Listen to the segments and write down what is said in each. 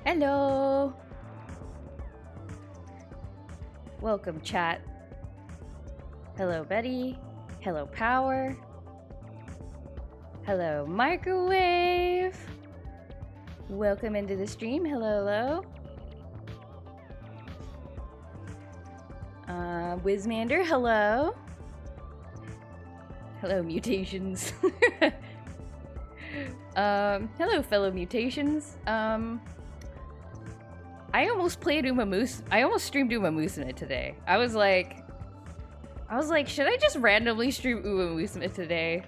Hello! Welcome, chat. Hello, Betty. Hello, Power. Hello, Microwave. Welcome into the stream. Hello, hello. Wizmander, hello. Hello, mutations. Hello, fellow mutations. I almost played Uma Musume. I almost streamed Uma Musume today. I was like, should I just randomly stream Uma Musume today?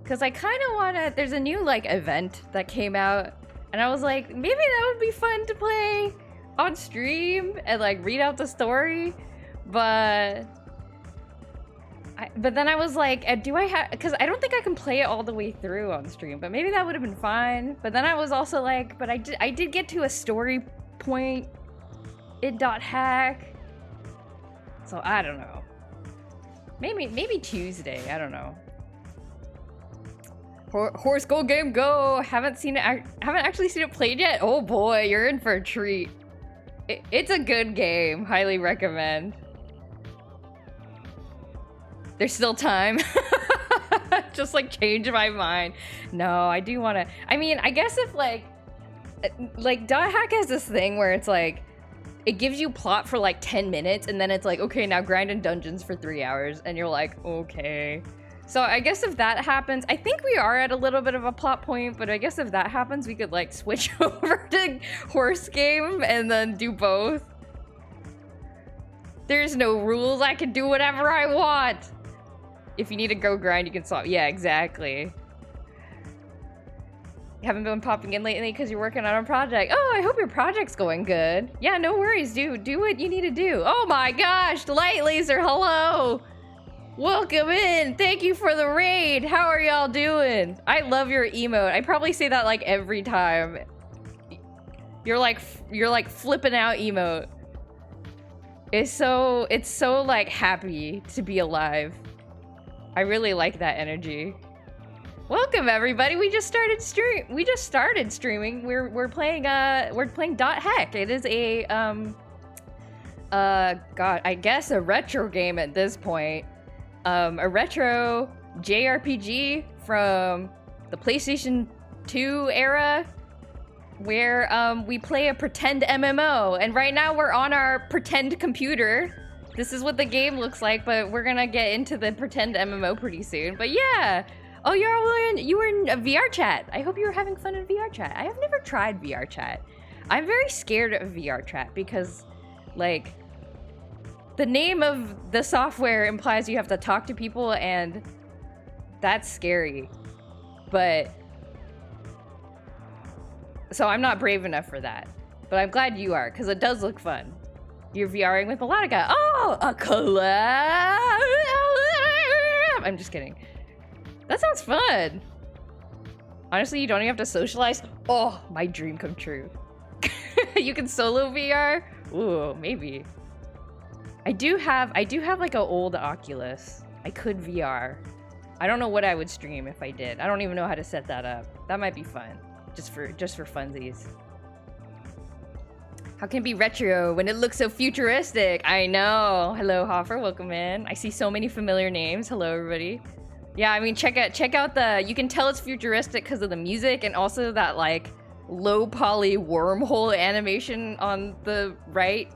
Cause I kind of wanna. There's a new like event that came out, and I was like, maybe that would be fun to play on stream and like read out the story, but then I was like, do I have? Because I don't think I can play it all the way through on stream, but maybe that would have been fine. But then I was also like, but I did get to a story point. It.hack. So I don't know. Maybe Tuesday. I don't know. Horse Go Game Go. Haven't actually seen it played yet. Oh boy, you're in for a treat. It's a good game. Highly recommend. There's still time. Just like change my mind. No, I do want to. I mean, I guess if like .hack has this thing where it's like it gives you plot for like 10 minutes and then it's like, okay, now grind in dungeons for 3 hours, and you're like, okay. So I guess if that happens, I think we are at a little bit of a plot point, but I guess if that happens, we could like switch over to horse game and then do both. There's no rules. I can do whatever I want. If you need to go grind, you can swap. Yeah, exactly. You haven't been popping in lately because you're working on a project. Oh, I hope your project's going good. Yeah, no worries, dude. Do what you need to do. Oh my gosh, Light Laser, hello. Welcome in. Thank you for the raid. How are y'all doing? I love your emote. I probably say that like every time. You're like flipping out emote. It's so like happy to be alive. I really like that energy. Welcome everybody. We just started streaming. We're playing .hack. It is a god, I guess a retro game at this point. A retro JRPG from the PlayStation 2 era where we play a pretend MMO, and right now we're on our pretend computer. This is what the game looks like, but we're gonna get into the pretend MMO pretty soon. But yeah! Oh, you were in a VR chat. I hope you were having fun in VR chat. I have never tried VR chat. I'm very scared of VR chat because, like, the name of the software implies you have to talk to people, and that's scary. But so I'm not brave enough for that. But I'm glad you are, because it does look fun. You're VRing with a lot of guys. Oh, a collab! I'm just kidding. That sounds fun. Honestly, you don't even have to socialize. Oh, my dream come true. You can solo VR? Ooh, maybe. I do have like an old Oculus. I could VR. I don't know what I would stream if I did. I don't even know how to set that up. That might be fun. Just for funsies. How can it be retro when it looks so futuristic? I know. Hello, Hoffer. Welcome in. I see so many familiar names. Hello, everybody. Yeah, I mean, check out the... You can tell it's futuristic because of the music and also that, like, low poly wormhole animation on the right.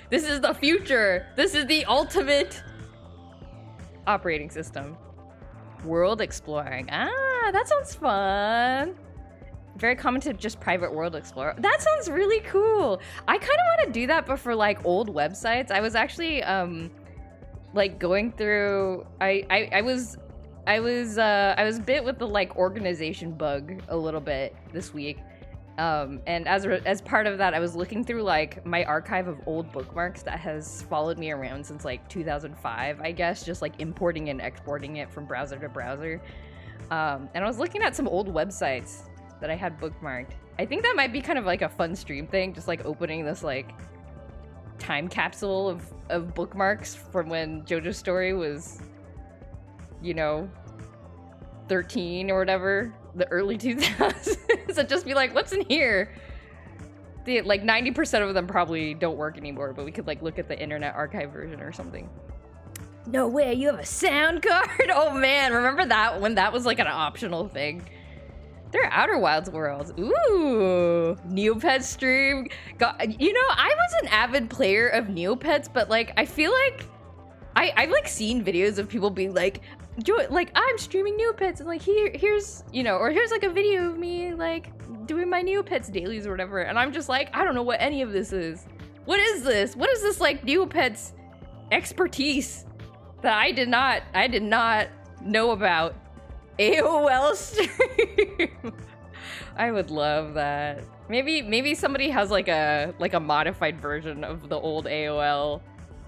This is the future. This is the ultimate operating system. World exploring. Ah, that sounds fun. Very common to just private world explorer. That sounds really cool. I kind of want to do that, but for like old websites. I was actually like going through. I was bit with the like organization bug a little bit this week, And as part of that, I was looking through like my archive of old bookmarks that has followed me around since like 2005, I guess, just like importing and exporting it from browser to browser. And I was looking at some old websites that I had bookmarked. I think that might be kind of like a fun stream thing, just like opening this like time capsule of bookmarks from when JoJo's Story was, you know, 13 or whatever, the early 2000s. So just be like, what's in here? Like 90% of them probably don't work anymore, but we could like look at the Internet Archive version or something. No way, you have a sound card? Oh man, remember that when that was like an optional thing? They're Outer Wilds worlds. Ooh, Neopets stream. God, you know, I was an avid player of Neopets, but like I feel like I've like seen videos of people being like, like I'm streaming Neopets and like here's, you know, or here's like a video of me like doing my Neopets dailies or whatever, and I'm just like, I don't know what any of this is. What is this? What is this like Neopets expertise that I did not know about? AOL stream. I would love that. Maybe somebody has like a modified version of the old AOL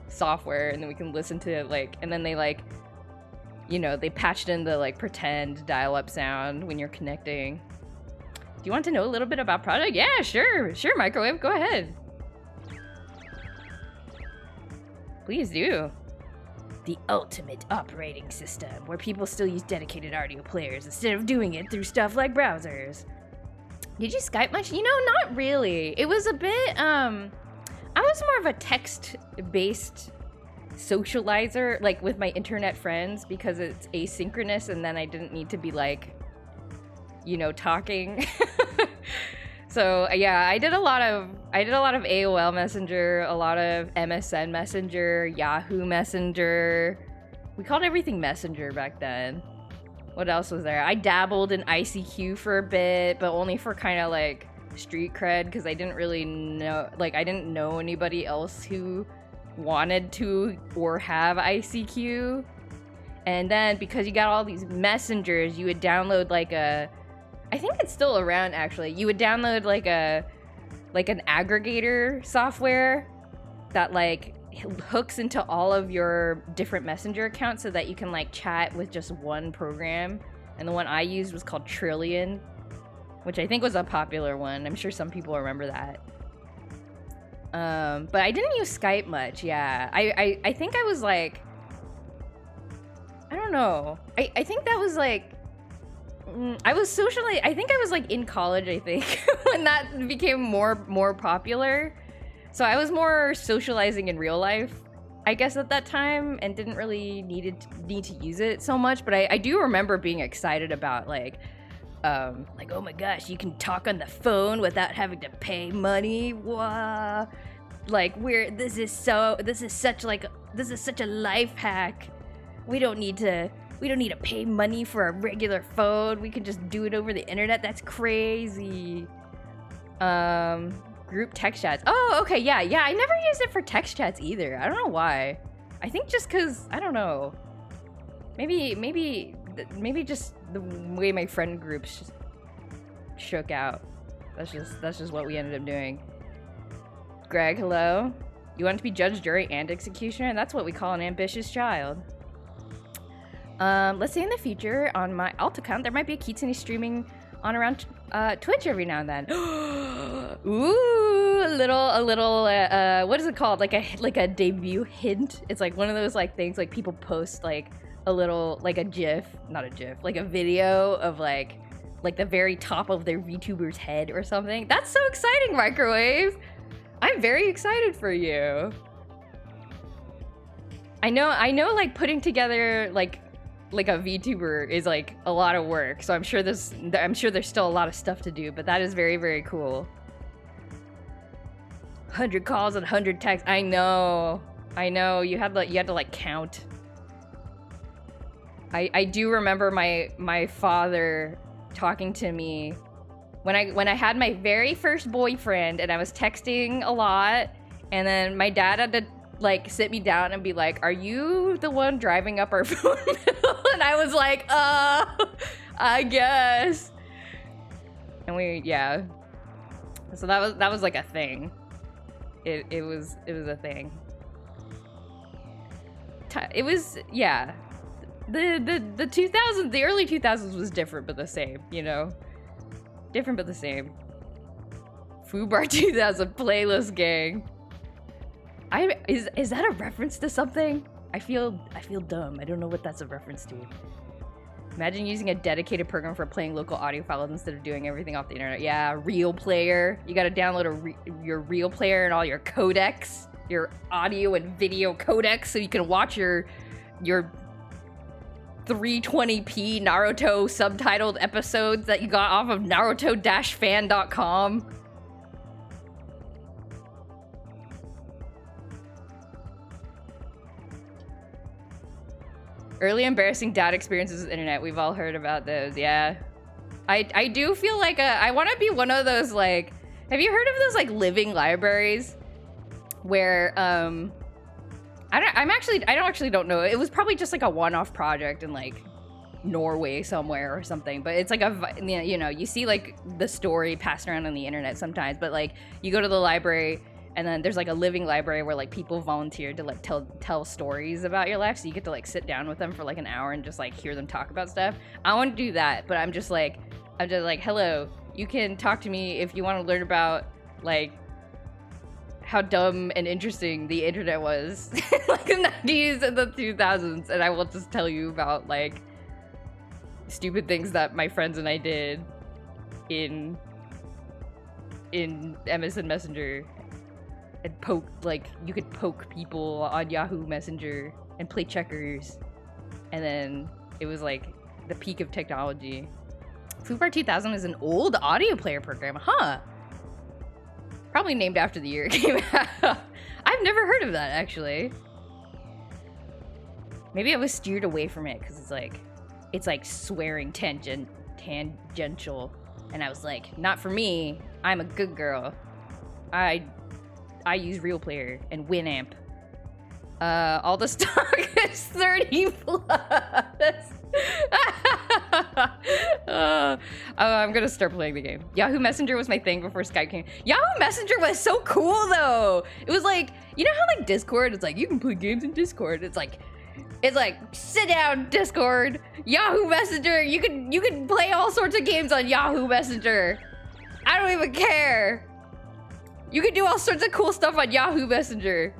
software, and then we can listen to it like, and then they like, you know, they patched in the like pretend dial-up sound when you're connecting. Do you want to know a little bit about Project? Yeah, sure, Microwave, go ahead. Please do. The ultimate operating system, where people still use dedicated audio players instead of doing it through stuff like browsers. Did you Skype much? You know, not really. It was a bit, I was more of a text-based socializer, like with my internet friends, because it's asynchronous and then I didn't need to be like, you know, talking. So yeah, I did a lot of AOL Messenger, a lot of MSN Messenger, Yahoo Messenger. We called everything Messenger back then. What else was there? I dabbled in ICQ for a bit, but only for kind of like street cred, because I didn't really know, like I didn't know anybody else who wanted to or have ICQ. And then because you got all these messengers, you would download like I think it's still around actually. You would download like an aggregator software that like hooks into all of your different messenger accounts so that you can like chat with just one program. And the one I used was called Trillion, which I think was a popular one. I'm sure some people remember that. But I didn't use Skype much. Yeah, I think I was like, I don't know. I think that was like, I was socially, I think I was like in college, I think, when that became more popular. So I was more socializing in real life, I guess, at that time, and didn't really need to use it so much. But I do remember being excited about like, oh my gosh, you can talk on the phone without having to pay money. Wow. Like this is such a life hack. We don't need to pay money for a regular phone. We can just do it over the internet. That's crazy. Group text chats. Oh, okay, yeah. I never used it for text chats either. I don't know why. I think just because, I don't know. Maybe just the way my friend groups just shook out. That's just what we ended up doing. Greg, hello. You want to be judge, jury, and executioner? That's what we call an ambitious child. Let's say in the future, on my alt account, there might be a Kitsune streaming on around Twitch every now and then. Ooh, a little, what is it called? Like a debut hint. It's like one of those like things like people post like a little, like a GIF, not a GIF, like a video of like the very top of their VTuber's head or something. That's so exciting, Microwave. I'm very excited for you. I know, like putting together like a VTuber is like a lot of work, so I'm sure there's still a lot of stuff to do, but that is very, very cool. 100 calls and 100 texts. I know. You had to like count. I do remember my father talking to me when I had my very first boyfriend, and I was texting a lot, and then my dad had to like sit me down and be like, "Are you the one driving up our phone bill?" And I was like, I guess. And So that was like a thing. It was a thing. It was, yeah. The 2000s, the early 2000s was different but the same, you know? Different but the same. Fubar 2000 playlist gang. Is that a reference to something? I feel dumb. I don't know what that's a reference to. Imagine using a dedicated program for playing local audio files instead of doing everything off the internet. Yeah, Real Player. You gotta download your Real Player and all your codecs, your audio and video codecs, so you can watch your 320p Naruto subtitled episodes that you got off of naruto-fan.com. Early embarrassing dad experiences with internet. We've all heard about those, yeah. I do feel like I want to be one of those, like, have you heard of those, like, living libraries? Where, I don't know. It was probably just, like, a one-off project in, like, Norway somewhere or something. But it's, like, you know, you see, like, the story passed around on the internet sometimes. But, like, you go to the library, and then there's, like, a living library where, like, people volunteer to, like, tell stories about your life. So you get to, like, sit down with them for, like, an hour and just, like, hear them talk about stuff. I want to do that, but I'm just like, hello, you can talk to me if you want to learn about, like, how dumb and interesting the internet was like the 90s and the 2000s, and I will just tell you about, like, stupid things that my friends and I did in MSN Messenger, and you could poke people on Yahoo Messenger and play checkers, and then it was like the peak of technology. Fubar 2000 is an old audio player program, huh? Probably named after the year it came out. I've never heard of that, actually. Maybe I was steered away from it because it's like swearing tangential, and I was like, not for me. I'm a good girl. I use Real Player and Winamp. All the stock is 30 plus. I'm gonna start playing the game. Yahoo Messenger was my thing before Skype came. Yahoo Messenger was so cool though. It was like, you know how like Discord, it's like you can play games in Discord. It's like sit down Discord. Yahoo Messenger, you can play all sorts of games on Yahoo Messenger. I don't even care. You can do all sorts of cool stuff on Yahoo Messenger.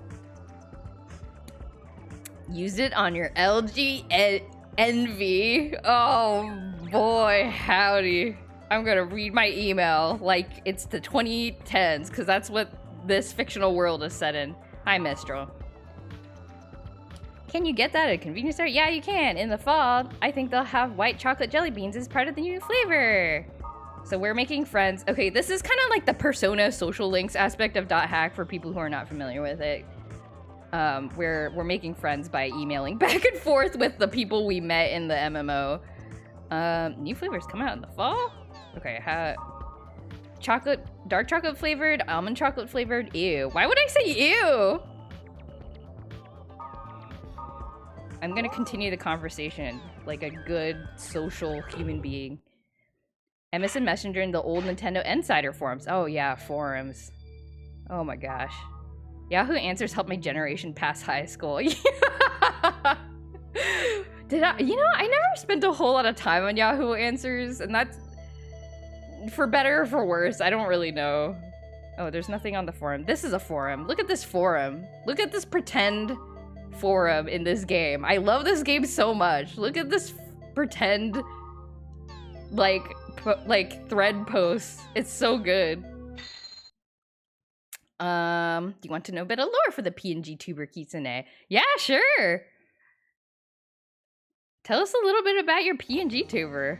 Use it on your LG Envy. Oh boy, howdy. I'm gonna read my email like it's the 2010s, because that's what this fictional world is set in. Hi, Mistral. Can you get that at a convenience store? Yeah, you can. In the fall, I think they'll have white chocolate jelly beans as part of the new flavor. So we're making friends. Okay, this is kind of like the Persona social links aspect of .hack for people who are not familiar with it. We're making friends by emailing back and forth with the people we met in the MMO. New flavors come out in the fall? Okay, dark chocolate flavored, almond chocolate flavored, ew. Why would I say ew? I'm gonna continue the conversation like a good social human being. MSN Messenger and the old Nintendo Insider forums. Oh yeah, forums. Oh my gosh. Yahoo Answers helped my generation pass high school. Did I? You know, I never spent a whole lot of time on Yahoo Answers, and that's for better or for worse. I don't really know. Oh, there's nothing on the forum. This is a forum. Look at this forum. Look at this pretend forum in this game. I love this game so much. Look at this pretend, like thread posts. It's so good. Do you want to know a bit of lore for the PNG tuber Kitsune? Yeah, sure. Tell us a little bit about your PNG tuber.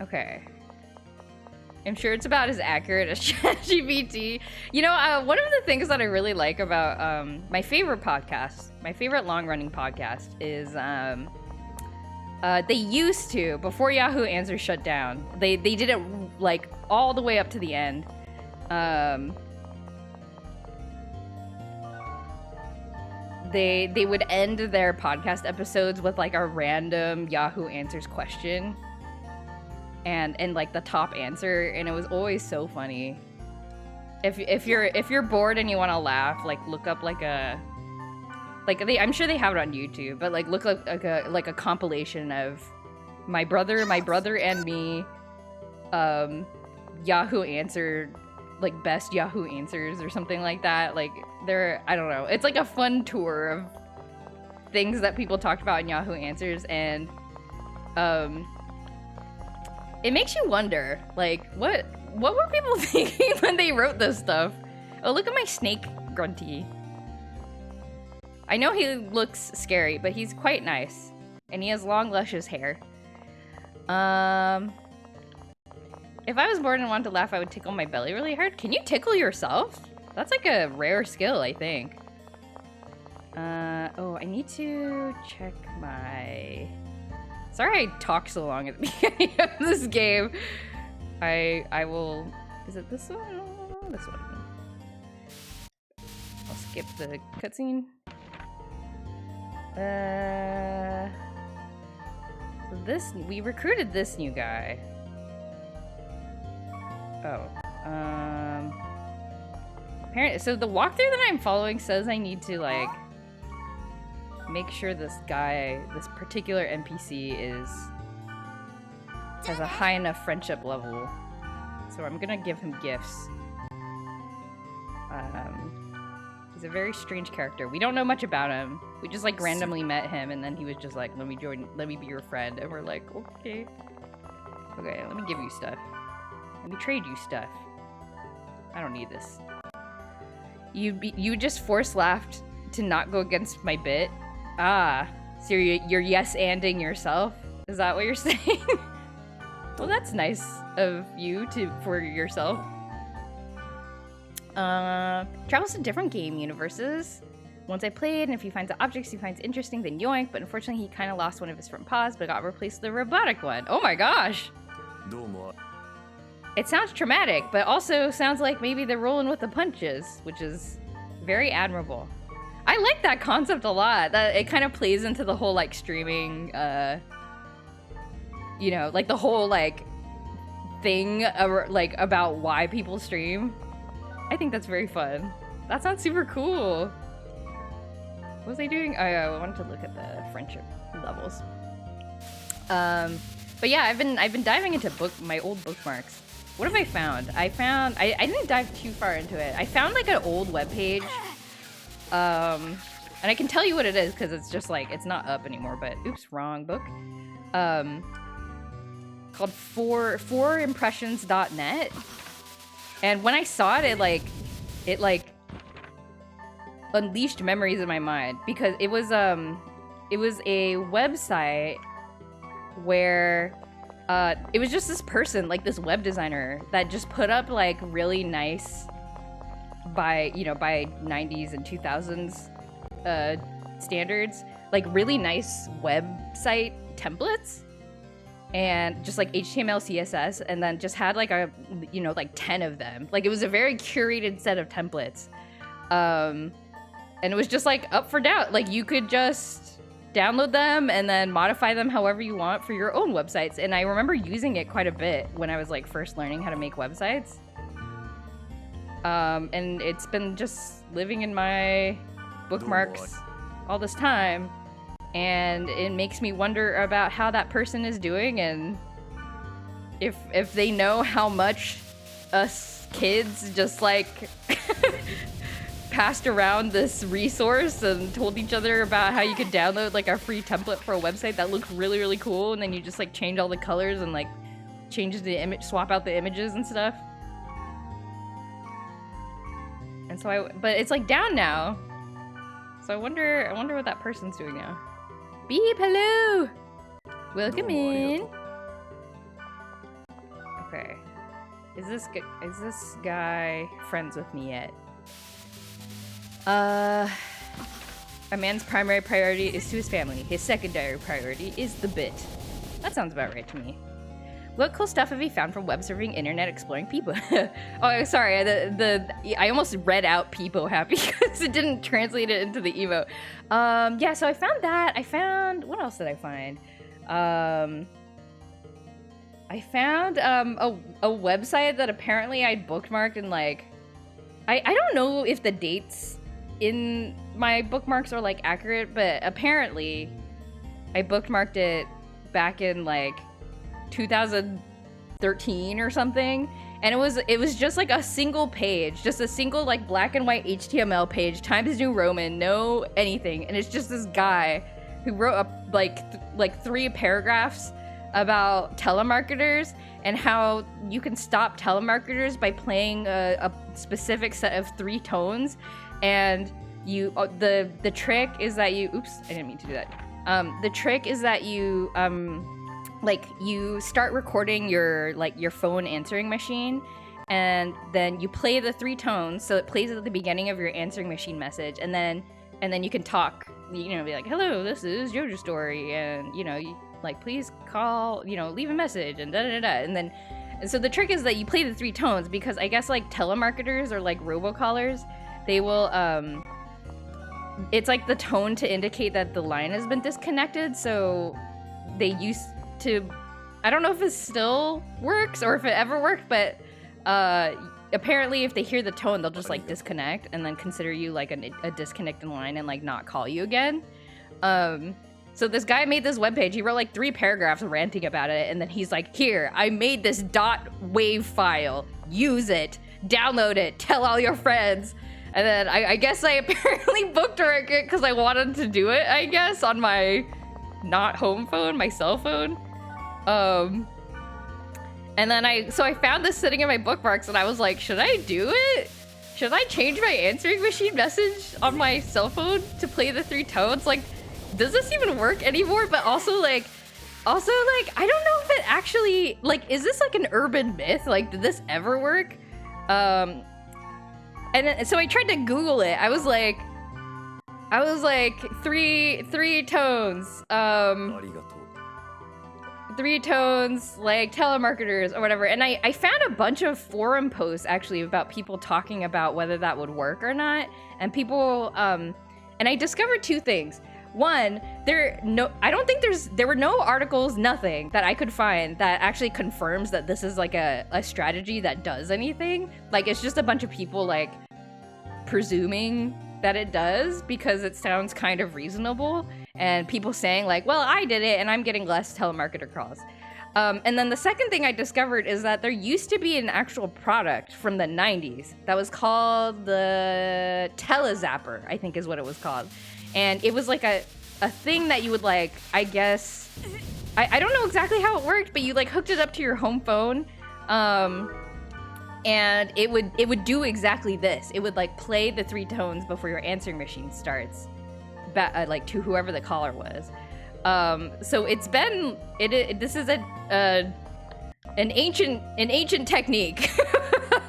Okay. I'm sure it's about as accurate as ChatGPT. You know, one of the things that I really like about my favorite podcast, my favorite long-running podcast is they used to, before Yahoo Answers shut down, they did it like all the way up to the end. They would end their podcast episodes with like a random Yahoo Answers question. and like the top answer, and it was always so funny. If you're bored and you want to laugh, like look up like a I'm sure they have it on YouTube, but like look up like a compilation of my brother and me, Yahoo answered, like best Yahoo answers or something like that. Like I don't know, it's like a fun tour of things that people talked about in Yahoo answers, and it makes you wonder, like what were people thinking when they wrote this stuff? Oh, look at my snake grunty. I know he looks scary, but he's quite nice. And he has long, luscious hair. If I was bored and wanted to laugh, I would tickle my belly really hard. Can you tickle yourself? That's like a rare skill, I think. Oh, I need to check my... Sorry I talked so long at the beginning of this game. I will... Is it this one? This one. I'll skip the cutscene. So we recruited this new guy. Oh, apparently, so the walkthrough that I'm following says I need to like make sure this particular NPC has a high enough friendship level. So I'm gonna give him gifts. He's a very strange character. We don't know much about him. We just like randomly met him, and then he was just like, let me be your friend. And we're like, okay. Okay, let me give you stuff. Let me trade you stuff. I don't need this. You just force laughed to not go against my bit? Ah, so you're yes-anding yourself? Is that what you're saying? Well, that's nice of you for yourself. Travels to different game universes. Once I played, and if he finds the objects he finds interesting, then yoink. But unfortunately, he kind of lost one of his front paws, but got replaced with a robotic one. Oh my gosh! It sounds traumatic, but also sounds like maybe they're rolling with the punches, which is very admirable. I like that concept a lot. That it kind of plays into the whole like streaming, you know, like the whole like thing like about why people stream. I think that's very fun. That sounds super cool. What was I doing? Oh, yeah, I wanted to look at the friendship levels. But yeah, I've been diving into my old bookmarks. What have I found? I didn't dive too far into it. I found like an old webpage. And I can tell you what it is because it's just like, it's not up anymore, but oops, wrong book. Called 4impressions.net. And when I saw it, it unleashed memories in my mind because it was a website where it was just this person, like this web designer that just put up like really nice by 90s and 2000s standards, like really nice website templates. And just like HTML, CSS, and then just had like like 10 of them. Like it was a very curated set of templates. And it was just like up for doubt. Like you could just download them and then modify them however you want for your own websites. And I remember using it quite a bit when I was like first learning how to make websites. And it's been just living in my bookmarks all this time. And it makes me wonder about how that person is doing and if they know how much us kids just like passed around this resource and told each other about how you could download like a free template for a website that looked really, really cool, and then you just like change all the colors and like change the image, swap out the images and stuff. And so but it's like down now. So I wonder what that person's doing now. Beep, hello! Welcome in. Okay. Is this guy friends with me yet? A man's primary priority is to his family. His secondary priority is the bit. That sounds about right to me. What cool stuff have you found from web surfing, internet exploring, Peepo? Oh, sorry. I almost read out Peepo happy because it didn't translate it into the emote. Yeah, so I found that. What else did I find? I found a website that apparently I bookmarked and like I don't know if the dates in my bookmarks are like accurate, but apparently I bookmarked it back in like 2013 or something, and it was just like a single page, just a single like black and white HTML page, Times New Roman, no anything, and it's just this guy who wrote up like 3 paragraphs about telemarketers and how you can stop telemarketers by playing a specific set of 3 tones, and you the trick is that you oops, I didn't mean to do that. The trick is that you like you start recording your phone answering machine, and then you play the 3 tones, so it plays at the beginning of your answering machine message, and then you can talk, you know, be like, hello, this is Jojo Story, and you know, you, like, please call, you know, leave a message, and and so the trick is that you play the 3 tones, because I guess like telemarketers or like robocallers, they will it's like the tone to indicate that the line has been disconnected, so they used to, I don't know if it still works or if it ever worked, but apparently if they hear the tone, they'll just like disconnect and then consider you like a disconnected line and like not call you again. So this guy made this webpage, he wrote like 3 paragraphs ranting about it, and then he's like, here, I made this .wav file, use it, download it, tell all your friends. And then I guess I apparently bookmarked it because I wanted to do it, I guess, on my not home phone, my cell phone. And then I found this sitting in my bookmarks, and I was like, should I do it? Should I change my answering machine message on my cell phone to play the 3 tones? Like, does this even work anymore? But also like, I don't know if it actually, like, is this like an urban myth? Like, did this ever work? And then, so I tried to Google it. I was like 3 tones, 3 tones, like telemarketers or whatever. And I found a bunch of forum posts actually about people talking about whether that would work or not. And people, and I discovered 2 things. One, there were no articles, nothing that I could find that actually confirms that this is like a strategy that does anything. Like, it's just a bunch of people like presuming that it does because it sounds kind of reasonable, and people saying like, well, I did it and I'm getting less telemarketer calls. And then the second thing I discovered is that there used to be an actual product from the 90s that was called the Telezapper, I think is what it was called. And it was like a thing that you would like, I guess, I don't know exactly how it worked, but you like hooked it up to your home phone, and it would do exactly this. It would like play the 3 tones before your answering machine starts, like to whoever the caller was. So it's been this is an ancient technique,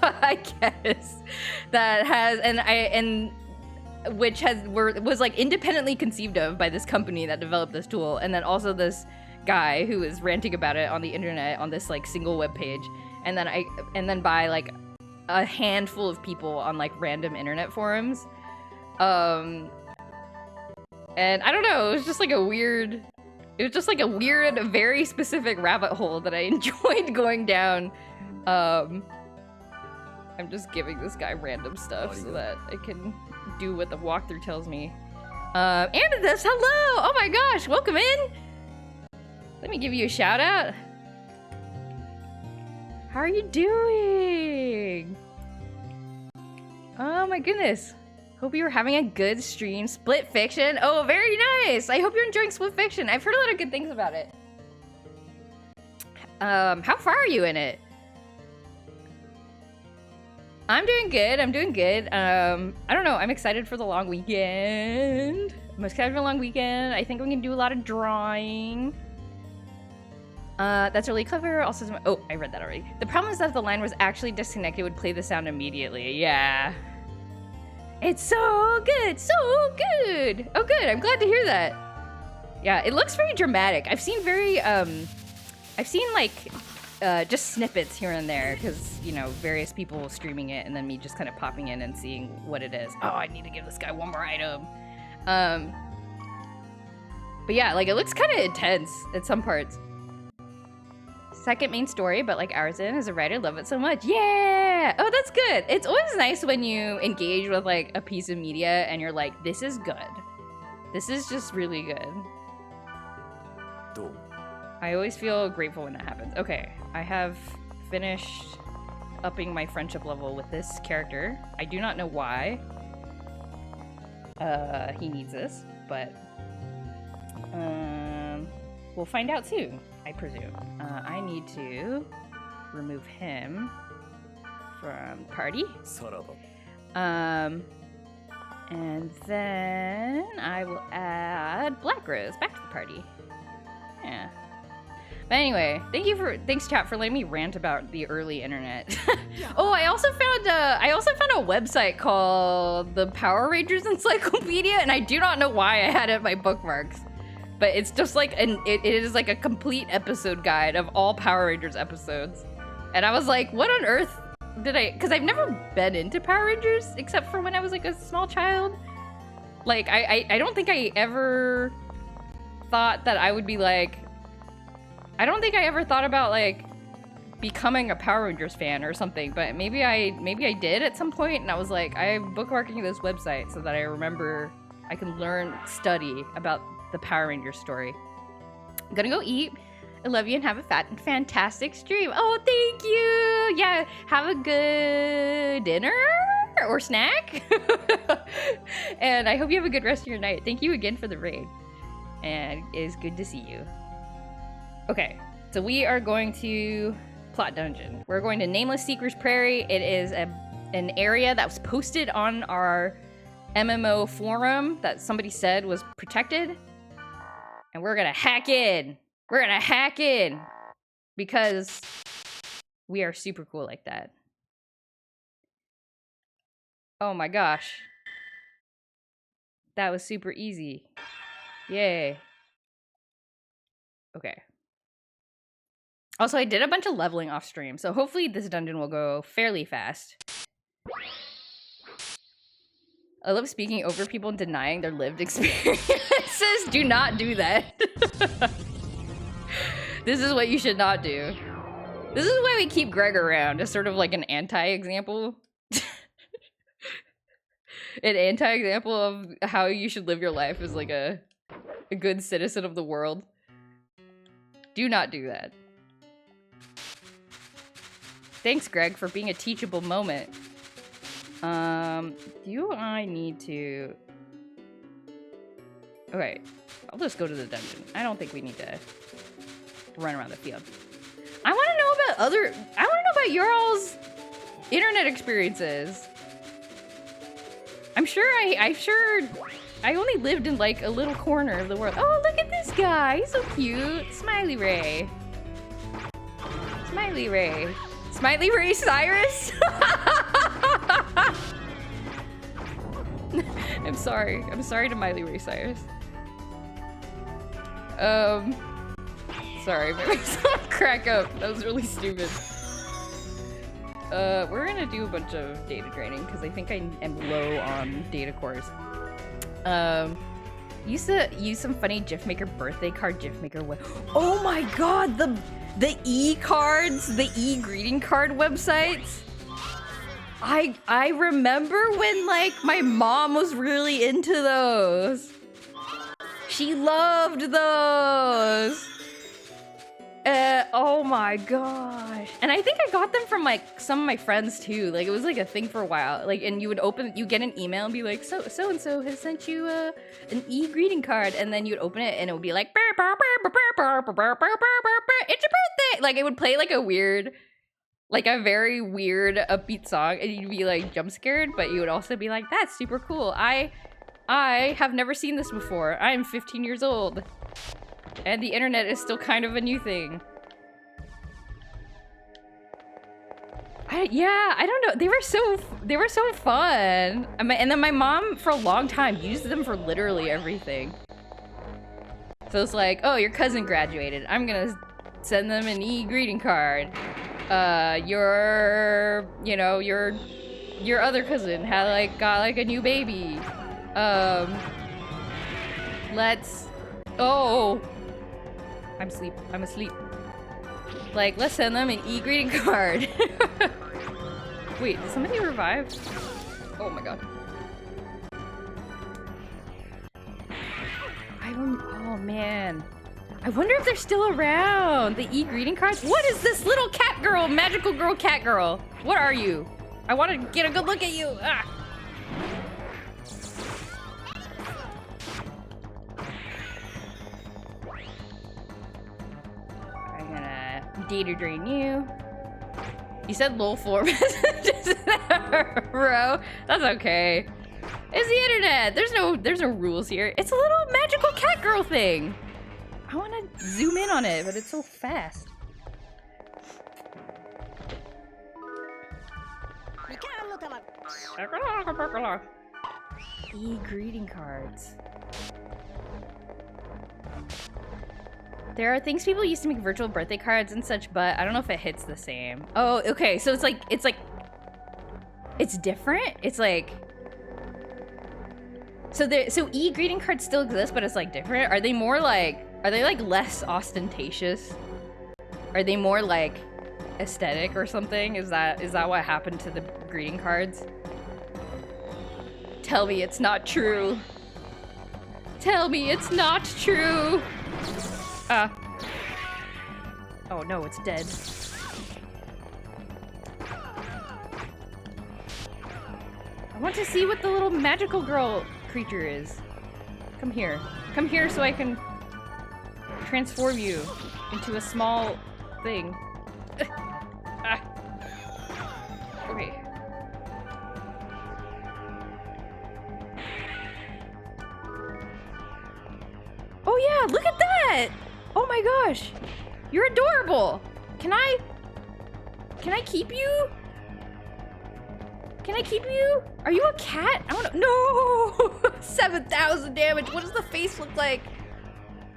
I guess, that has was like independently conceived of by this company that developed this tool, and then also this guy who is ranting about it on the internet on this like single web page, and then by like a handful of people on like random internet forums. And I don't know, it was just like a weird, very specific rabbit hole that I enjoyed going down. I'm just giving this guy random stuff so that I can do what the walkthrough tells me. Amethyst, hello! Oh my gosh, welcome in! Let me give you a shout out. How are you doing? Oh my goodness. Hope you were having a good stream. Split Fiction. Oh, very nice. I hope you're enjoying Split Fiction. I've heard a lot of good things about it. How far are you in it? I'm doing good. I don't know. I'm excited for the long weekend. I think we can do a lot of drawing. That's really clever. Also, oh, I read that already. The problem is that if the line was actually disconnected, it would play the sound immediately. Yeah. It's so good. So good. Oh, good. I'm glad to hear that. Yeah, it looks very dramatic. I've seen like just snippets here and there because, you know, various people streaming it and then me just kind of popping in and seeing what it is. Oh, I need to give this guy one more item. But yeah, like it looks kind of intense at some parts. second main story, but like ours in as a writer, love it so much. Yeah! Oh, that's good. It's always nice when you engage with like a piece of media and you're like, this is good. This is just really good. I always feel grateful when that happens. Okay, I have finished upping my friendship level with this character. I do not know why he needs this, but we'll find out soon, I presume. I need to remove him from party. And then I will add Black Rose back to the party. Yeah. But anyway, thanks chat for letting me rant about the early internet. Oh, I also found a website called the Power Rangers Encyclopedia, and I do not know why I had it in my bookmarks. But it's just like it is like a complete episode guide of all Power Rangers episodes. And I was like, what on earth did I, because I've never been into Power Rangers except for when I was like a small child. Like I don't think I ever thought that I would be like, I don't think I ever thought about like becoming a Power Rangers fan or something, but maybe I did at some point, and I was like, I'm bookmarking this website so that I remember I can study about the Power Rangers story. I'm gonna go eat. I love you and have a fantastic stream. Oh, thank you. Yeah, have a good dinner or snack. And I hope you have a good rest of your night. Thank you again for the raid. And it is good to see you. Okay, so we are going to Plot Dungeon. We're going to Nameless Seeker's Prairie. It is an area that was posted on our MMO forum that somebody said was protected. And we're gonna hack in. We're gonna hack in. Because we are super cool like that. Oh my gosh. That was super easy. Yay. Okay. Also, I did a bunch of leveling off stream, so hopefully this dungeon will go fairly fast. I love speaking over people and denying their lived experiences. Do not do that. This is what you should not do. This is why we keep Greg around, as sort of like an anti-example. An anti-example of how you should live your life as like a good citizen of the world. Do not do that. Thanks, Greg, for being a teachable moment. Do I need to... Okay, I'll just go to the dungeon. I don't think we need to run around the field. I want to know about your all's internet experiences. I'm sure I only lived in like a little corner of the world. Oh, look at this guy. He's so cute. Smiley Ray. Smiley Ray. Smiley Ray Cyrus? I'm sorry. I'm sorry to Miley Ray Cyrus. Sorry, but I crack up. That was really stupid. We're gonna do a bunch of data draining because I think I am low on data cores. Used to use some funny GIF Maker birthday card GIF Maker. Oh my god, the e-cards, the e-greeting card websites. I remember when like my mom was really into those. She loved those. Oh my gosh. And I think I got them from like some of my friends too. Like it was like a thing for a while. Like, and you get an email and be like, so and so has sent you an e-greeting card, and then you'd open it and it would be like, it's your birthday. Like it would play like a very weird upbeat song, and you'd be like jump scared, but you would also be like, that's super cool. I have never seen this before. I am 15 years old. And the internet is still kind of a new thing. I don't know. They were so fun. And then my mom, for a long time, used them for literally everything. So it's like, oh, your cousin graduated. I'm gonna send them an e-greeting card. Your other cousin got like a new baby. I'm asleep. Like, let's send them an e-greeting card. Wait, did somebody revive? Oh my god. Oh man. I wonder if they're still around. The e-greeting cards. What is this little cat girl? Magical girl, cat girl. What are you? I want to get a good look at you. Ah. I'm gonna data drain you. You said lol 4 messages in a row. That's okay. It's the internet. There's no rules here. It's a little magical cat girl thing. I want to zoom in on it, but it's so fast. E-greeting cards. There are things people used to make virtual birthday cards and such, but I don't know if it hits the same. Oh, okay. So it's different. It's like, so e-greeting cards still exist, but it's like different. Are they like less ostentatious? Are they more like aesthetic or something? Is that what happened to the greeting cards? Tell me it's not true. Tell me it's not true. Oh no, it's dead. I want to see what the little magical girl creature is. Come here. Come here so I can transform you into a small thing. Okay. Oh yeah, look at that! Oh my gosh! You're adorable! Can I keep you? Can I keep you? Are you a cat? I don't know. No! 7,000 damage. What does the face look like?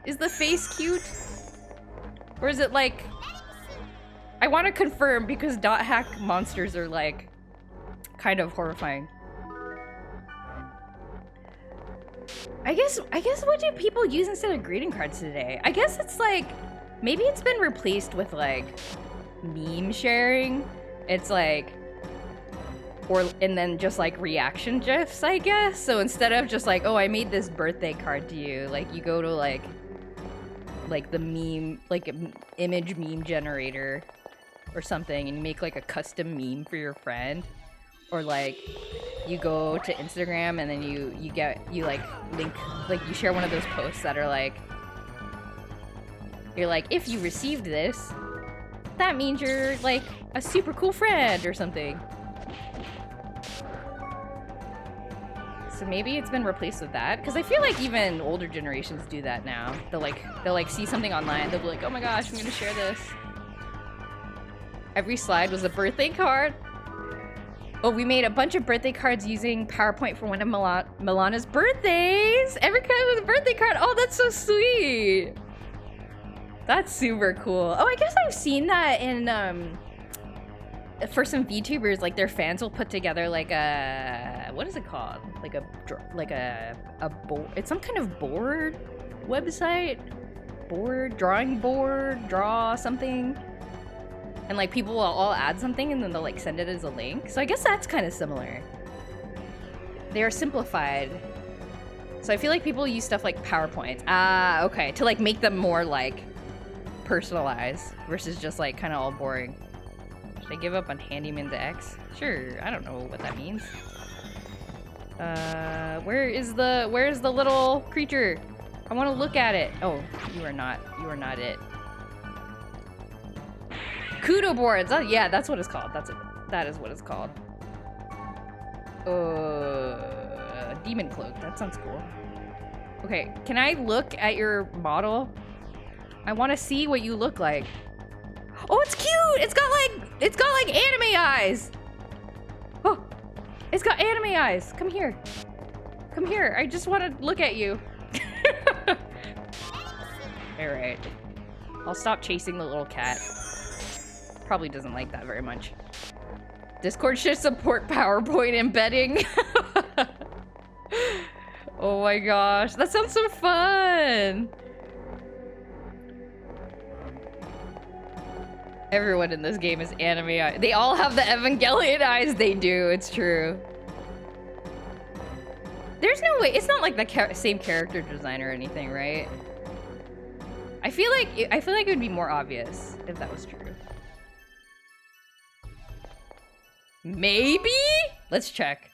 Is the face cute? Or is it like... I want to confirm because dot hack monsters are like kind of horrifying. I guess what do people use instead of greeting cards today? I guess it's like, maybe it's been replaced with like meme sharing. It's like, and then just like reaction gifs, I guess. So instead of just like, oh, I made this birthday card to you, like you go to like the meme, like image meme generator or something and you make like a custom meme for your friend. Or like you go to Instagram and then you like link, like you share one of those posts that are like, you're like, if you received this, that means you're like a super cool friend or something. So maybe it's been replaced with that, because I feel like even older generations do that now. They'll like see something online, they'll be like, oh my gosh, I'm gonna share this. Every slide was a birthday card. Oh, we made a bunch of birthday cards using PowerPoint for one of Milana's birthdays. Every card was a birthday card. Oh, that's so sweet. That's super cool. Oh, I guess I've seen that in for some VTubers, like their fans will put together like a, what is it called? Like a board. It's some kind of board website. Drawing board, draw something. And like people will all add something and then they'll like send it as a link. So I guess that's kind of similar. They are simplified. So I feel like people use stuff like PowerPoint. Ah, okay. To like make them more like personalized versus just like kind of all boring. Should I give up on Handyman's X? Sure, I don't know what that means. Where's the little creature? I want to look at it. Oh, you are not it. Kudo boards. Oh yeah, that's what it's called. That is what it's called. Demon cloak. That sounds cool. Okay, can I look at your model? I want to see what you look like. Oh, it's cute. It's got like anime eyes. Oh, it's got anime eyes. Come here. Come here. I just want to look at you. All right. I'll stop chasing the little cat. Probably doesn't like that very much. Discord should support PowerPoint embedding. Oh my gosh, that sounds so fun. Everyone in this game is anime eyes. They all have the Evangelion eyes. They do. It's true. There's no way. It's not like the same character design or anything, right? I feel like it would be more obvious if that was true. Maybe? Let's check.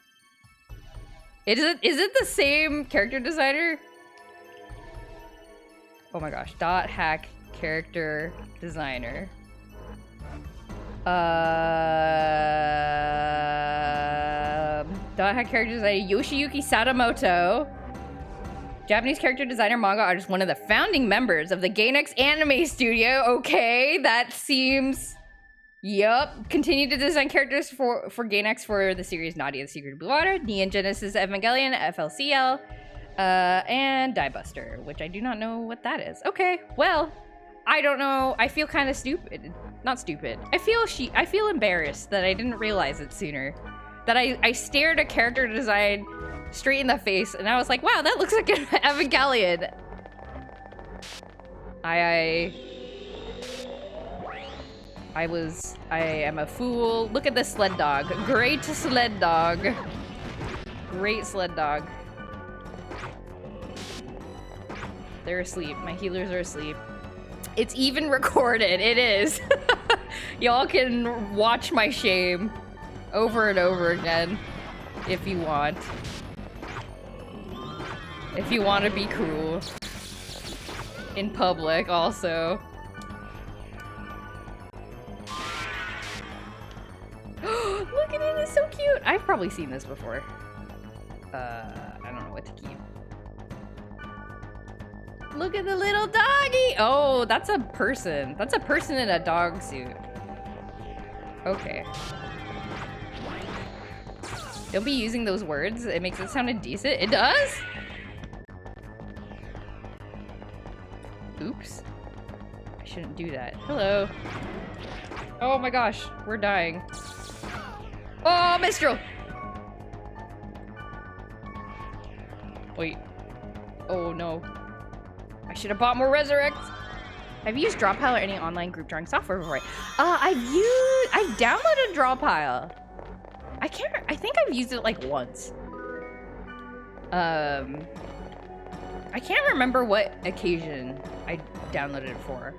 Is it the same character designer? Oh my gosh. Dot hack character designer. Dot hack character designer Yoshiyuki Sadamoto. Japanese character designer, manga artist, one of the founding members of the Gainax anime studio. Okay, that seems... Yup. Continued to design characters for Gainax for the series Nadia the Secret of Blue Water, Neon Genesis Evangelion, FLCL, and Die Buster, which I do not know what that is. Okay, well, I don't know. I feel kind of stupid. Not stupid. I feel embarrassed that I didn't realize it sooner. That I stared a character design straight in the face, and I was like, wow, that looks like an Evangelion. I am a fool. Look at this sled dog. Great sled dog. Great sled dog. They're asleep. My healers are asleep. It's even recorded. It is. Y'all can watch my shame over and over again if you want. If you want to be cruel. In public, also. Look at it, it's so cute. I've probably seen this before. I don't know what to keep. Look at the little doggy. Oh, that's a person. That's a person in a dog suit. Okay. Don't be using those words. It makes it sound indecent. It does? Oops. I shouldn't do that. Hello. Oh my gosh, we're dying. Oh, Mistral! Wait. Oh no. I should have bought more Resurrect. I've used Drawpile or any online group drawing software before. I've downloaded Drawpile. I think I've used it like once. I can't remember what occasion I downloaded it for.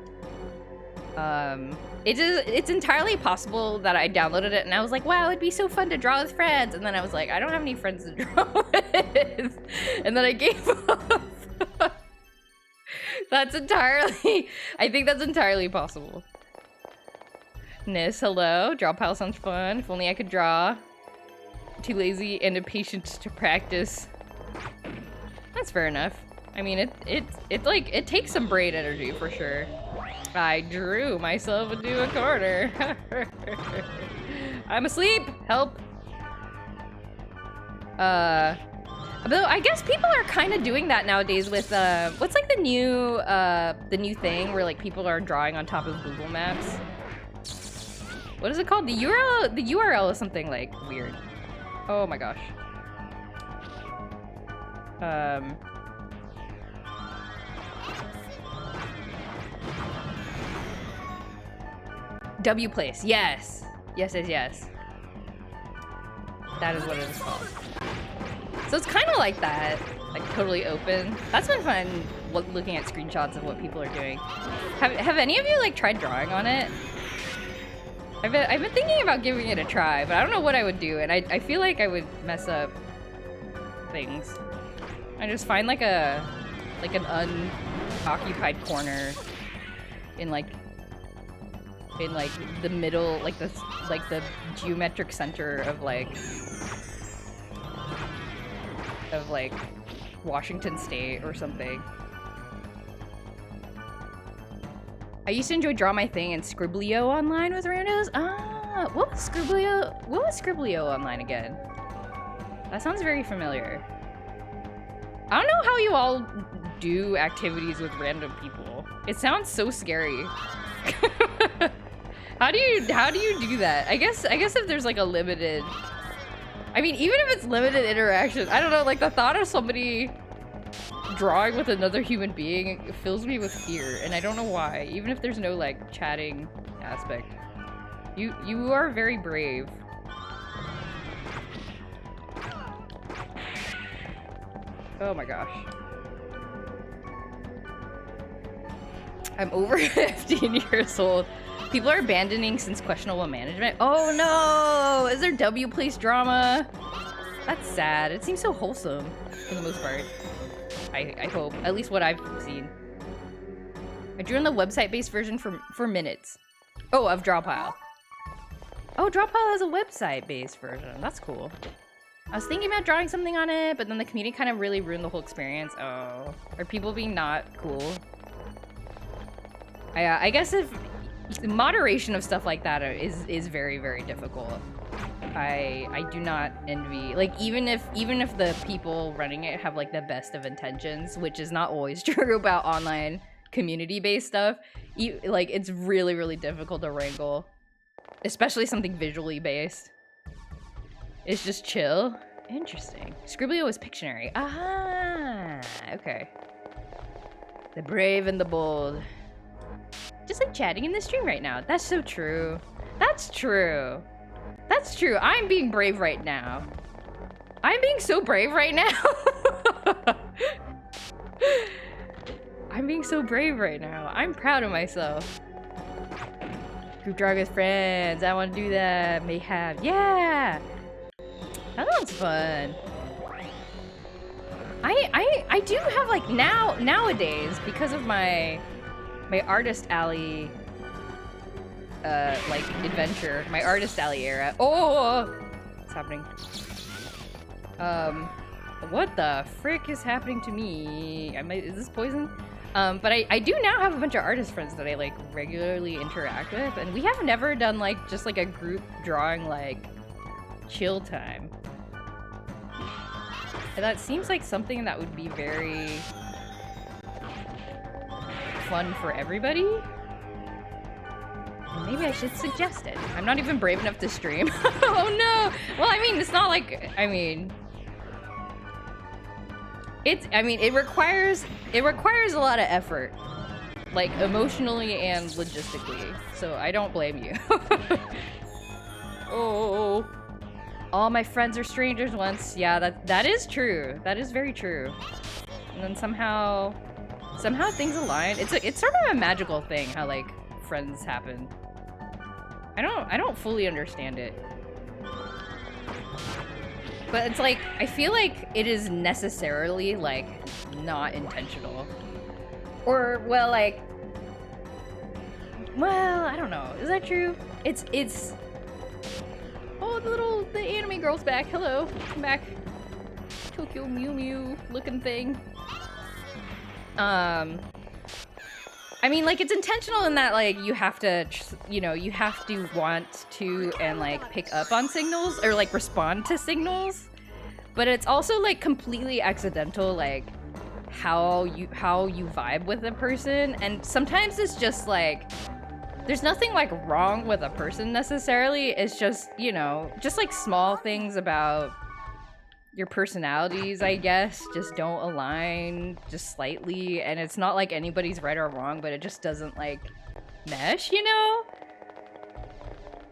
It's entirely possible that I downloaded it and I was like, wow, it'd be so fun to draw with friends. And then I was like, I don't have any friends to draw with. And then I gave up. I think that's entirely possible. Nis, hello. Drawpile sounds fun. If only I could draw. Too lazy and impatient to practice. That's fair enough. I mean, it takes some brain energy for sure. I drew myself into a corner. I'm asleep. Help. Although I guess people are kind of doing that nowadays with what's like the new thing where like people are drawing on top of Google Maps. What is it called? The URL is something like weird. Oh my gosh. W place. Yes. Yes. That is what it is called. So it's kind of like that, like totally open. That's been fun looking at screenshots of what people are doing. Have any of you like tried drawing on it? I've been thinking about giving it a try, but I don't know what I would do, and I feel like I would mess up things. I just find like an unoccupied corner in the middle, like the geometric center of Washington State or something. I used to enjoy Draw My Thing and Scribblio online with randos. Ah, what was Scribblio online again? That sounds very familiar. I don't know how you all do activities with random people. It sounds so scary. How do you do that? I guess if there's like a limited, I mean, even if it's limited interaction, I don't know, like the thought of somebody drawing with another human being fills me with fear, and I don't know why, even if there's no, like, chatting aspect. You are very brave. Oh my gosh. I'm over 15 years old. People are abandoning since questionable management. Oh no! Is there W place drama? That's sad. It seems so wholesome for the most part. I hope. At least what I've seen. I drew in the website-based version for minutes. Oh, of Drawpile. Oh, Drawpile has a website-based version. That's cool. I was thinking about drawing something on it, but then the community kind of really ruined the whole experience. Oh. Are people being not cool? I guess if moderation of stuff like that is very, very difficult. I do not envy, like, even if the people running it have like the best of intentions, which is not always true about online community-based stuff, like, it's really, really difficult to wrangle, especially something visually based. It's just chill. Interesting. Scribblio is Pictionary. Ah, okay. The brave and the bold. Just like chatting in the stream right now. That's so true. That's true. That's true. I'm being brave right now. I'm being so brave right now. I'm being so brave right now. I'm proud of myself. Group drawing with friends. I want to do that. May have. Yeah. That sounds fun. I do have like nowadays, because of my Artist Alley like adventure, my Artist Alley era. Oh, what's happening? What the frick is happening to me? Is this poison? But I do now have a bunch of artist friends that I like regularly interact with, and we have never done like just like a group drawing like chill time. And that seems like something that would be very fun for everybody. Maybe I should suggest it. I'm not even brave enough to stream. Oh no! Well, I mean, it's not like, it requires a lot of effort, like emotionally and logistically. So I don't blame you. Oh, all my friends are strangers once. Yeah, that is true. That is very true. And then somehow things align. It's sort of a magical thing how like friends happen. I don't fully understand it. But it's like, I feel like it is necessarily like not intentional. Or, well, I don't know. Is that true? It's oh, the anime girl's back. Hello. Come back. Tokyo Mew Mew looking thing. I mean, like, it's intentional in that, like, you have to want to and, like, pick up on signals or, like, respond to signals. But it's also, like, completely accidental, like, how you vibe with a person. And sometimes it's just, like, there's nothing, like, wrong with a person necessarily. It's just, just, like, small things about your personalities, I guess, just don't align just slightly, and it's not like anybody's right or wrong, but it just doesn't like mesh,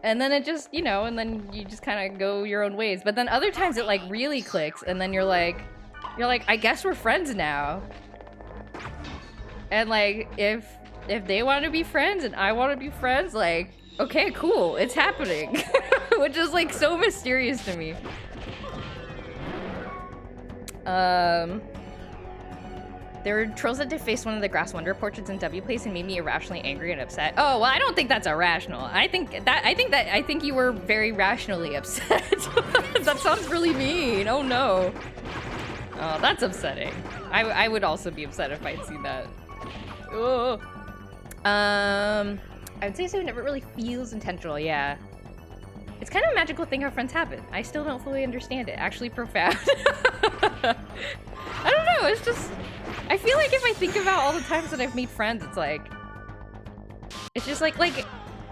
and then it just, and then you just kind of go your own ways. But then other times it like really clicks, and then you're like, I guess we're friends now. And like if they want to be friends and I want to be friends, like, okay, cool, it's happening. Which is like so mysterious to me. There were trolls that defaced one of the Grass Wonder portraits in W Place and made me irrationally angry and upset. Oh, well, I don't think that's irrational. I think you were very rationally upset. That sounds really mean. Oh no. Oh, that's upsetting. I would also be upset if I'd seen that. Oh. I would say so. It never really feels intentional. Yeah. It's kind of a magical thing how friends happen. I still don't fully understand it. Actually profound. I don't know, it's just, I feel like if I think about all the times that I've made friends, it's just like,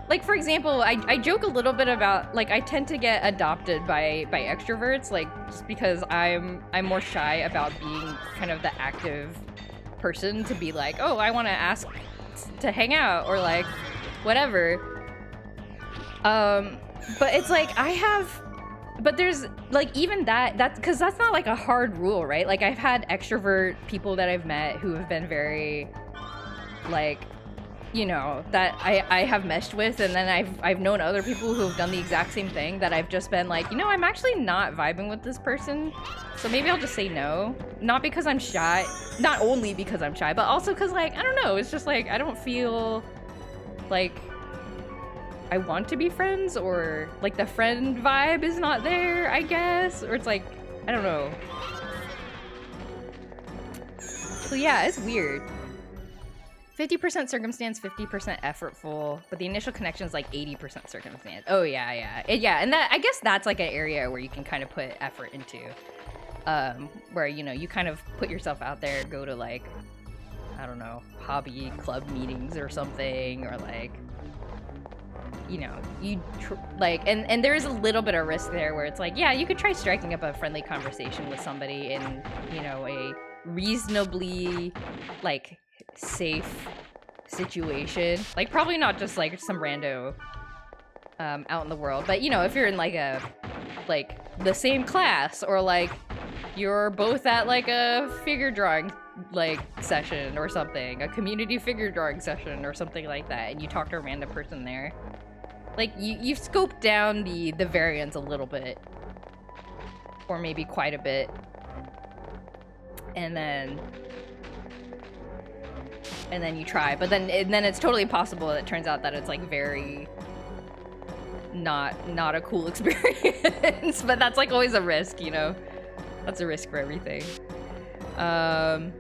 like for example, I joke a little bit about like I tend to get adopted by extroverts, like just because I'm more shy about being kind of the active person to be like, oh, I want to ask to hang out or like whatever. But it's like but there's like even that's because that's not like a hard rule, right? Like I've had extrovert people that I've met who have been very like, you know, that I have meshed with, and then I've known other people who have done the exact same thing that I've just been like, you know, I'm actually not vibing with this person, so maybe I'll just say no. Not because I'm shy, not only because I'm shy, but also because like, I don't know, it's just like I don't feel like I want to be friends, or like the friend vibe is not there, I guess, or it's like, I don't know. So yeah, it's weird. 50% circumstance, 50% effortful, but the initial connection is like 80% circumstance. Oh yeah. Yeah, and that, I guess that's like an area where you can kind of put effort into. Where, you know, you kind of put yourself out there, go to like, I don't know, hobby club meetings or something, or like, you know, you like, and there is a little bit of risk there where it's like, yeah, you could try striking up a friendly conversation with somebody in, you know, a reasonably like safe situation, like probably not just like some rando out in the world, but you know, if you're in like a like the same class, or like you're both at like a figure drawing like session or something, a community figure drawing session or something like that, and you talk to a random person there, like you've scoped down the variance a little bit, or maybe quite a bit, and then you try, but then it's totally possible that it turns out that it's like very not a cool experience. But that's like always a risk, you know, that's a risk for everything. I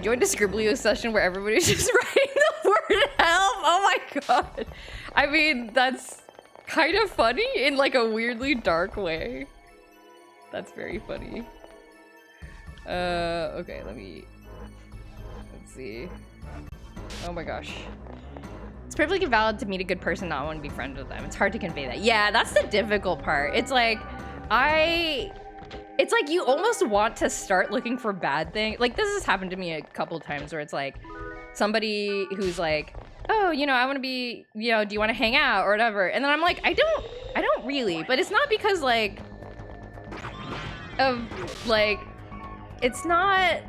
joined a Scribblio session where everybody's just writing the word help. Oh my god. I mean, that's kind of funny in like a weirdly dark way. That's very funny. Okay, let's see. Oh my gosh. It's perfectly valid to meet a good person, not want to be friends with them. It's hard to convey that. Yeah, that's the difficult part. It's like, it's like you almost want to start looking for bad things. Like, this has happened to me a couple times where it's like somebody who's like, oh, you know, I want to be, you know, do you want to hang out or whatever? And then I'm like, I don't really, but it's not because like of like, it's not,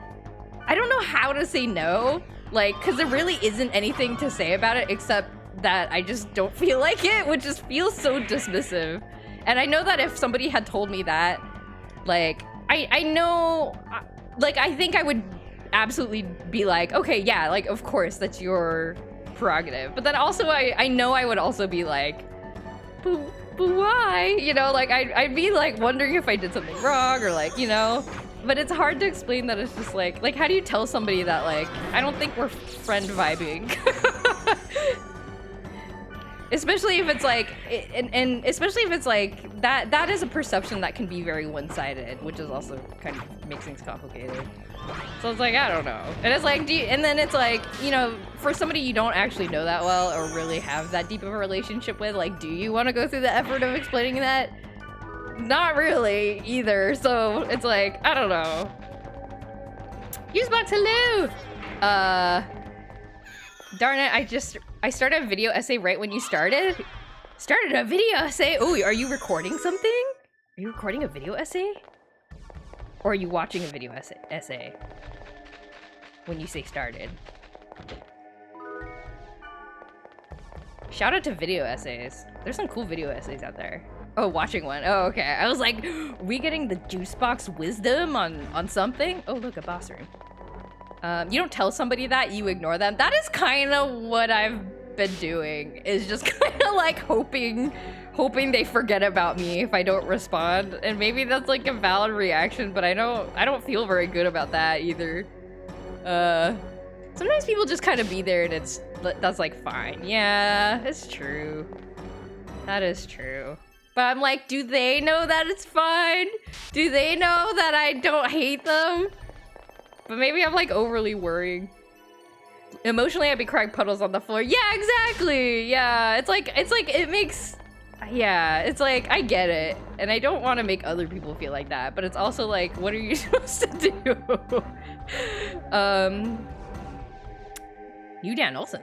I don't know how to say no, like, because there really isn't anything to say about it except that I just don't feel like it, which just feels so dismissive. And I know that if somebody had told me that, like, I know, like, I think I would absolutely be like, okay, yeah, like, of course, that's your prerogative. But then also, I know I would also be like, but why? You know, like, I'd be, like, wondering if I did something wrong, or, like, you know. But it's hard to explain that it's just, like, how do you tell somebody that, like, I don't think we're friend vibing? Especially if it's like, and especially if it's like, that is a perception that can be very one-sided, which is also kind of makes things complicated. So it's like, I don't know. And it's like, and then it's like, you know, for somebody you don't actually know that well or really have that deep of a relationship with, like, do you want to go through the effort of explaining that? Not really either. So it's like, I don't know. Usebox, hello! Darn it, I started a video essay right when you started. Started a video essay? Oh, are you recording something? Are you recording a video essay? Or are you watching a video essay? When you say started. Shout out to video essays. There's some cool video essays out there. Oh, watching one. Oh, okay. I was like, we getting the juice box wisdom on something? Oh, look, a boss room. You don't tell somebody that, you ignore them. That is kind of what I've been doing, is just kind of like hoping they forget about me if I don't respond. And maybe that's like a valid reaction, but I don't feel very good about that either. Sometimes people just kind of be there and that's like fine. Yeah, it's true. That is true. But I'm like, do they know that it's fine? Do they know that I don't hate them? But maybe I'm like overly worrying. Emotionally, I'd be crying puddles on the floor. Yeah, exactly. Yeah, it's like it makes. Yeah, it's like I get it, and I don't want to make other people feel like that, but it's also like, what are you supposed to do? You Dan Olsen.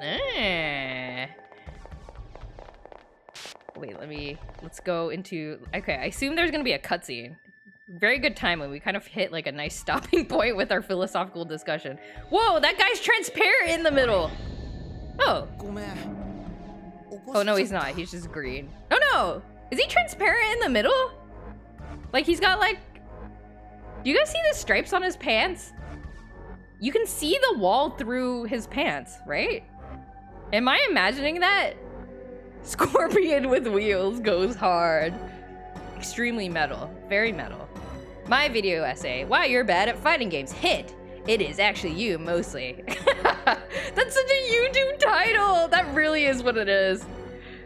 Wait, let's go into. Okay, I assume there's gonna be a cutscene. Very good timing. We kind of hit like a nice stopping point with our philosophical discussion. Whoa, that guy's transparent in the middle. Oh. Oh no, he's not. He's just green. Oh no! Is he transparent in the middle? Like he's got like... Do you guys see the stripes on his pants? You can see the wall through his pants, right? Am I imagining that? Scorpion with wheels goes hard. Extremely metal. Very metal. My video essay, why you're bad at fighting games. Hit. It is actually you, mostly. That's such a YouTube title. That really is what it is.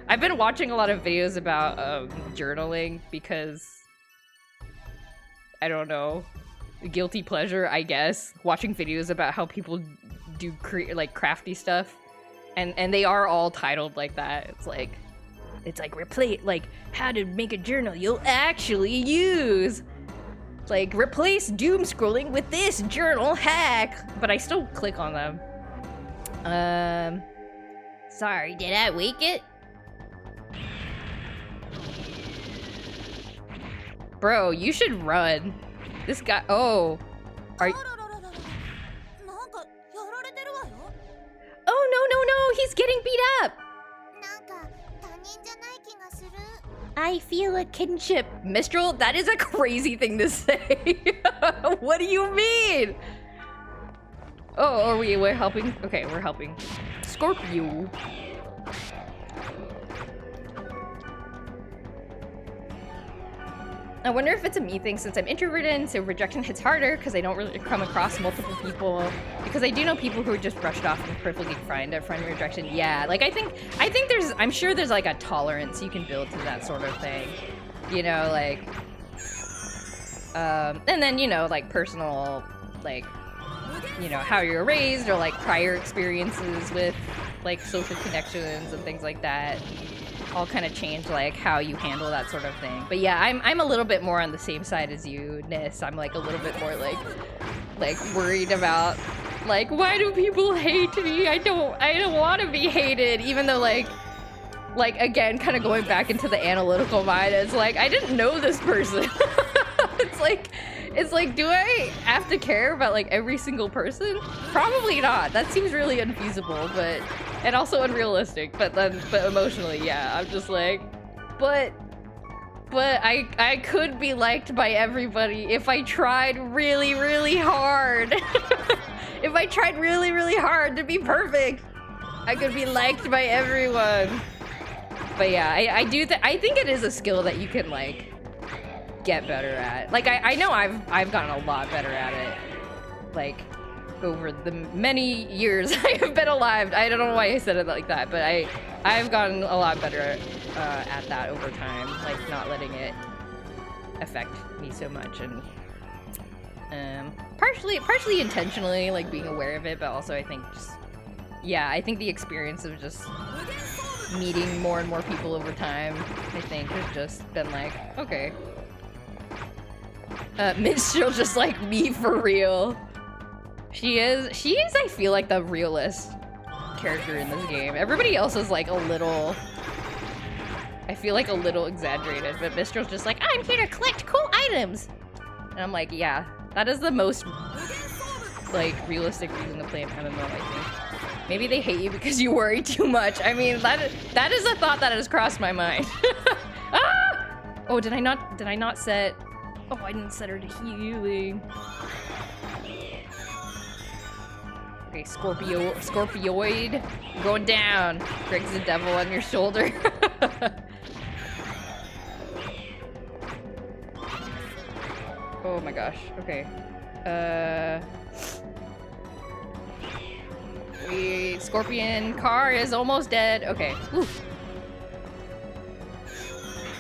I've been watching a lot of videos about journaling because, I don't know, guilty pleasure, I guess. Watching videos about how people do like crafty stuff. And they are all titled like that. It's like replace, like how to make a journal you'll actually use. Like replace doom scrolling with this journal hack. But I still click on them. Sorry, did I wake it? Bro, you should run. This guy, oh. Oh, no, he's getting beat up. I feel a kinship. Mistral, that is a crazy thing to say. What do you mean? Oh, we're helping? Okay, we're helping. Scorpio. I wonder if it's a me thing since I'm introverted, so rejection hits harder because I don't really come across multiple people. Because I do know people who are just brushed off and perfectly fine at friend rejection. Yeah, like I think I'm sure there's like a tolerance you can build to that sort of thing. You know, like, and then, you know, like personal, like, you know, how you're raised or like prior experiences with like social connections and things like that. All kind of change like how you handle that sort of thing. But yeah, I'm a little bit more on the same side as you, Nis. I'm like a little bit more like worried about like, why do people hate me? I don't want to be hated, even though like again, kind of going back into the analytical mind, it's like I didn't know this person. It's like, do I have to care about like every single person? Probably not. That seems really unfeasible, and also unrealistic. But emotionally, yeah, I'm just like, but I could be liked by everybody if I tried really, really hard. If I tried really, really hard to be perfect, I could be liked by everyone. But yeah, I think it is a skill that you can like get better at. Like I know I've gotten a lot better at it, like over the many years I have been alive. I don't know why I said it like that, but I've gotten a lot better at that over time, like not letting it affect me so much, and partially intentionally, like being aware of it, but also I think just, yeah, I think the experience of just meeting more and more people over time, I think has just been like, okay. Minstrel just like me for real. She is, I feel like the realest character in this game. Everybody else is like a little, I feel like a little exaggerated, but Minstrel's just like, I'm here to collect cool items. And I'm like, yeah, that is the most like realistic reason to play an MMO, I think. Maybe they hate you because you worry too much. I mean, that is a thought that has crossed my mind. Ah! Oh, did I not set? Oh, I didn't set her to healing. Okay, Scorpioid, going down. Greg's the devil on your shoulder. Oh my gosh. Okay. Scorpion car is almost dead. Okay. Woo.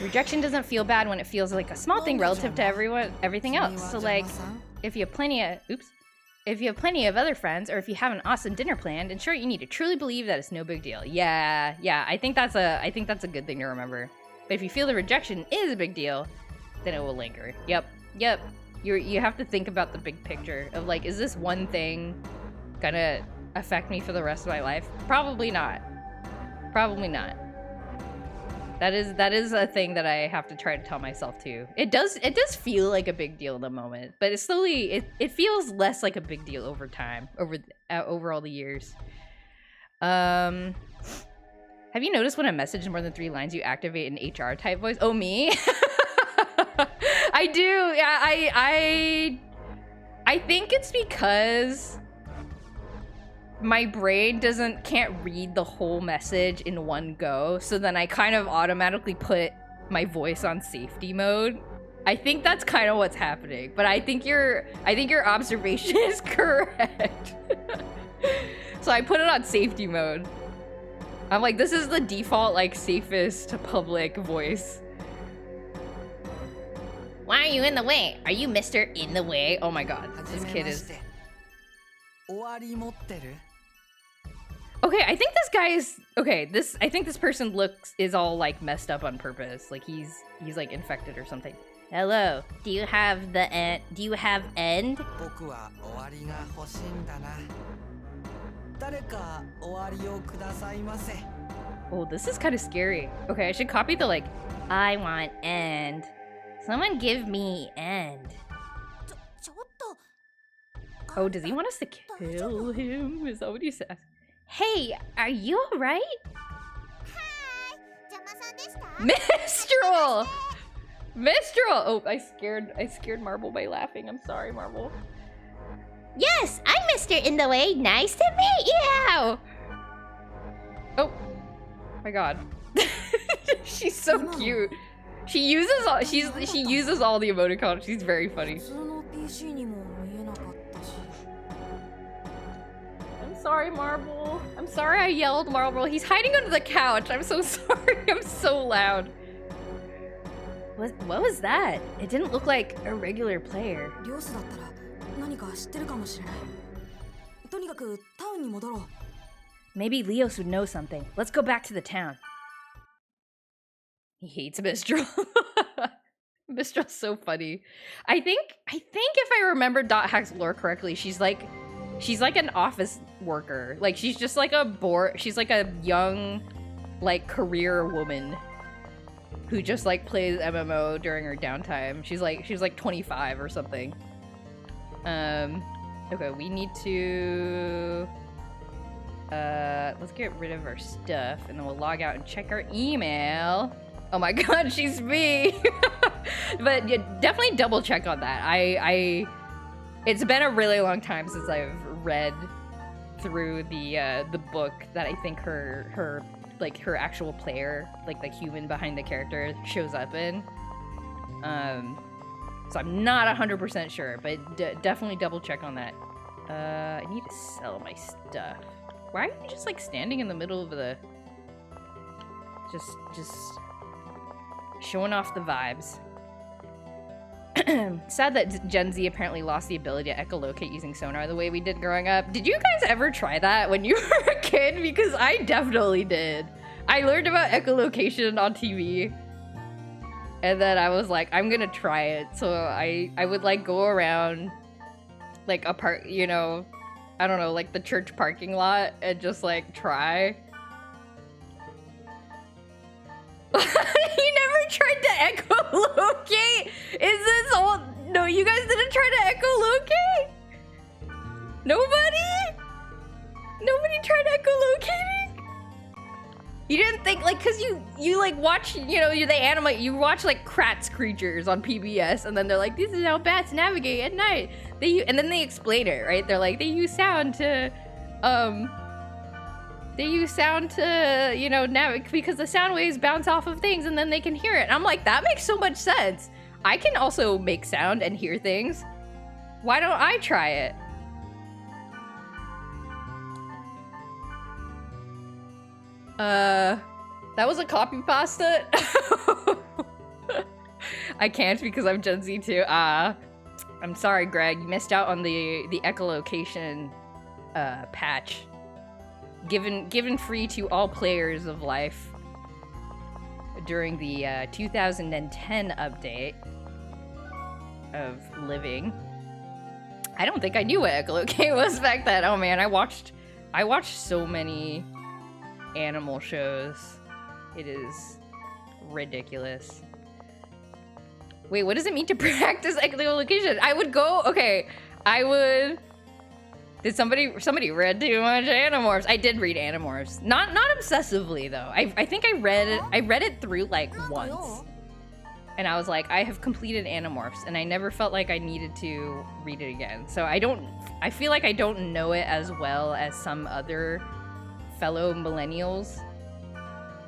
Rejection doesn't feel bad when it feels like a small thing relative to everything else. So like, if you have plenty of, oops. if you have plenty of other friends, or if you have an awesome dinner planned, ensure you need to truly believe that it's no big deal. Yeah, I think that's a good thing to remember. But if you feel the rejection is a big deal, then it will linger. Yep. You have to think about the big picture of like, is this one thing gonna affect me for the rest of my life? Probably not. Probably not. That is a thing that I have to try to tell myself too. It does feel like a big deal in the moment, but it feels less like a big deal over time, over all the years. Have you noticed when a message is more than 3 lines, you activate an HR type voice? Oh, me? I do. Yeah, I think it's because my brain can't read the whole message in one go, so then I kind of automatically put my voice on safety mode. I think that's kind of what's happening, but I think your observation is correct. So I put it on safety mode. I'm like, this is the default, like, safest public voice. Why are you in the way? Are you Mr. In the Way? Oh my god, this kid is... Okay, I think this guy is... Okay, I think this person is all, like, messed up on purpose. Like, he's like, infected or something. Hello, do you have end? Oh, this is kind of scary. Okay, I should copy the, like, I want end. Someone give me end. Oh, does he want us to kill him? Is that what he says? Hey, are you alright? Mistral! Mistral! Oh, I scared Marble by laughing. I'm sorry, Marble. Yes, I'm Mr. In the Way. Nice to meet you! Oh my god. She's so cute. She uses all the emoticons. She's very funny. I'm sorry, Marble. I'm sorry I yelled, Marble. He's hiding under the couch. I'm so sorry. I'm so loud. What was that? It didn't look like a regular player. Maybe Leos would know something. Let's go back to the town. He hates Mistral. Mistral's so funny. I think if I remember Dot Hack's lore correctly, she's like an office worker. Like she's just like she's like a young, like, career woman who just like plays MMO during her downtime. She's like 25 or something. Okay, we need to let's get rid of our stuff and then we'll log out and check our email. Oh my god, she's me. But yeah, definitely double check on that. It's been a really long time since I've read through the book that I think her actual player, like the human behind the character, shows up in. So I'm not 100% sure, but definitely double check on that. I need to sell my stuff. Why are you just like standing in the middle of the... Just showing off the vibes. Sad that Gen Z apparently lost the ability to echolocate using sonar the way we did growing up. Did you guys ever try that when you were a kid? Because I definitely did. I learned about echolocation on TV. And then I was like, I'm gonna try it. So I would like go around like a part, you know, I don't know, like the church parking lot and just like try. You never tried to echolocate? Is this all? No, you guys didn't try to echolocate? Nobody? Nobody tried echolocating? You didn't think, like, cause you like watch, you know, you watch like Kratz creatures on PBS, and then they're like, this is how bats navigate at night. And then they explain it, right? They're like, they use sound to, you know, because the sound waves bounce off of things and then they can hear it. And I'm like, that makes so much sense. I can also make sound and hear things. Why don't I try it? That was a copy pasta? I can't because I'm Gen Z too. I'm sorry, Greg. You missed out on the echolocation patch. Given free to all players of life during the 2010 update of Living. I don't think I knew what echolocate was back then. Oh man, I watched so many animal shows. It is ridiculous. Wait, what does it mean to practice echolocation? I would go, okay, I would... Did somebody read too much Animorphs? I did read Animorphs. Not obsessively though. I think I read it through like once. And I was like, I have completed Animorphs and I never felt like I needed to read it again. So I feel like I don't know it as well as some other fellow millennials.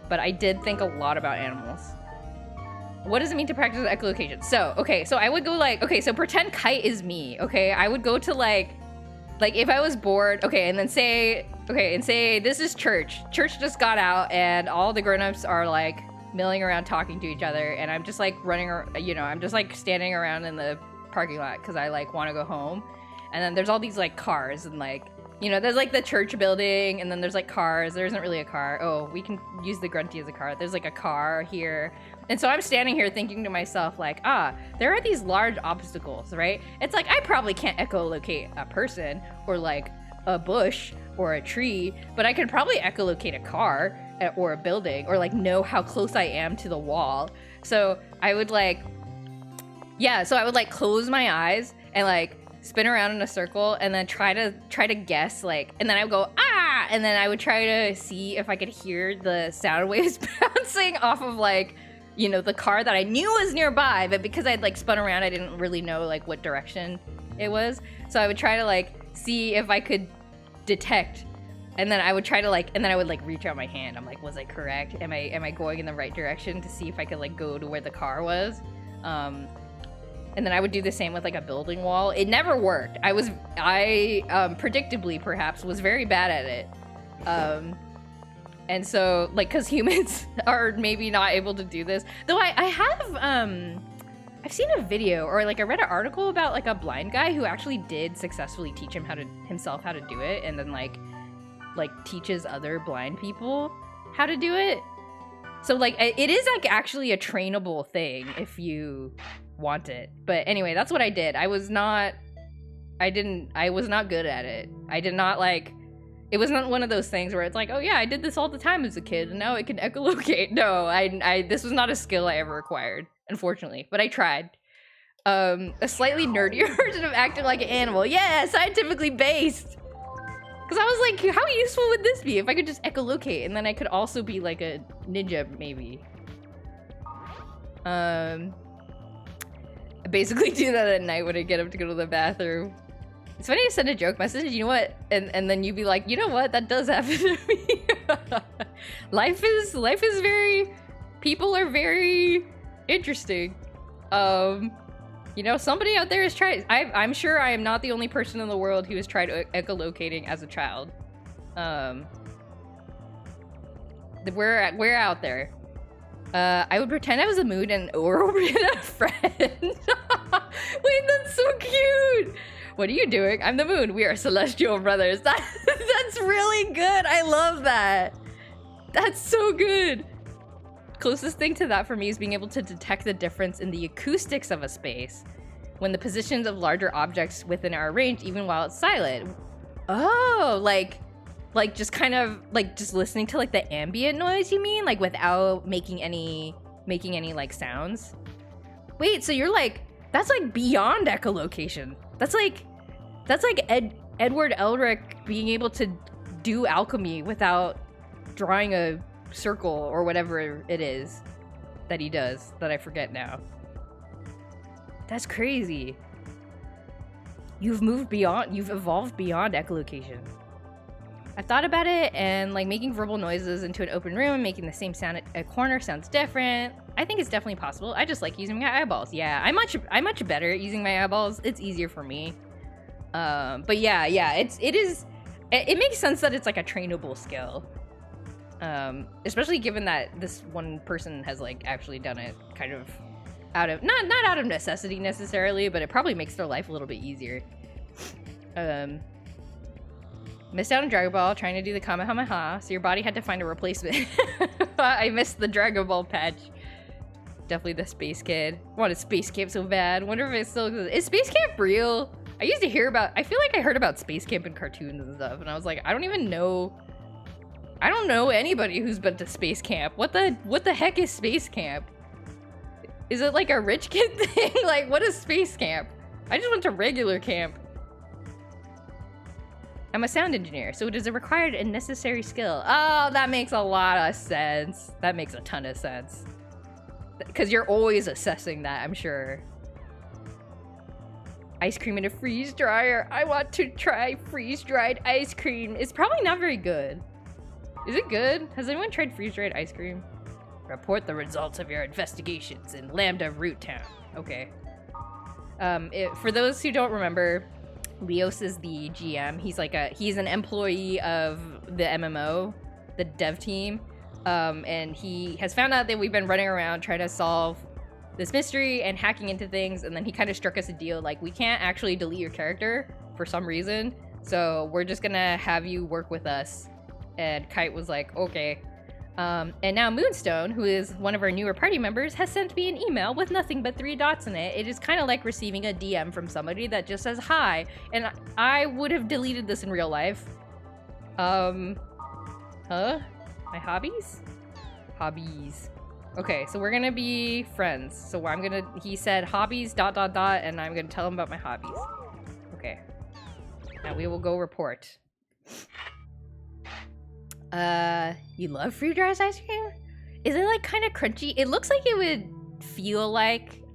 But I did think a lot about animals. What does it mean to practice echolocation? So, okay, so I would go like, okay, so pretend Kite is me, okay? I would go to like if I was bored, okay, and say this is church. Church just got out and all the grown-ups are like milling around talking to each other and I'm just like running, I'm just like standing around in the parking lot because I like want to go home. And then there's all these like cars and like, there's like the church building and then there's like cars. There isn't really a car. Oh, we can use the grunty as a car. There's like a car here. And so I'm standing here thinking to myself like, there are these large obstacles, right? It's like, I probably can't echolocate a person or like a bush or a tree, but I could probably echolocate a car or a building or like know how close I am to the wall. So I would like close my eyes and like spin around in a circle and then try to guess like, and then I would go, and then I would try to see if I could hear the sound waves bouncing off of like, the car that I knew was nearby, but because I'd like spun around, I didn't really know like what direction it was. So I would try to like see if I could detect, and then I would try to like, and then I would like reach out my hand. I'm like, was I correct? Am I going in the right direction to see if I could like go to where the car was? And then I would do the same with like a building wall. It never worked. I predictably perhaps was very bad at it. And so, like, because humans are maybe not able to do this. Though I've seen a video or like I read an article about like a blind guy who actually did successfully teach himself how to do it, and then like teaches other blind people how to do it. So like it is like actually a trainable thing if you want it. But anyway, that's what I did. I was not good at it. I did not like... It wasn't one of those things where it's like, oh yeah, I did this all the time as a kid, and now I can echolocate. No, this was not a skill I ever acquired, unfortunately, but I tried. A slightly nerdier version of acting like an animal. Yeah, scientifically based. Because I was like, how useful would this be if I could just echolocate, and then I could also be like a ninja, maybe. I basically do that at night when I get up to go to the bathroom. It's funny to send a joke message, you know what? And then you be like, you know what? That does happen to me. Life is very... People are very interesting. Somebody out there has tried... I'm sure I am not the only person in the world who has tried echolocating as a child. We're out there. I would pretend I was a mood and orbit a friend. Wait, that's so cute! What are you doing? I'm the moon. We are celestial brothers. That's really good. I love that. That's so good. Closest thing to that for me is being able to detect the difference in the acoustics of a space when the positions of larger objects within our range, even while it's silent. Oh, like just kind of like just listening to like the ambient noise, you mean? Like without making any like sounds? Wait, so you're like, that's like beyond echolocation. That's like Edward Elric being able to do alchemy without drawing a circle or whatever it is that he does that I forget now. That's crazy. You've evolved beyond echolocation. I've thought about it, and like making verbal noises into an open room, making the same sound at a corner sounds different. I think it's definitely possible. I just like using my eyeballs. Yeah, I'm much better at using my eyeballs. It's easier for me. But yeah, it makes sense that it's like a trainable skill. Especially given that this one person has like actually done it kind of out of not out of necessity necessarily, but it probably makes their life a little bit easier. Missed out on Dragon Ball trying to do the Kamehameha, so your body had to find a replacement. I missed the Dragon Ball patch. Definitely the Space Kid. Wanted Space Camp so bad. Wonder if it still exists. Is Space Camp real? I used to hear about, I feel like I heard about Space Camp in cartoons and stuff, and I was like, I don't know anybody who's been to Space Camp. What the heck is Space Camp? Is it like a rich kid thing? Like, what is Space Camp? I just went to regular camp. I'm a sound engineer, so it is a required and necessary skill. Oh, that makes a lot of sense. That makes a ton of sense. Because you're always assessing that, I'm sure. Ice cream in a freeze dryer. I want to try freeze-dried ice cream. It's probably not very good. Is it good? Has anyone tried freeze-dried ice cream? Report the results of your investigations in Lambda Root Town. Okay. For those who don't remember, Leos is the GM. He's an employee of the MMO, the dev team. And he has found out that we've been running around trying to solve this mystery and hacking into things, and then he kind of struck us a deal, like, we can't actually delete your character for some reason, so we're just gonna have you work with us. And Kite was like, okay. And now Moonstone, who is one of our newer party members, has sent me an email with nothing but 3 dots in it. It is kind of like receiving a DM from somebody that just says hi, and I would have deleted this in real life. Huh? My hobbies? Hobbies. Okay, so we're gonna be friends. So he said hobbies ... and I'm gonna tell him about my hobbies. Okay. Now we will go report. You love freeze-dried ice cream? Is it like kind of crunchy? It looks like it would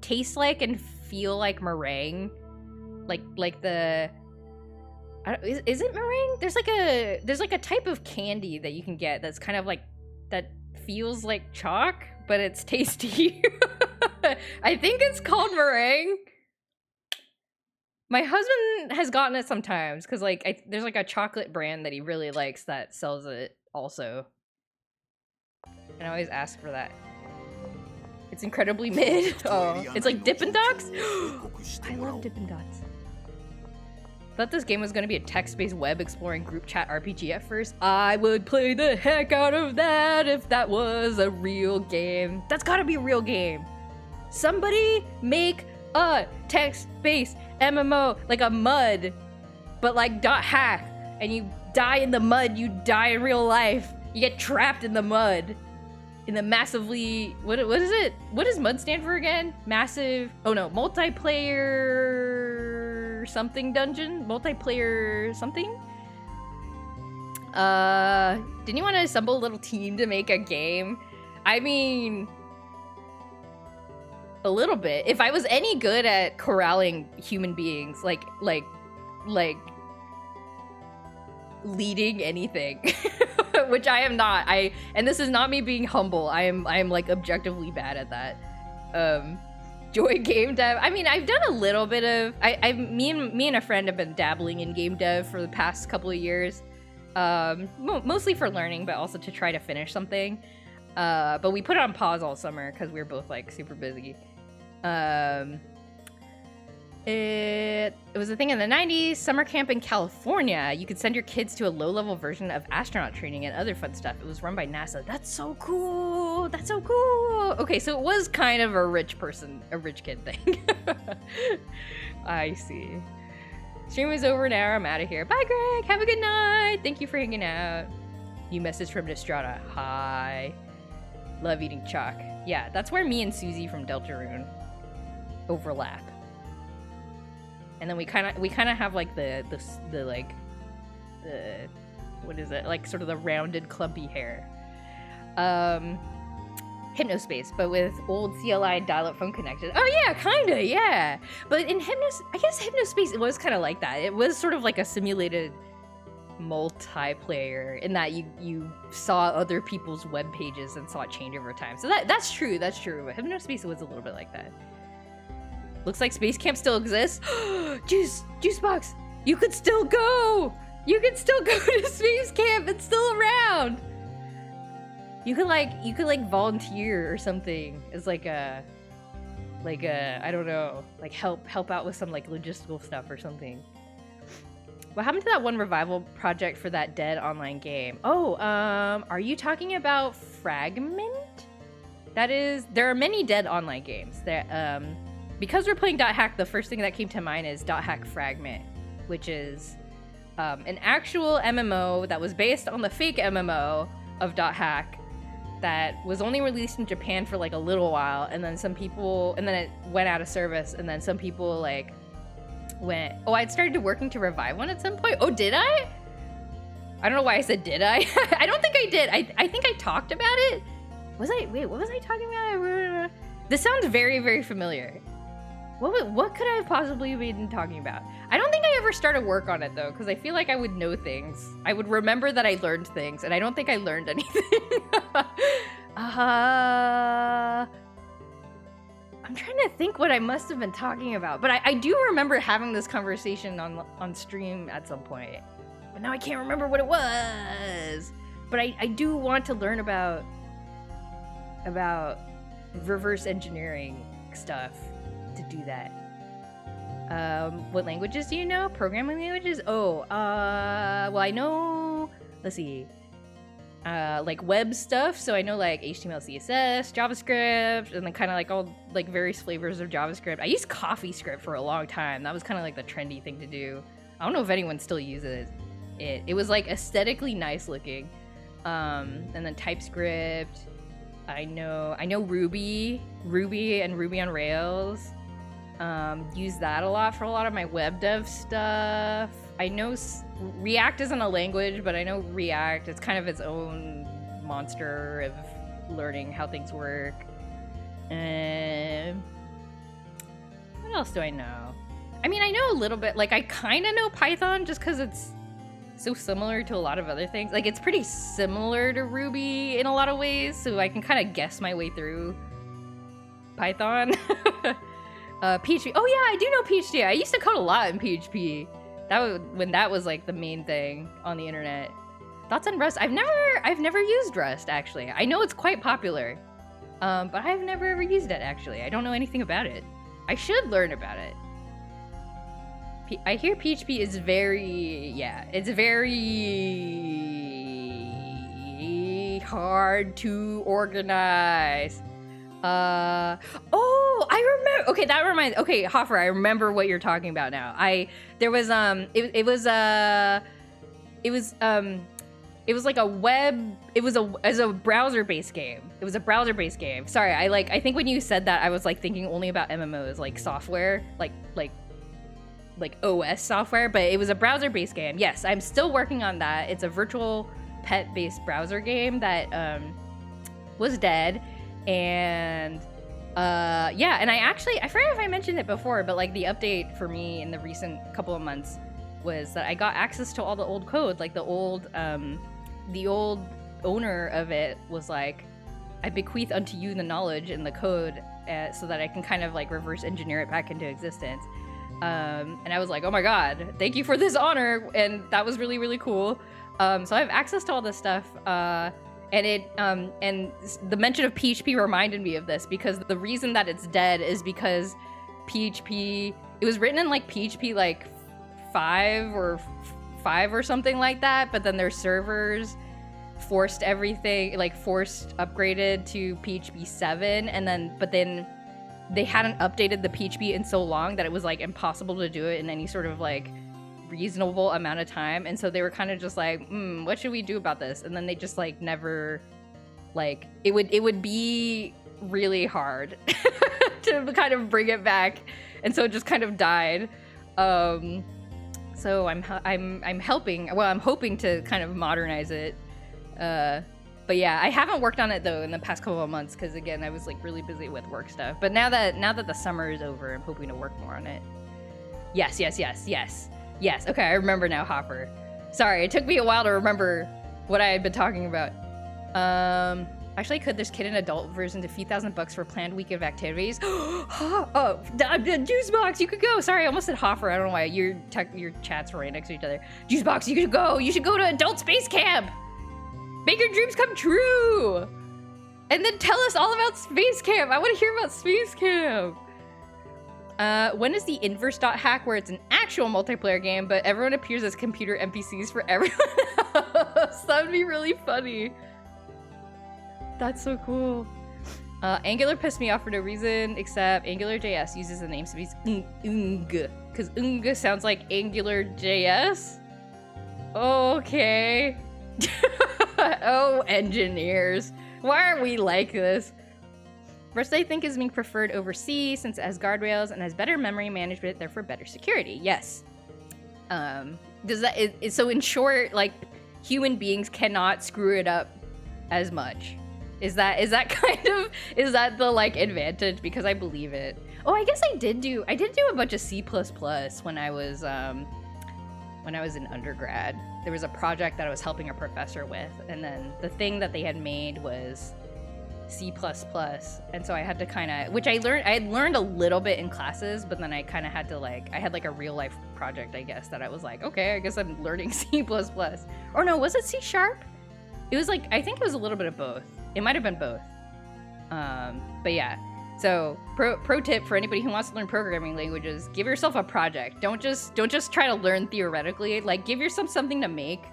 taste like and feel like meringue. Like the... is it meringue? There's like a type of candy that you can get that's kind of like, that feels like chalk, but it's tasty. I think it's called meringue. My husband has gotten it sometimes because there's like a chocolate brand that he really likes that sells it also. And I always ask for that. It's incredibly mid. Oh, it's like Dippin' Dots. I love Dippin' Dots. Thought this game was gonna be a text-based web exploring group chat RPG at first. I would play the heck out of that if that was a real game. That's gotta be a real game. Somebody make a text-based MMO, like a mud, but like .hack, and you die in the mud, you die in real life. You get trapped in the mud. In the massively, what is it? What does MUD stand for again? Massive, oh no, multiplayer something dungeon? Multiplayer something? Didn't you want to assemble a little team to make a game? I mean, a little bit. If I was any good at corralling human beings, like leading anything, which I am not. And this is not me being humble. I am like objectively bad at that. Joy game dev. I mean, I've done a little bit of. Me and a friend have been dabbling in game dev for the past couple of years, mostly for learning, but also to try to finish something. But we put it on pause all summer because we were both like super busy. It was a thing in the 90s, summer camp in California. You could send your kids to a low-level version of astronaut training and other fun stuff. It was run by NASA. That's so cool. That's so cool. Okay, so it was kind of a rich kid thing. I see. Stream is over now. I'm out of here. Bye, Greg. Have a good night. Thank you for hanging out. New message from Nostrada. Hi. Love eating chalk. Yeah, that's where me and Susie from Deltarune overlap. And then we kind of have like the what is it, like sort of the rounded clumpy hair. Hypnospace, but with old CLI dial-up phone connection. Oh yeah, kinda, yeah. But in I guess Hypnospace, it was kind of like that. It was sort of like a simulated multiplayer in that you saw other people's web pages and saw it change over time. So that's true. But Hypnospace was a little bit like that. Looks like Space Camp still exists. Juicebox, you could still go. You could still go to Space Camp. It's still around. You could like volunteer or something as like a like I don't know, like help out with some like logistical stuff or something. What happened to that one revival project for that dead online game? Oh, are you talking about Fragment? There are many dead online games that, because we're playing .hack, the first thing that came to mind is .hack Fragment, which is an actual MMO that was based on the fake MMO of .hack that was only released in Japan for like a little while, and then it went out of service, and then some people like I'd started working to revive one at some point. Oh, did I? I don't know why I said did I? I don't think I did. I think I talked about it. Wait, what was I talking about? This sounds very, very familiar. What could I have possibly been talking about? I don't think I ever started work on it though, because I feel like I would know things. I would remember that I learned things, and I don't think I learned anything. I'm trying to think what I must have been talking about, but I do remember having this conversation on stream at some point, but now I can't remember what it was. But I do want to learn about reverse engineering stuff to do that. What languages do you know? Programming languages? Oh, well, I know, let's see, like web stuff. So I know like HTML, CSS, JavaScript, and then kind of like all like various flavors of JavaScript. I used CoffeeScript for a long time. That was kind of like the trendy thing to do. I don't know if anyone still uses it. It was like aesthetically nice looking. And then TypeScript. I know Ruby and Ruby on Rails. Use that a lot for a lot of my web dev stuff. I know React isn't a language, but I know React. It's kind of its own monster of learning how things work. What else do I know? I mean, I know a little bit. Like, I kind of know Python just because it's so similar to a lot of other things. Like, it's pretty similar to Ruby in a lot of ways, so I can kind of guess my way through Python. PHP. Oh yeah, I do know PHP. I used to code a lot in PHP. When that was like the main thing on the internet. Thoughts on Rust? I've never used Rust actually. I know it's quite popular, but I've never ever used it actually. I don't know anything about it. I should learn about it. I hear PHP is it's very hard to organize. Oh, I remember. Okay, that reminds. Okay, Hoffer, I remember what you're talking about now. It was like a web. It was a browser-based game. It was a browser-based game. Sorry, I think when you said that, I was like thinking only about MMOs, like software, like OS software. But it was a browser-based game. Yes, I'm still working on that. It's a virtual pet-based browser game that was dead. And and I forgot if I mentioned it before, but like the update for me in the recent couple of months was that I got access to all the old code. Like the old owner of it was like, I bequeath unto you the knowledge and the code so that I can kind of like reverse engineer it back into existence. And I was like, oh my god, thank you for this honor. And that was really, really cool. So I have access to all this stuff. And the mention of PHP reminded me of this, because the reason that it's dead is because PHP, it was written in like PHP like 5 or something like that, but then their servers forced upgraded to PHP 7, but then they hadn't updated the PHP in so long that it was like impossible to do it in any sort of like reasonable amount of time. And so they were kind of just like, what should we do about this? And then they just like never, like, it would be really hard to kind of bring it back, and so it just kind of died. So I'm hoping to kind of modernize it. But yeah, I haven't worked on it though in the past couple of months, because again, I was like really busy with work stuff. But now that the summer is over, I'm hoping to work more on it. Yes. Okay, I remember now, Hopper. Sorry, it took me a while to remember what I had been talking about. Actually, could this kid in adult version defeat $1,000 for a planned week of activities? Oh, Juicebox, you could go. Sorry, I almost said Hoffer. I don't know why. Your chats were right next to each other. Juicebox, you could go. You should go to adult space camp. Make your dreams come true. And then tell us all about space camp. I want to hear about space camp. When is the inverse dot hack where it's an actual multiplayer game, but everyone appears as computer NPCs for everyone else? That would be really funny. That's so cool. Angular pissed me off for no reason, except AngularJS uses the namespace ung, because ung sounds like AngularJS. Okay. Oh, engineers. Why are we like this? Rust, I think, is being preferred over C since it has guardrails and has better memory management, therefore better security. Yes. Does that so in short, like, human beings cannot screw it up as much? Is that kind of, is that the like advantage? Because I believe it. Oh, I guess I did do a bunch of C++ when I was in undergrad. There was a project that I was helping a professor with, and then the thing that they had made was C++, and so I had to kind of, which I had learned a little bit in classes, but then I kind of had to like, I had like a real life project, I guess, that I was like, okay, I guess I'm learning C++. Or no, was it C#? It was like, I think it was a little bit of both. It might have been both. But yeah. So pro tip for anybody who wants to learn programming languages: give yourself a project. Don't just try to learn theoretically. Like, give yourself something to make,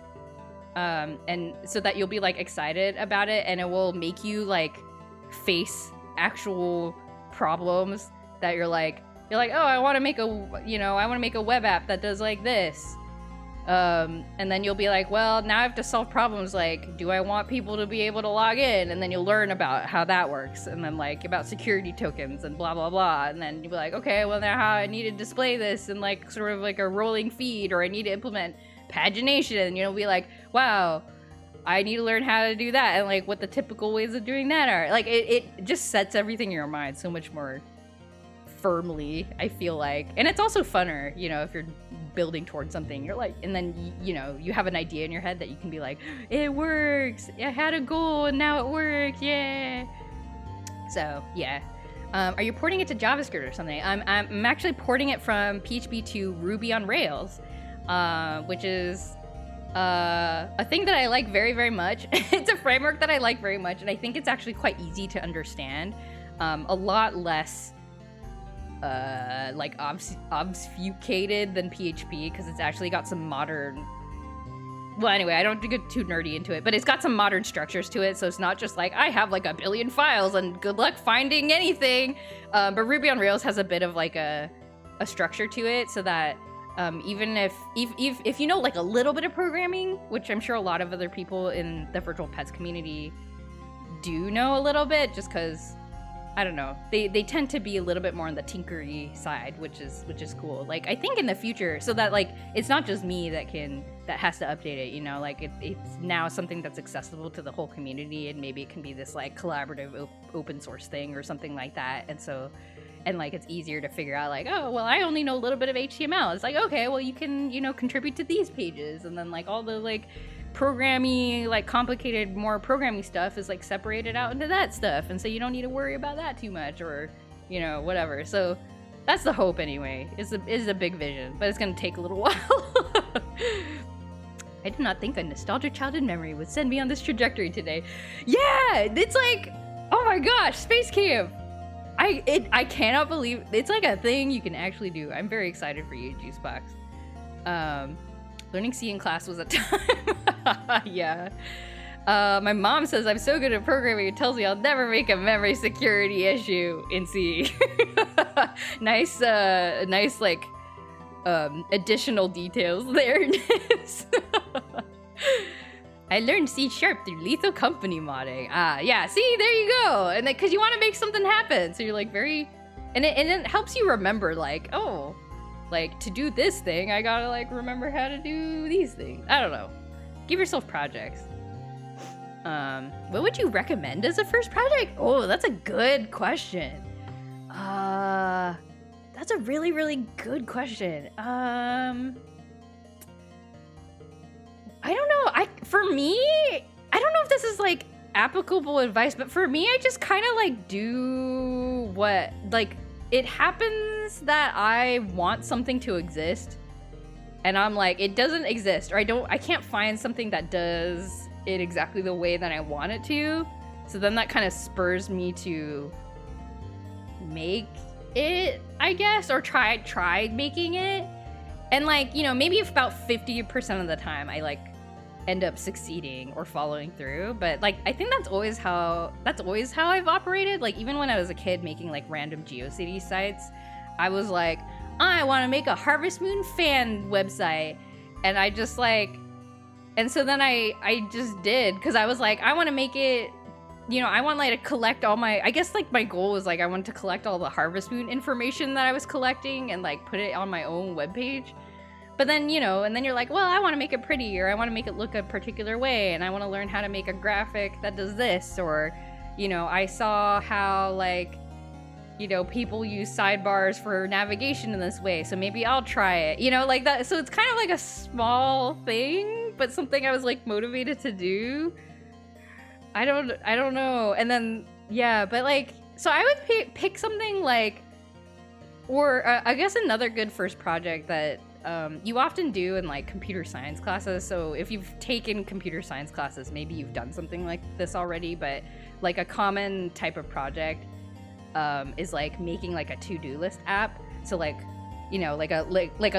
and so that you'll be like excited about it, and it will make you like face actual problems that you're like, oh, I want to make a web app that does like this. And then you'll be like, well, now I have to solve problems like, do I want people to be able to log in? And then you'll learn about how that works, and then like about security tokens and blah blah blah. And then you'll be like, okay, well, now how I need to display this in like sort of like a rolling feed, or I need to implement pagination. And you'll be like, wow, I need to learn how to do that, and like what the typical ways of doing that are. Like it just sets everything in your mind so much more firmly, I feel like. And it's also funner, if you're building towards something, you're like, and then you have an idea in your head that you can be like, it works, I had a goal and now it works, yeah. So yeah. Are you porting it to JavaScript or something? I'm actually porting it from PHP to Ruby on Rails, which is a thing that I like very, very much. It's a framework that I like very much, and I think it's actually quite easy to understand. A lot less like obfuscated than PHP, because it's actually got some modern, well, anyway, I don't get too nerdy into it, but it's got some modern structures to it, so it's not just like, I have like a billion files and good luck finding anything. But Ruby on Rails has a bit of like a structure to it, so that even if you know like a little bit of programming, which I'm sure a lot of other people in the virtual pets community do know a little bit, just because, I don't know, they tend to be a little bit more on the tinkery side, which is cool. Like, I think in the future, so that like it's not just me that has to update it, like it's now something that's accessible to the whole community, and maybe it can be this like collaborative open source thing or something like that. And so, and like it's easier to figure out like, oh, well, I only know a little bit of HTML. It's like, okay, well, you can contribute to these pages, and then like all the like programming, like complicated, more programming stuff is like separated out into that stuff, and so you don't need to worry about that too much, or whatever. So that's the hope anyway. Is a big vision, but it's gonna take a little while. I did not think a nostalgic childhood memory would send me on this trajectory today. Yeah, it's like, oh my gosh, Space Camp. I cannot believe it's like a thing you can actually do. I'm very excited for you, Juicebox. Learning C in class was a time. Yeah. My mom says I'm so good at programming, it tells me I'll never make a memory security issue in C. Nice like additional details there. I learned C# through Lethal Company modding. Yeah, see, there you go. And because you want to make something happen, so you're like very, and it helps you remember like, oh, like to do this thing, I gotta like remember how to do these things. I don't know. Give yourself projects. What would you recommend as a first project? Oh, that's a good question. That's a really, really good question. I don't know. For me, I don't know if this is like applicable advice, but for me, I just kind of like do what, like, it happens that I want something to exist, and I'm like, it doesn't exist, or I can't find something that does it exactly the way that I want it to. So then that kind of spurs me to make it, I guess, or tried making it. And like, you know, maybe about 50% of the time I like end up succeeding or following through. But like, I think that's always how I've operated. Like, even when I was a kid making like random GeoCities sites, I was like, I want to make a Harvest Moon fan website. And I just like, and so then I just did, because I was like, I want to make it, you know, I want like to collect all my, I guess like my goal was like, I wanted to collect all the Harvest Moon information that I was collecting and like put it on my own webpage. But then, you know, and then you're like, well, I want to make it pretty, or I want to make it look a particular way, and I want to learn how to make a graphic that does this, or, you know, I saw how like, you know, people use sidebars for navigation in this way, so maybe I'll try it, you know, like that. So it's kind of like a small thing, but something I was like motivated to do. I don't know. And then, yeah, but like, so I would pick something like, or I guess another good first project that you often do in like computer science classes. So if you've taken computer science classes, maybe you've done something like this already, but like a common type of project is like making like a to-do list app. So like, you know, like a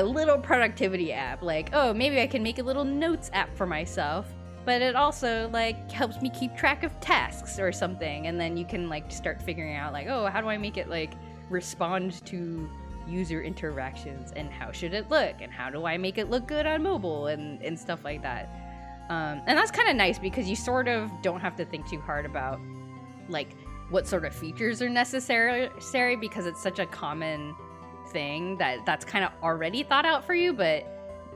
little productivity app, like, oh, maybe I can make a little notes app for myself, but it also like helps me keep track of tasks or something. And then you can like start figuring out like, oh, how do I make it like respond to user interactions, and how should it look, and how do I make it look good on mobile, and stuff like that. And that's kind of nice because you sort of don't have to think too hard about like what sort of features are necessary, because it's such a common thing that's kind of already thought out for you, but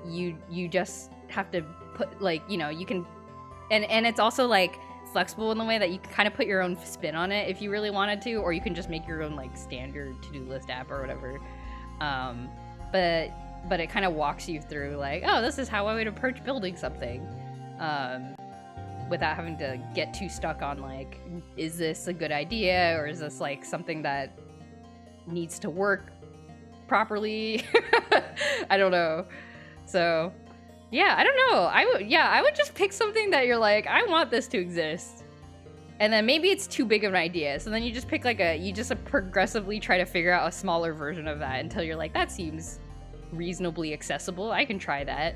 you just have to put like, you know, you can, and it's also like flexible in the way that you can kind of put your own spin on it if you really wanted to, or you can just make your own like standard to-do list app or whatever. But it kind of walks you through like, oh, this is how I would approach building something, without having to get too stuck on like, is this a good idea, or is this like something that needs to work properly? I don't know. So yeah, I don't know. I would just pick something that you're like, I want this to exist. And then maybe it's too big of an idea. So then you just pick like you just progressively try to figure out a smaller version of that until you're like, that seems reasonably accessible. I can try that.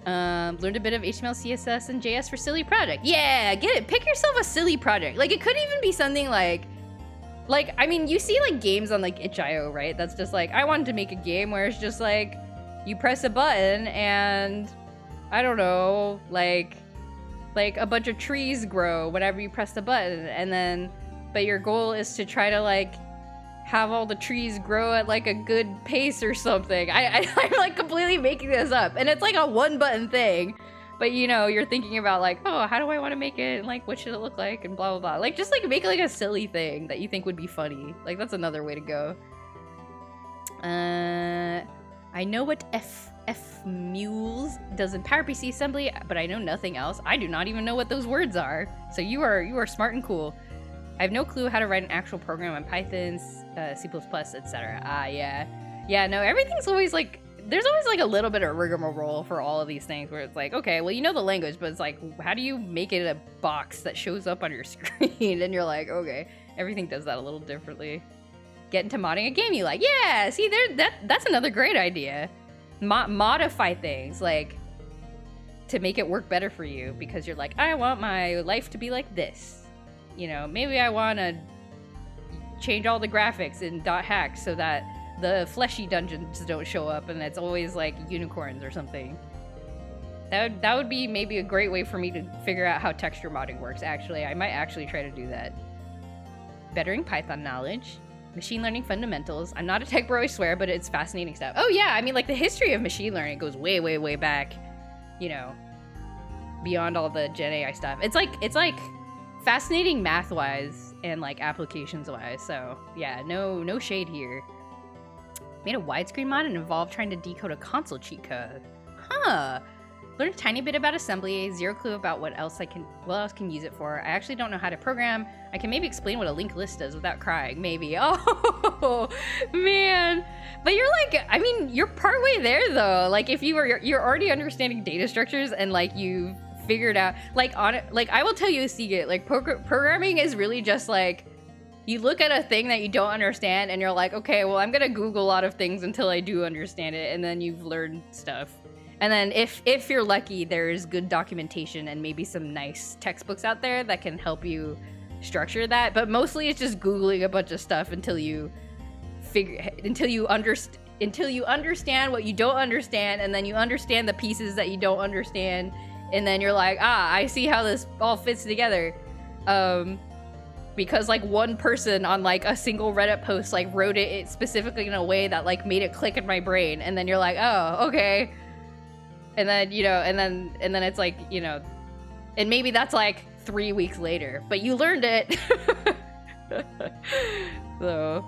Learned a bit of HTML, CSS, and JS for silly project. Yeah, get it. Pick yourself a silly project. Like, it could even be something like, I mean, you see like games on like itch.io, right? That's just like, I wanted to make a game where it's just like, you press a button and I don't know, like a bunch of trees grow whenever you press the button, and then, but your goal is to try to like have all the trees grow at like a good pace or something. I'm like completely making this up, and it's like a one button thing, but you know, you're thinking about like, oh, how do I want to make it, and like what should it look like, and blah blah blah. Like, just like make like a silly thing that you think would be funny. Like, that's another way to go. I know what F mules does in PowerPC assembly, but I know nothing else. I do not even know what those words are. So you are smart and cool. I have no clue how to write an actual program on Python, C++, etc. Yeah, no, everything's always like, there's always like a little bit of rigmarole for all of these things where it's like, okay, well, you know the language, but it's like, how do you make it a box that shows up on your screen? And you're like, okay, everything does that a little differently. Get into modding a game you like. Yeah, see, that's another great idea. Modify things, like, to make it work better for you, because you're like, I want my life to be like this. You know, maybe I want to change all the graphics in .hack so that the fleshy dungeons don't show up and it's always like unicorns or something. That would be maybe a great way for me to figure out how texture modding works, actually. I might actually try to do that. Bettering Python knowledge. Machine learning fundamentals. I'm not a tech bro, I swear, but it's fascinating stuff. Oh yeah, I mean, like, the history of machine learning goes way, way, way back, you know, beyond all the Gen AI stuff. It's like fascinating math-wise and like applications-wise. So yeah, no shade here. Made a widescreen mod and involved trying to decode a console cheat code. Huh. Learned a tiny bit about assembly, zero clue about what else can use it for. I actually don't know how to program. I can maybe explain what a linked list does without crying, maybe. Oh, man. But you're like, I mean, you're partway there though. Like, if you're already understanding data structures and like you've figured out, like, I will tell you a secret, like programming is really just like You look at a thing that you don't understand and you're like, okay, well, I'm gonna Google a lot of things until I do understand it, and then you've learned stuff. And then if you're lucky, there's good documentation and maybe some nice textbooks out there that can help you structure that. But mostly it's just Googling a bunch of stuff until you understand what you don't understand, and then you understand the pieces that you don't understand, and then you're like, I see how this all fits together. Because like one person on like a single Reddit post like wrote it specifically in a way that like made it click in my brain, and then you're like, oh, okay. And then, you know, and then it's like, you know, and maybe that's like 3 weeks later, but you learned it. So,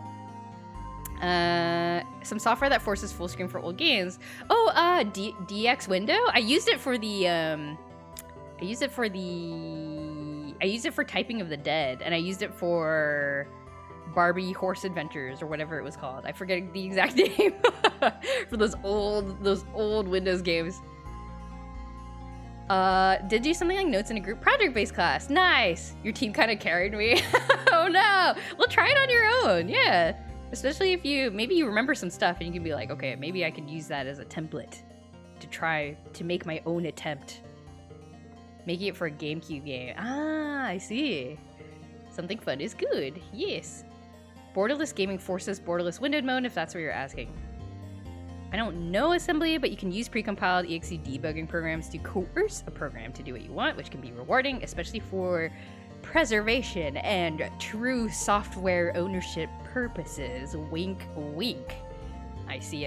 some software that forces full screen for old games. Oh, DX Window. I used it for Typing of the Dead, and I used it for Barbie Horse Adventures or whatever it was called. I forget the exact name for those old Windows games. Did do something like notes in a group project-based class. Nice. Your team kind of carried me. Oh no. Well, try it on your own. Yeah. Especially if maybe you remember some stuff and you can be like, okay, maybe I could use that as a template to try to make my own attempt. Making it for a GameCube game. Ah, I see. Something fun is good. Yes. Borderless gaming forces borderless windowed mode, if that's what you're asking. I don't know assembly, but you can use precompiled exe debugging programs to coerce a program to do what you want, which can be rewarding, especially for preservation and true software ownership purposes. Wink, wink. I see.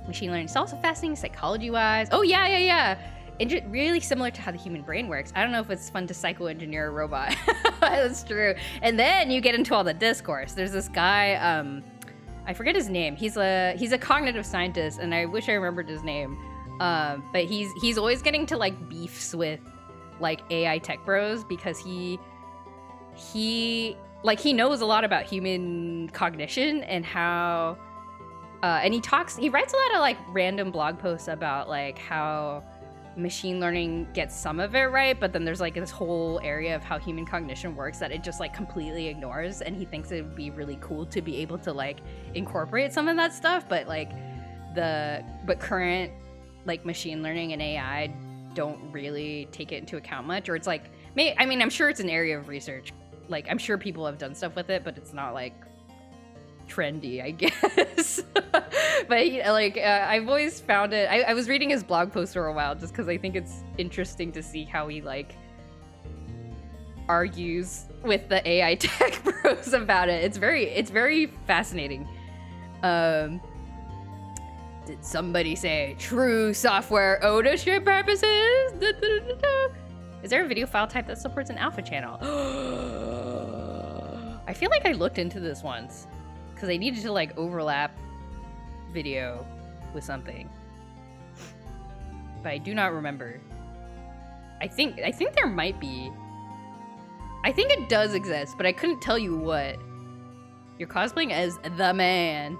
Machine learning is also fascinating psychology-wise. Oh, yeah. Really similar to how the human brain works. I don't know if it's fun to psycho-engineer a robot. That's true. And then you get into all the discourse. There's this guy, I forget his name. He's a cognitive scientist, and I wish I remembered his name. But he's always getting to like beefs with like AI tech bros because he knows a lot about human cognition and how and he writes a lot of like random blog posts about like how machine learning gets some of it right, but then there's like this whole area of how human cognition works that it just like completely ignores, and he thinks it would be really cool to be able to like incorporate some of that stuff, but current like machine learning and AI don't really take it into account much, or it's like I'm sure it's an area of research, like I'm sure people have done stuff with it, but it's not like trendy, I guess. But I've always found it, I was reading his blog post for a while just because I think it's interesting to see how he like argues with the AI tech bros about it. It's very fascinating. Did somebody say true software ownership purposes? Is there a video file type that supports an alpha channel? I feel like I looked into this once because I needed to like overlap video with something, but I do not remember. I think there might be. I think it does exist, but I couldn't tell you what. You're cosplaying as the man.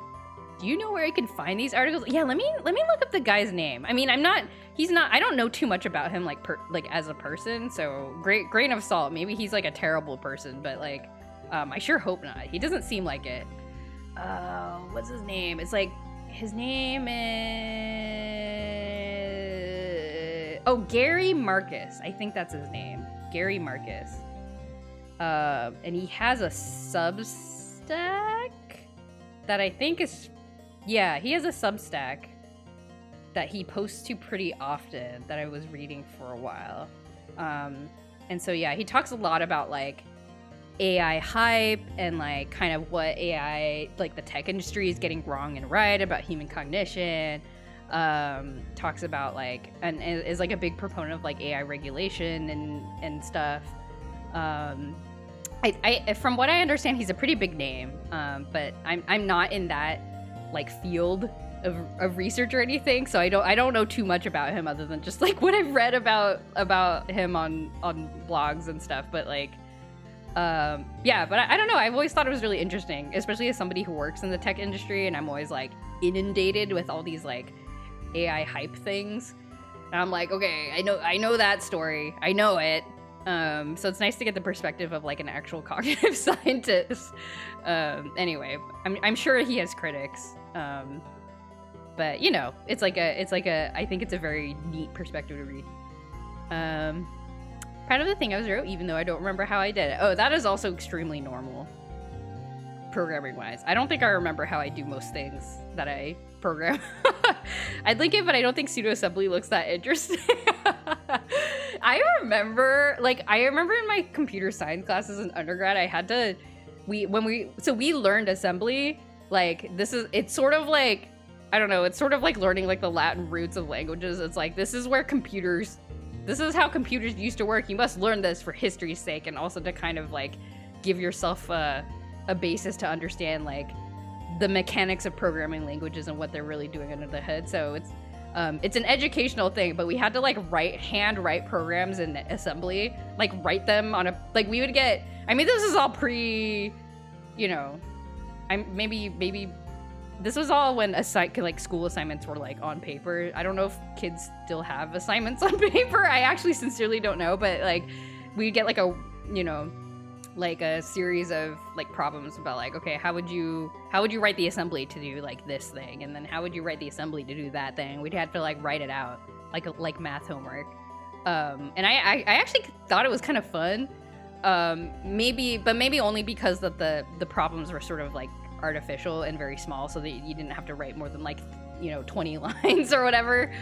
Do you know where I can find these articles? Yeah, let me look up the guy's name. I mean, I don't know too much about him like as a person, so grain of salt. Maybe he's like a terrible person, but like I sure hope not. He doesn't seem like it. What's his name? It's like his name is Gary Marcus. I think that's his name. Gary Marcus. And he has a Substack that I think is, yeah, he has a Substack that he posts to pretty often that I was reading for a while. And so, yeah, he talks a lot about like AI hype and like kind of what AI, like the tech industry is getting wrong and right about human cognition. Talks about like, and is like a big proponent of like AI regulation and stuff. I from what I understand, he's a pretty big name, but I'm not in that like field of research or anything, so I don't know too much about him other than just like what I've read about him on blogs and stuff. But like, yeah, but I don't know. I've always thought it was really interesting, especially as somebody who works in the tech industry, and I'm always like inundated with all these like AI hype things. And I'm like, okay, I know that story. I know it. So it's nice to get the perspective of like an actual cognitive scientist. Anyway, I'm sure he has critics. But you know, it's like a I think it's a very neat perspective to read. Proud of the thing I was wrote, even though I don't remember how I did it. Oh, that is also extremely normal, programming wise. I don't think I remember how I do most things that I program. I'd link it, but I don't think pseudo assembly looks that interesting. I remember in my computer science classes in undergrad, I had to, we learned assembly. Like it's sort of like, I don't know, it's sort of like learning like the Latin roots of languages. It's like, this is how computers used to work. You must learn this for history's sake, and also to kind of like give yourself a basis to understand like the mechanics of programming languages and what they're really doing under the hood. So it's an educational thing, but we had to like hand write programs in assembly, like write them on we would get, I mean, this is all pre, you know, maybe this was all when school assignments were like on paper. I don't know if kids still have assignments on paper. I actually sincerely don't know, but like we'd get like a, you know, like a series of like problems about like, okay, how would you write the assembly to do like this thing, and then how would you write the assembly to do that thing? We'd have to like write it out like math homework. And I actually thought it was kind of fun. Maybe only because that the problems were sort of like artificial and very small, so that you didn't have to write more than like, you know, 20 lines or whatever.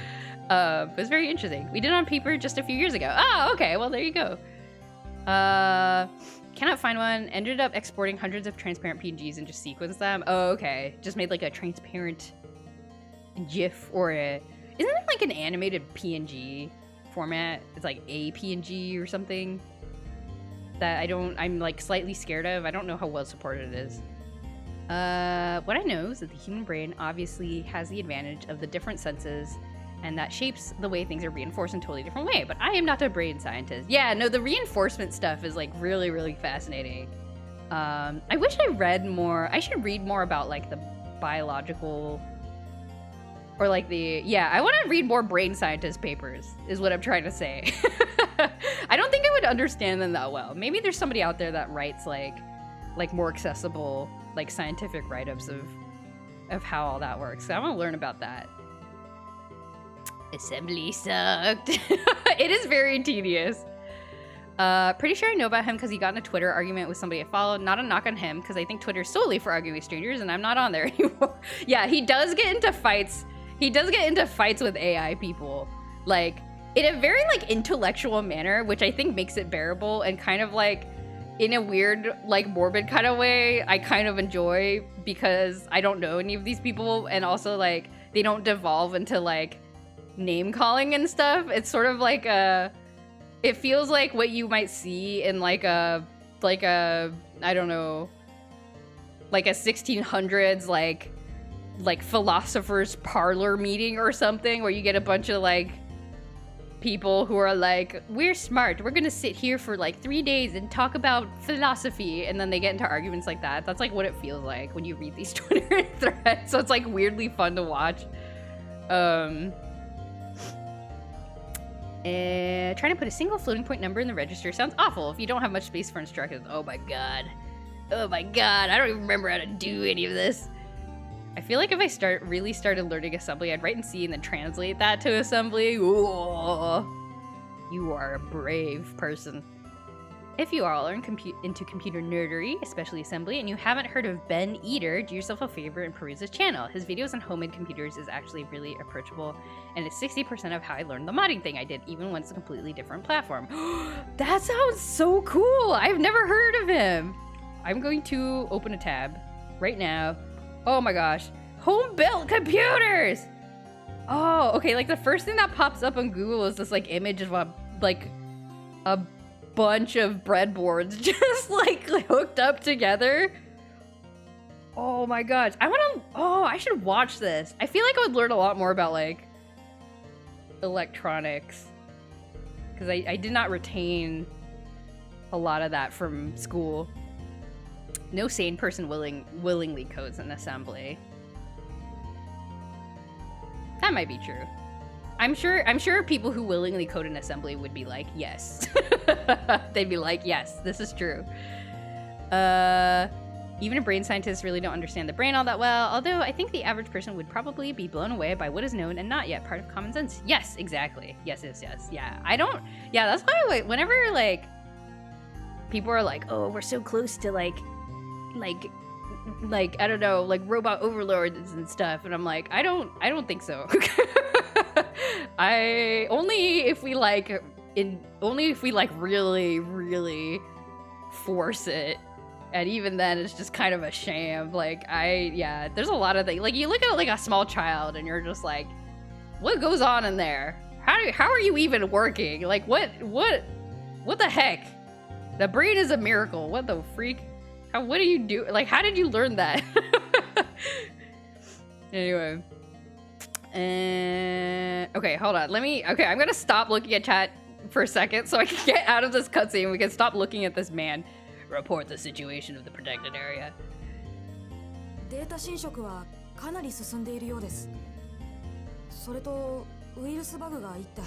It was very interesting. We did it on paper just a few years ago. Oh, okay, well there you go. Cannot find one. Ended up exporting hundreds of transparent PNGs and just sequenced them. Oh, okay. Just made like a transparent GIF or isn't it like an animated PNG format? It's like a PNG or something that I'm like slightly scared of. I don't know how well supported it is. What I know is that the human brain obviously has the advantage of the different senses, and that shapes the way things are reinforced in a totally different way. But I am not a brain scientist. Yeah, no, the reinforcement stuff is like really, really fascinating. I wish I read more. I should read more about like the biological, or like I want to read more brain scientist papers is what I'm trying to say. I don't think I would understand them that well. Maybe there's somebody out there that writes like more accessible, like scientific write-ups of how all that works. So I want to learn about that. Assembly sucked. It is very tedious. Pretty sure I know about him because he got in a Twitter argument with somebody I followed. Not a knock on him, because I think Twitter's solely for arguing with strangers, and I'm not on there anymore. Yeah, he does get into fights. He does get into fights with AI people, like in a very like intellectual manner, which I think makes it bearable, and kind of like in a weird like morbid kind of way I kind of enjoy, because I don't know any of these people, and also like they don't devolve into like name calling and stuff. It's sort of like it feels like what you might see in like a I don't know, like a 1600s like philosophers parlor meeting or something, where you get a bunch of like people who are like, we're smart, we're gonna sit here for like 3 days and talk about philosophy, and then they get into arguments like that. That's like what it feels like when you read these Twitter threads. So it's like weirdly fun to watch. Trying to put a single floating point number in the register sounds awful if you don't have much space for instructions. Oh my god, I don't even remember how to do any of this. I feel like if I really started learning assembly, I'd write in C and then translate that to assembly. Ooh, you are a brave person. If you all are into computer nerdery, especially assembly, and you haven't heard of Ben Eater, do yourself a favor and peruse his channel. His videos on homemade computers is actually really approachable, and it's 60% of how I learned the modding thing I did, even when it's a completely different platform. That sounds so cool! I've never heard of him! I'm going to open a tab right now. Oh my gosh. Home-built computers! Oh, okay, like the first thing that pops up on Google is this like image of a bunch of breadboards just like hooked up together. Oh my gosh. I should watch this. I feel like I would learn a lot more about like electronics, because I did not retain a lot of that from school. No sane person willingly codes an assembly. That might be true. I'm sure people who willingly code in assembly would be like, yes. They'd be like, yes, this is true. Even if brain scientists really don't understand the brain all that well, although I think the average person would probably be blown away by what is known and not yet part of common sense. Yes, exactly. Yes. Yeah, that's why like, whenever like people are like, oh, we're so close to like I don't know, like robot overlords and stuff, and I'm like, I don't think so. Only if we really, really force it. And even then, it's just kind of a sham. Like, there's a lot of things. Like, you look at like a small child, and you're just like, what goes on in there? How are you even working? Like, what the heck? The brain is a miracle. What the freak? What do you do? Like, how did you learn that? Anyway. Okay, hold on. Okay, I'm gonna stop looking at chat for a second so I can get out of this cutscene. We can stop looking at this man. Report the situation of the protected area. Data 侵食はかなり進んでいるようです。それとウイルスバグが1体。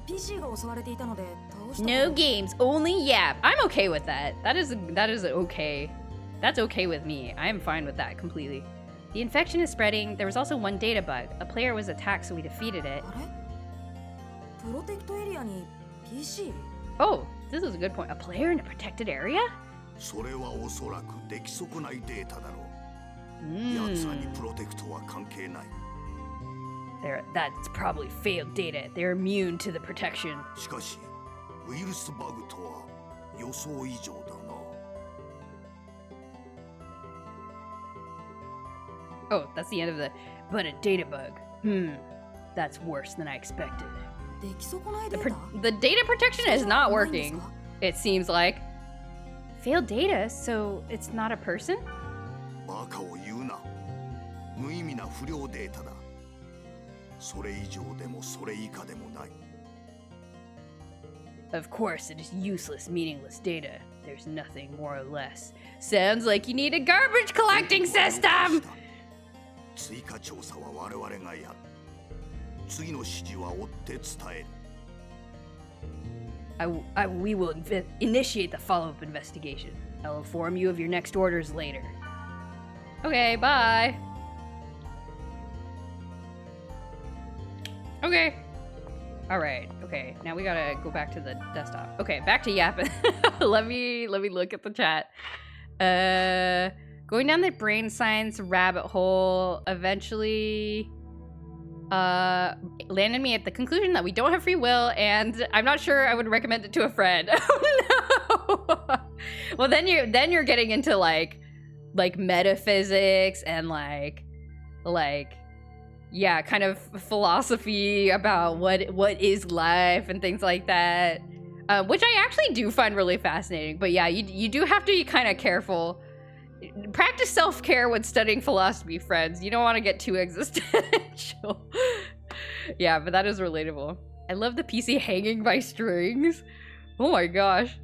PC が襲われていたので倒した。No games, only Yap. I'm okay with that. That is okay. That's okay with me. I am fine with that completely. The infection is spreading. There was also one data bug. A player was attacked, so we defeated it. あれ？プロテクトエリアに PC？ Oh, this is a good point. A player in a protected area? それはおそらく出来損ないデータだろう。奴らにプロテクトは関係ない。That's probably failed data. They're immune to the protection. しかし、ウイルスバグとは予想以上だな。Oh, that's the end of the... But a data bug. That's worse than I expected. The data protection is not working, it seems like. Failed data? So it's not a person? バカを言うな。無意味な不良データだ。それ以上でもそれ以下でもない。Of course, it is useless, meaningless data. There's nothing more or less. Sounds like you need a garbage collecting system! 追加調査は我々がやる。次の指示は追って伝える。We will initiate the follow-up investigation. I'll inform you of your next orders later. Okay, bye. Okay. Alright, okay. Now we gotta go back to the desktop. Okay, back to Yapping. let me look at the chat. Going down the brain science rabbit hole eventually landed me at the conclusion that we don't have free will, and I'm not sure I would recommend it to a friend. Oh no! Well, then you're getting into like metaphysics and like yeah, kind of philosophy about what is life and things like that, which I actually do find really fascinating. But yeah, you do have to be kind of careful. Practice self-care when studying philosophy, friends. You don't want to get too existential. Yeah, but that is relatable. I love the PC hanging by strings. Oh my gosh.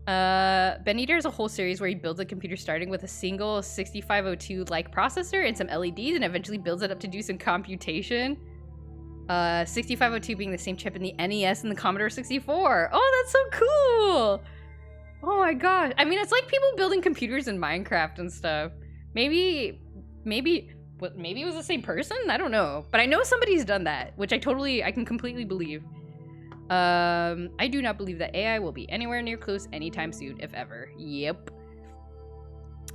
Ben Eater is a whole series where he builds a computer starting with a single 6502-like processor and some LEDs and eventually builds it up to do some computation. 6502 being the same chip in the NES and the Commodore 64. Oh, that's so cool! Oh my gosh. I mean, it's like people building computers in Minecraft and stuff. Maybe it was the same person? I don't know. But I know somebody's done that, which I can completely believe. I do not believe that AI will be anywhere near close anytime soon, if ever. Yep.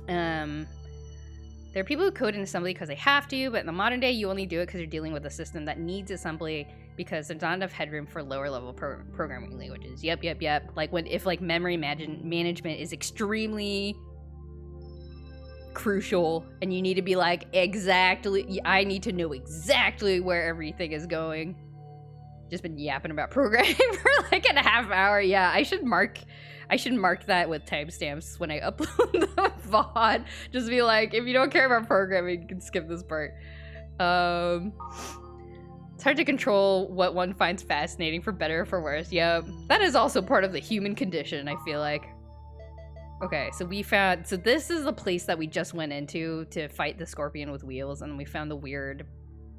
There are people who code in assembly because they have to, but in the modern day, you only do it because you're dealing with a system that needs assembly because there's not enough headroom for lower level programming languages. Yep. Like if memory management is extremely crucial and you need to be like, I need to know exactly where everything is going. Just been yapping about programming for like a half hour. Yeah, I should mark that with timestamps when I upload the VOD. Just be like, if you don't care about programming, you can skip this part. It's hard to control what one finds fascinating, for better or for worse. Yeah, that is also part of the human condition, I feel like. Okay, so this is the place that we just went into to fight the scorpion with wheels, and we found the weird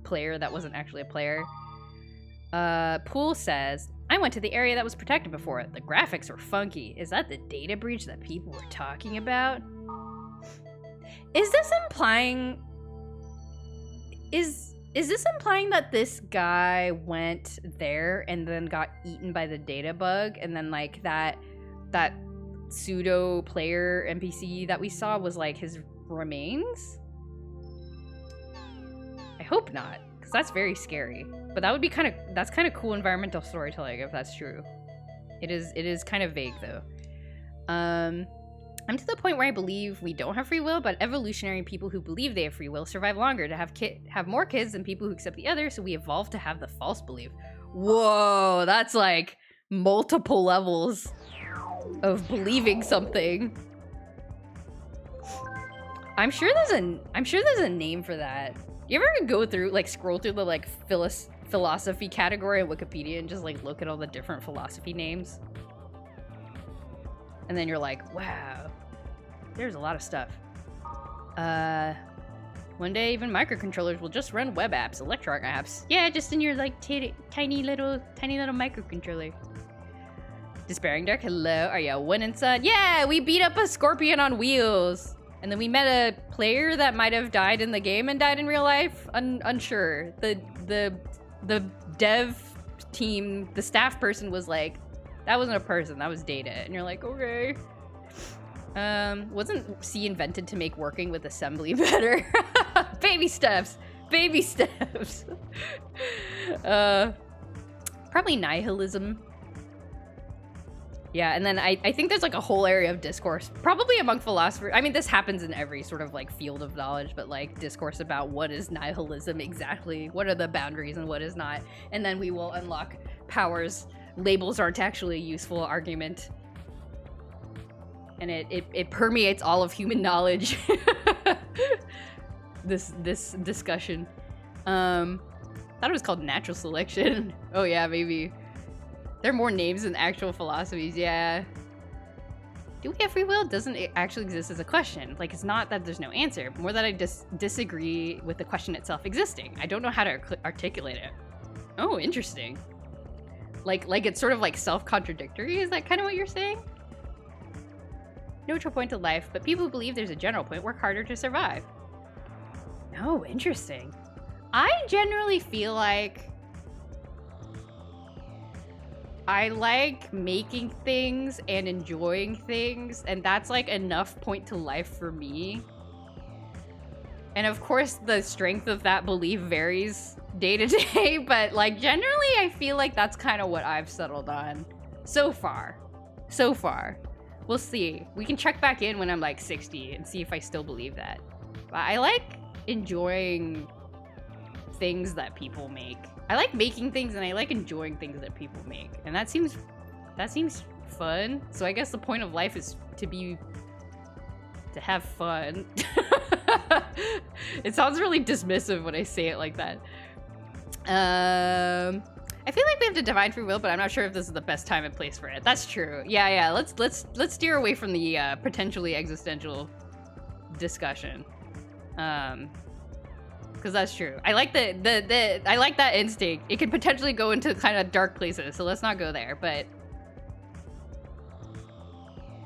player that wasn't actually a player. Pool says, I went to the area that was protected before. The graphics were funky. Is that the data breach that people were talking about? Is this implying... Is this implying that this guy went there and then got eaten by the data bug, and then like that pseudo player NPC that we saw was like his remains? I hope not, because that's very scary. But that would be that's kind of cool environmental storytelling if that's true. It is kind of vague though. I'm to the point where I believe we don't have free will, but evolutionary people who believe they have free will survive longer to have more kids than people who accept the other, so we evolved to have the false belief. Whoa, that's like multiple levels of believing something. I'm sure there's a name for that. You ever go through, like, scroll through the like philosophy category on Wikipedia and just like look at all the different philosophy names? And then you're like, wow, there's a lot of stuff. One day even microcontrollers will just run web apps, electronic apps. Yeah, just in your like tiny little microcontroller. Despairing Dark, hello. Are you a winning son? Yeah, we beat up a scorpion on wheels. And then we met a player that might have died in the game and died in real life. Unsure. The dev team, the staff person was like, that wasn't a person, that was data. And you're like, okay. Wasn't C invented to make working with assembly better? Baby steps. Baby steps. Probably nihilism. Yeah, and then I think there's like a whole area of discourse, probably among philosophers. I mean, this happens in every sort of like field of knowledge, but like discourse about what is nihilism exactly, what are the boundaries and what is not. And then we will unlock Power's labels aren't actually a useful argument. And it permeates all of human knowledge. this discussion. Thought it was called natural selection. Oh yeah, maybe. There are more names than actual philosophies, yeah. Do we have free will? Doesn't it actually exist as a question? Like, it's not that there's no answer, more that I disagree with the question itself existing. I don't know how to articulate it. Oh, interesting. Like it's sort of like self-contradictory? Is that kind of what you're saying? Neutral point to life, but people who believe there's a general point work harder to survive. Oh, interesting. I generally feel like I like making things and enjoying things, and that's like enough point to life for me. And of course, the strength of that belief varies day to day, but like generally I feel like that's kind of what I've settled on so far. So far. We'll see. We can check back in when I'm like 60 and see if I still believe that. But I like enjoying things that people make. I like making things and I like enjoying things that people make. And that seems fun. So I guess the point of life is to have fun. It sounds really dismissive when I say it like that. I feel like we have to divine free will, but I'm not sure if this is the best time and place for it. That's true. Yeah. Let's steer away from the potentially existential discussion. Because that's true. I like I like that instinct. It could potentially go into kind of dark places, so let's not go there. But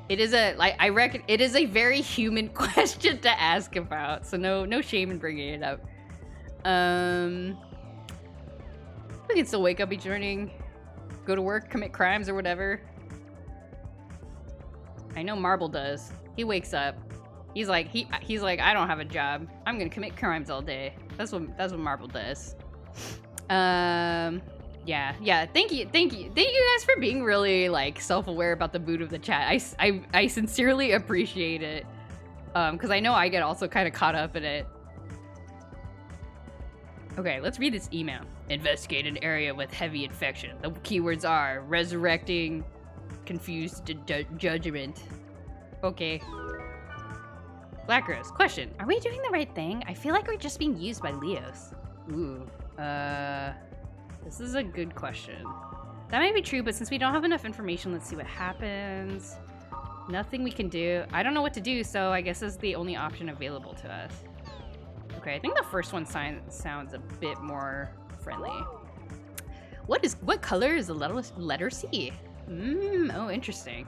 it is I reckon it is a very human question to ask about. So no shame in bringing it up. We can still wake up each morning, go to work, commit crimes or whatever. I know Marble does. He wakes up. He's like, I don't have a job. I'm gonna commit crimes all day. That's what Marble does. Yeah. Thank you guys for being really like self-aware about the mood of the chat. I sincerely appreciate it. Because I know I get also kind of caught up in it. Okay, let's read this email. Investigate an area with heavy infection. The keywords are resurrecting, confused judgment. Okay. Black Rose, question. Are we doing the right thing? I feel like we're just being used by Leos. Ooh. This is a good question. That might be true, but since we don't have enough information, let's see what happens. Nothing we can do. I don't know what to do, so I guess this is the only option available to us. Okay, I think the first one sounds a bit more friendly. What color is the letter C? Oh, interesting.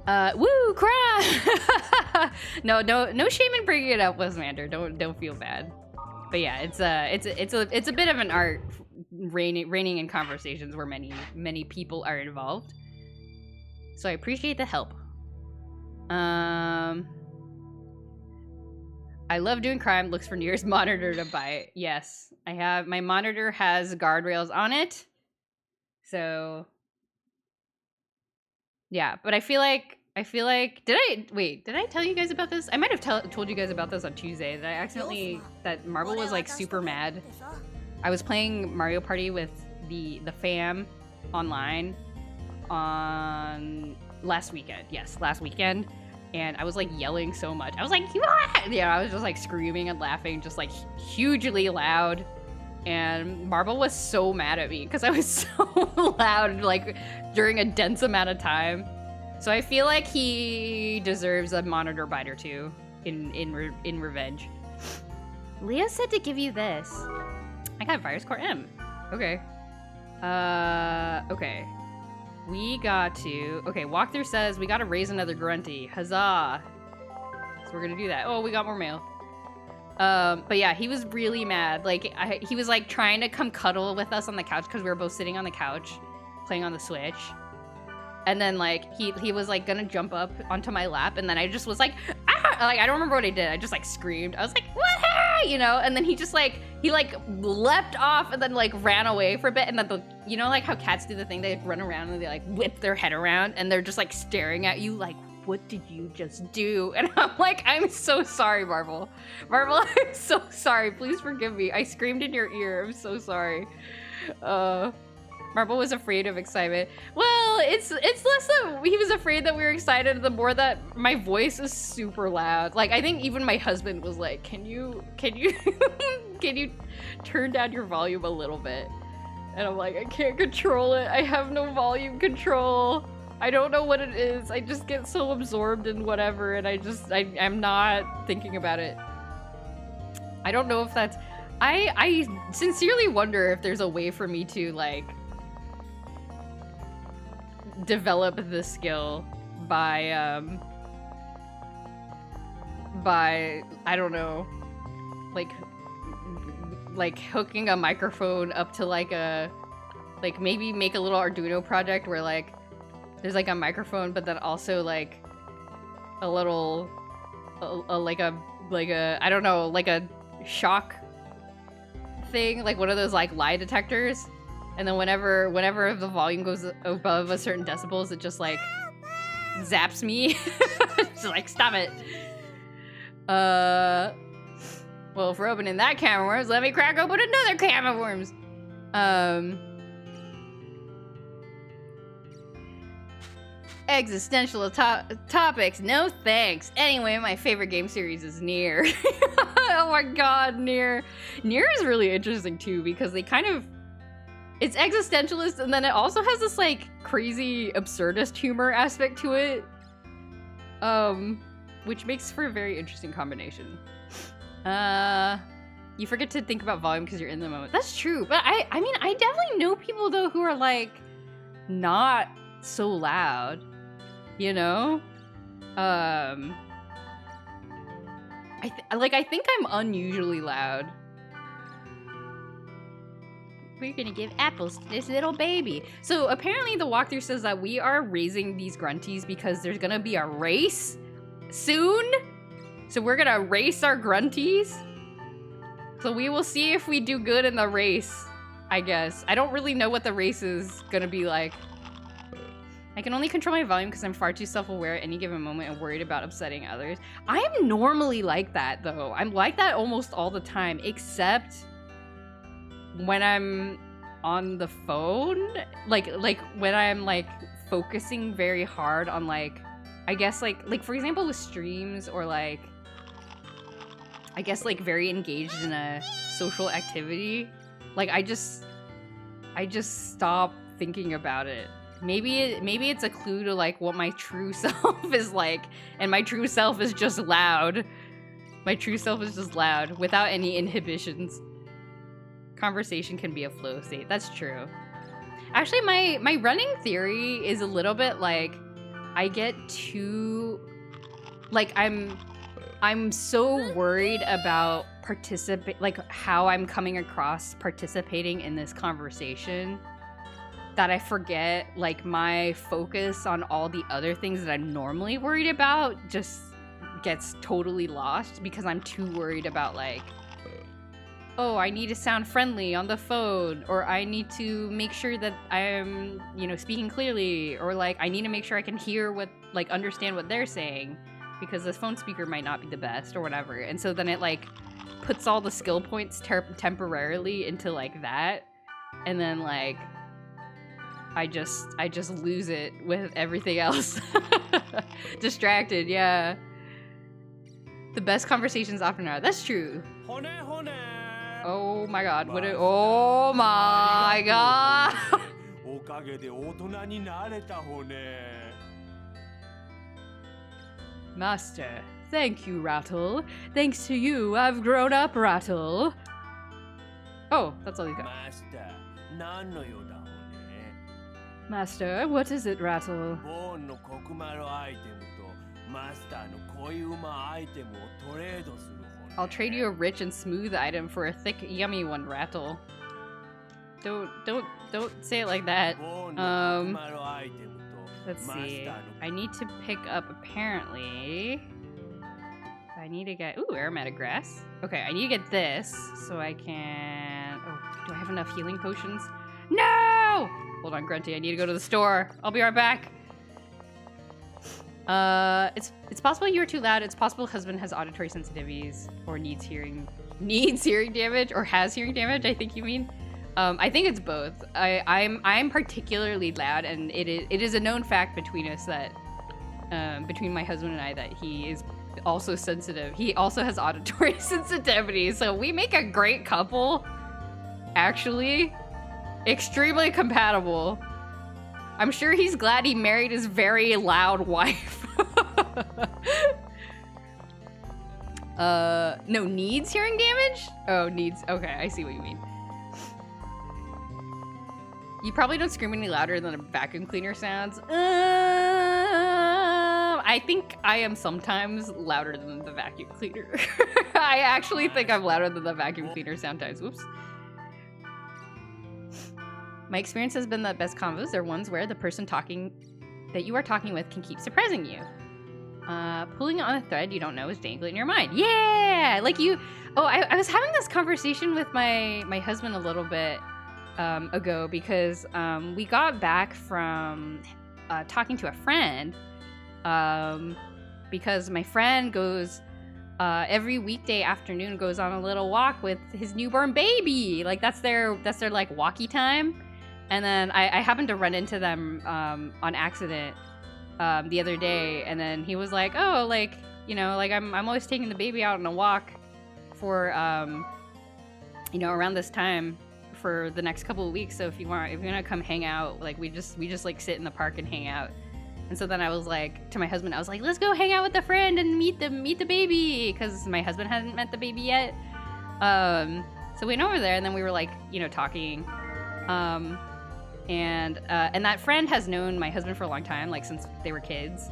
Woo, crap! no shame in bringing it up, Lismander. Don't feel bad. But yeah, it's a bit of an art, reigning in conversations where many people are involved. So I appreciate the help. I love doing crime. Looks for nearest monitor to buy. Yes, I have. My monitor has guardrails on it. So yeah, but I feel like did I tell you guys about this? I might have told you guys about this on Tuesday that Marvel was like super mad. I was playing Mario Party with the fam online on last weekend. Yes, last weekend. And I was like yelling so much. I was like, yeah, I was just like screaming and laughing, just like hugely loud. And Marvel was so mad at me because I was so loud, like during a dense amount of time. So I feel like he deserves a monitor bite or two in revenge. Leo said to give you this. I got Virus Core M. Okay. Okay. Walkthrough says we gotta raise another grunty. Huzzah. So we're gonna do that. Oh, we got more mail. But yeah, he was really mad. Like, he was like trying to come cuddle with us on the couch because we were both sitting on the couch playing on the Switch. And then like he was like gonna jump up onto my lap, and then I just was like, ah! Like I don't remember what I did. I just like screamed. I was like, what? You know? And then he leapt off and then like ran away for a bit. And then you know like how cats do the thing, they run around and they like whip their head around and they're just like staring at you like, what did you just do? And I'm like, I'm so sorry, Marvel. Marvel, I'm so sorry. Please forgive me. I screamed in your ear. I'm so sorry. Marvel was afraid of excitement. Well, it's less that he was afraid that we were excited, the more that my voice is super loud. Like, I think even my husband was like, can you can you turn down your volume a little bit? And I'm like, I can't control it. I have no volume control. I don't know what it is. I just get so absorbed in whatever, and I'm not thinking about it. I don't know if that's... I sincerely wonder if there's a way for me to, like, develop this skill by, I don't know, like hooking a microphone up to, like, maybe make a little Arduino project where, like, there's like a microphone, but then also like a little, like a I don't know, like a shock thing, like one of those like lie detectors, and then whenever the volume goes above a certain decibels, it just like zaps me. It's like, stop it. Well, if we're opening that can of worms, let me crack open another can of worms. Existential topics, no thanks. Anyway, my favorite game series is Nier. Oh my god, Nier. Nier is really interesting too because they kind of... It's existentialist, and then it also has this like crazy absurdist humor aspect to it. Which makes for a very interesting combination. You forget to think about volume because you're in the moment. That's true, but I mean, I definitely know people though who are like not so loud. You know? I think I'm unusually loud. We're gonna give apples to this little baby. So apparently the walkthrough says that we are raising these grunties because there's gonna be a race soon. So we're gonna race our grunties. So we will see if we do good in the race, I guess. I don't really know what the race is gonna be like. I can only control my volume because I'm far too self-aware at any given moment and worried about upsetting others. I am normally like that, though. I'm like that almost all the time, except when I'm on the phone. Like when I'm, like, focusing very hard on, like, I guess, like for example, with streams or, like, I guess, like, very engaged in a social activity. Like, I just stop thinking about it. Maybe it's a clue to like what my true self is like, and my true self is just loud. My true self is just loud, without any inhibitions. Conversation can be a flow state. That's true. Actually, my running theory is a little bit like, I get too... Like, I'm so worried about how I'm coming across participating in this conversation that I forget, like, my focus on all the other things that I'm normally worried about just gets totally lost because I'm too worried about, like, oh, I need to sound friendly on the phone, or I need to make sure that I'm, you know, speaking clearly, or, like, I need to make sure I can hear what, like, understand what they're saying because the phone speaker might not be the best or whatever. And so then it, like, puts all the skill points temporarily into, like, that. And then, like, I just lose it with everything else. Distracted, yeah. The best conversations often are. That's true. Oh my god. Oh my god. Master, thank you, Rattle. Thanks to you, I've grown up, Rattle. Oh, that's all you got. Master, what is it, Rattle? I'll trade you a rich and smooth item for a thick, yummy one, Rattle. Don't say it like that. Let's see. I need to pick up, apparently. I need to get... Ooh, aromatic grass. Okay, I need to get this so I can... Oh, do I have enough healing potions? No! Hold on, Grunty. I need to go to the store. I'll be right back. It's possible you were too loud. It's possible husband has auditory sensitivities or needs hearing damage or has hearing damage, I think you mean. I think it's both. I'm particularly loud, and it is a known fact between us that between my husband and I that he is also sensitive. He also has auditory sensitivity, so we make a great couple. Actually, extremely compatible. I'm sure he's glad he married his very loud wife. No, needs hearing damage? Oh, needs. Okay, I see what you mean. You probably don't scream any louder than a vacuum cleaner sounds. I think I am sometimes louder than the vacuum cleaner. I actually think I'm louder than the vacuum cleaner sometimes. Whoops. My experience has been that best combos are ones where the person that you are talking with can keep surprising you. Pulling on a thread you don't know is dangling in your mind. Yeah! Like you... Oh, I was having this conversation with my husband a little bit ago because we got back from talking to a friend because my friend goes... every weekday afternoon goes on a little walk with his newborn baby. Like that's their like walkie time. And then I happened to run into them on accident the other day, and then he was like, "Oh, like, you know, like I'm always taking the baby out on a walk for you know, around this time for the next couple of weeks. So if you want to come hang out, like we just like sit in the park and hang out." And so then I was like to my husband, I was like, "Let's go hang out with a friend and meet the baby," because my husband hadn't met the baby yet. So we went over there, and then we were like, you know, talking. And that friend has known my husband for a long time, like since they were kids.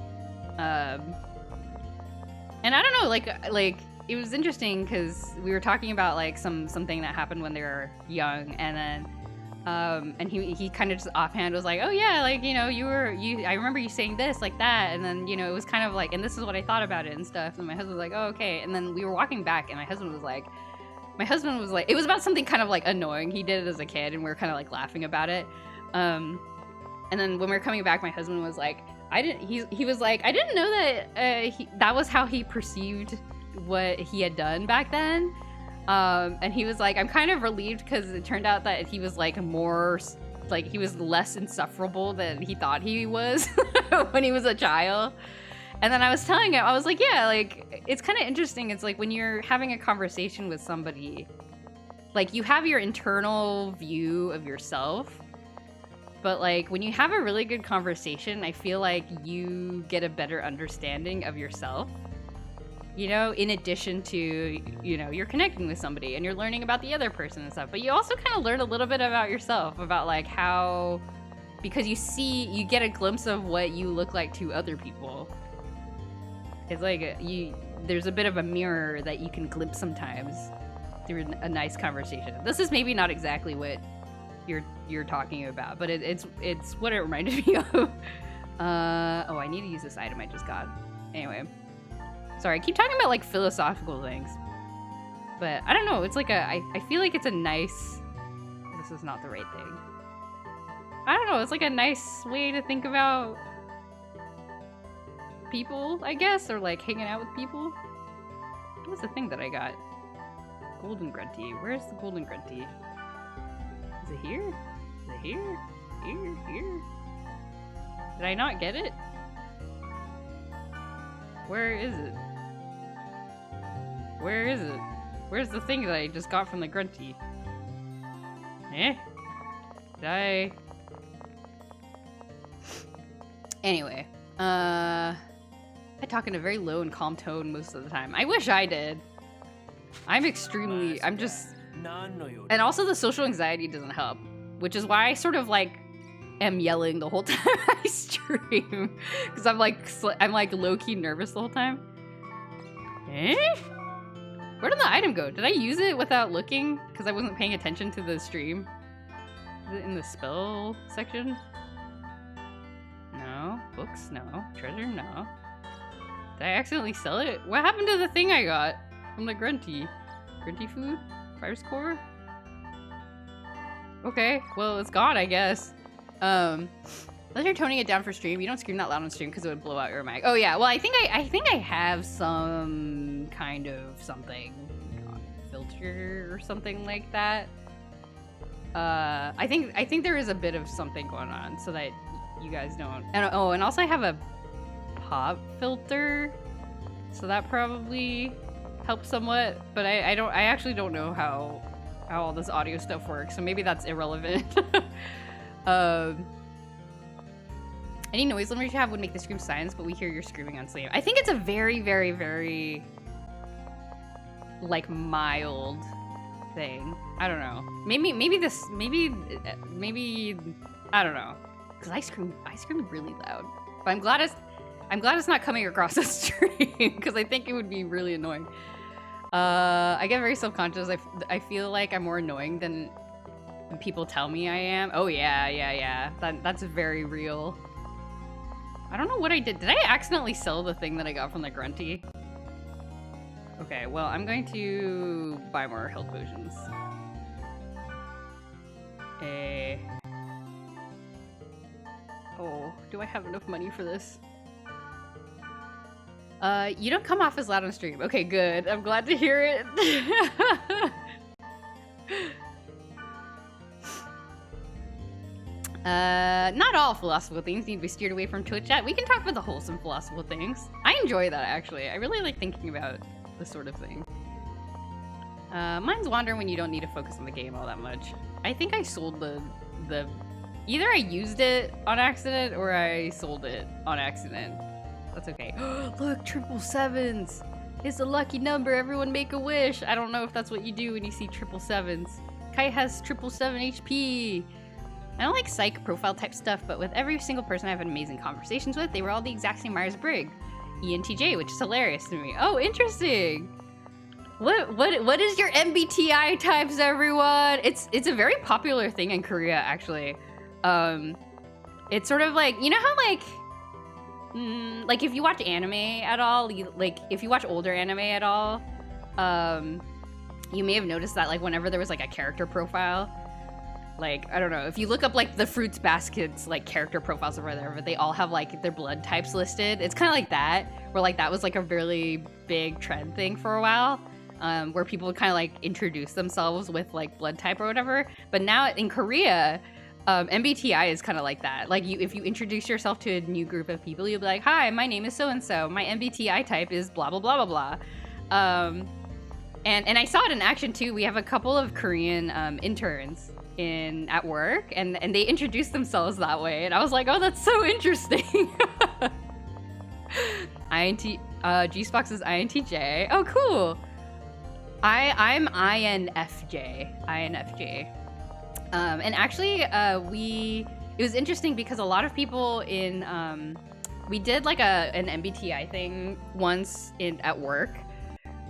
And I don't know, like it was interesting because we were talking about like something that happened when they were young, and then and he kind of just offhand was like, "Oh yeah, like, you know, I remember you saying this, like that," and then, you know, it was kind of like, and this is what I thought about it and stuff. And my husband was like, "Oh, okay." And then we were walking back, and my husband was like, it was about something kind of like annoying. He did it as a kid, and we were kind of like laughing about it. And then when we were coming back, my husband was like, he was like, "I didn't know that that was how he perceived what he had done back then." And he was like, "I'm kind of relieved because it turned out that he was like more, like he was less insufferable than he thought he was when he was a child." And then I was telling him, I was like, "Yeah, like it's kind of interesting. It's like when you're having a conversation with somebody, like you have your internal view of yourself. But like when you have a really good conversation, I feel like you get a better understanding of yourself. You know, in addition to, you know, you're connecting with somebody and you're learning about the other person and stuff, but you also kind of learn a little bit about yourself, about like how, because you get a glimpse of what you look like to other people. It's like there's a bit of a mirror that you can glimpse sometimes through a nice conversation. This is maybe not exactly what you're talking about, but it's what it reminded me of. Oh, I need to use this item I just got. Anyway. Sorry, I keep talking about like philosophical things. But I don't know, it's like I feel like it's a nice... This is not the right thing. I don't know, it's like a nice way to think about people, I guess, or like hanging out with people. What was the thing that I got? Golden Grunty. Where's the Golden Grunty? Is it here? Is it here? Here? Did I not get it? Where is it? Where is it? Where's the thing that I just got from the Grunty? Eh? Did I... Anyway, I talk in a very low and calm tone most of the time. I wish I did. I'm just... And also the social anxiety doesn't help, which is why I sort of like am yelling the whole time I stream, because I'm like low-key nervous the whole time. Eh? Where did the item go? Did I use it without looking? Because I wasn't paying attention to the stream. Is it in the spell section? No. Books? No. Treasure? No. Did I accidentally sell it? What happened to the thing I got from the Grunty? Grunty food? Fire score? Okay, well, it's gone, I guess. Unless you're toning it down for stream, you don't scream that loud on stream because it would blow out your mic. Oh yeah, well I think I have some kind of something filter or something like that. I think there is a bit of something going on so that you guys don't. And and also I have a pop filter, so that probably helps somewhat. But I actually don't know how all this audio stuff works, so maybe that's irrelevant. Any noise limit you have would make the scream silence, but we hear your screaming on stream. I think it's a very, very, very like mild thing. I don't know. Maybe I don't know. Cause I scream really loud. But I'm glad it's not coming across the stream because I think it would be really annoying. I get very self-conscious. I feel like I'm more annoying than people tell me I am. Oh yeah. That's very real. I don't know what I did. Did I accidentally sell the thing that I got from the Grunty? Okay, well, I'm going to buy more health potions. Oh, do I have enough money for this? You don't come off as loud on stream. Okay, good. I'm glad to hear it. Not all philosophical things need to be steered away from Twitch chat. We can talk about the wholesome philosophical things. I enjoy that, actually. I really like thinking about this sort of thing. Mine's wandering when you don't need to focus on the game all that much. I think I sold the either I used it on accident or I sold it on accident. That's okay. Look, 777s! It's a lucky number, everyone make a wish! I don't know if that's what you do when you see 777s. Kite has 777 HP! I don't like psych profile type stuff, but with every single person I've had amazing conversations with, they were all the exact same Myers-Briggs. ENTJ, which is hilarious to me. Oh, interesting! What is your MBTI types, everyone? It's a very popular thing in Korea, actually. It's sort of like, you know how like if you watch anime at all, if you watch older anime at all, you may have noticed that like whenever there was like a character profile, like, I don't know, if you look up like the Fruits Basket's like character profiles or whatever, they all have like their blood types listed. It's kind of like that, where like that was like a really big trend thing for a while, where people would kind of like introduce themselves with like blood type or whatever. But now in Korea, MBTI is kind of like that. Like if you introduce yourself to a new group of people, you'll be like, hi, my name is so-and-so. My MBTI type is blah, blah, blah, blah, blah. And I saw it in action too. We have a couple of Korean interns at work, and they introduced themselves that way, and I was like, oh, that's so interesting. G-Spox is INTJ. Oh, cool. I'm INFJ. INFJ. And actually, it was interesting because a lot of people in, we did like an MBTI thing once at work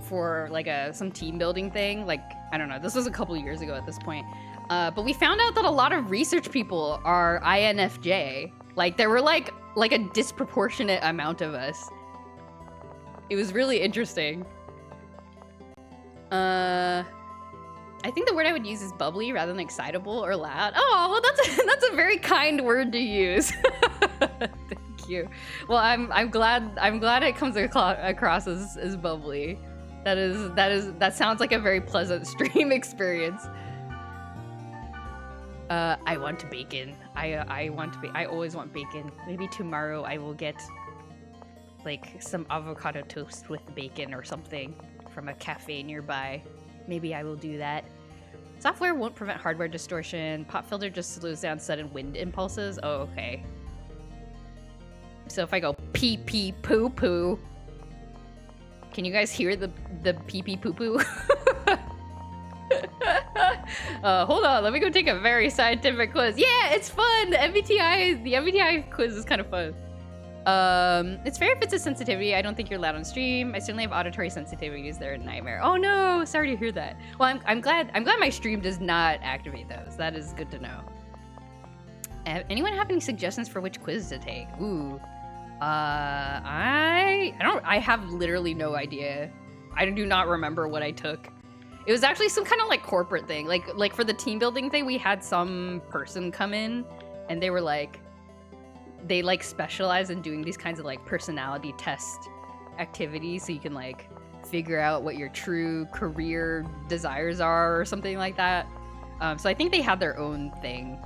for like some team building thing. Like, I don't know, this was a couple years ago at this point. But we found out that a lot of research people are INFJ. Like, there were like a disproportionate amount of us. It was really interesting. I think the word I would use is bubbly rather than excitable or loud. Oh, well, that's a very kind word to use. Thank you. Well, I'm glad it comes across as bubbly. That sounds like a very pleasant stream experience. I want bacon. I always want bacon. Maybe tomorrow I will get like some avocado toast with bacon or something from a cafe nearby. Maybe I will do that. Software won't prevent hardware distortion. Pop filter just slows down sudden wind impulses. Oh, okay. So if I go pee pee poo poo, can you guys hear the pee pee poo poo? Hold on, let me go take a very scientific quiz. Yeah, it's fun. The MBTI quiz is kind of fun. It's fair if it's a sensitivity. I don't think you're loud on stream. I certainly have auditory sensitivities. They're a nightmare. Oh no, sorry to hear that. Well, I'm glad my stream does not activate those. That is good to know. Anyone have any suggestions for which quiz to take? Ooh, I have literally no idea. I do not remember what I took. It was actually some kind of like corporate thing. Like for the team building thing, we had some person come in and they were like, they like specialize in doing these kinds of like personality test activities so you can like figure out what your true career desires are or something like that. So I think they had their own thing.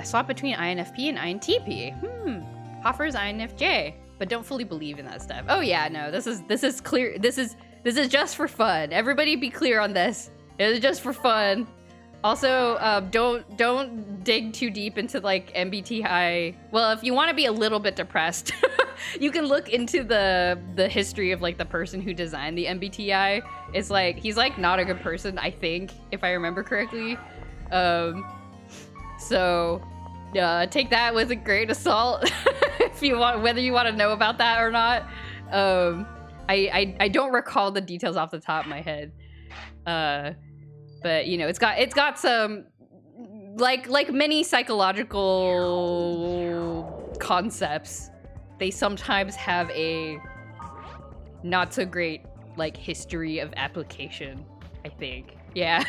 Swap between INFP and INTP. Hoffer's INFJ, but don't fully believe in that stuff. Oh yeah, no, this is clear. This is just for fun. Everybody be clear on this. It is just for fun. Also, don't dig too deep into like MBTI. Well, if you want to be a little bit depressed, you can look into the history of like the person who designed the MBTI. It's like he's like not a good person, I think, if I remember correctly. So take that with a grain of salt if you want, whether you want to know about that or not. I don't recall the details off the top of my head. But you know, it's got some like many psychological concepts. They sometimes have a not so great like history of application, I think. Yeah.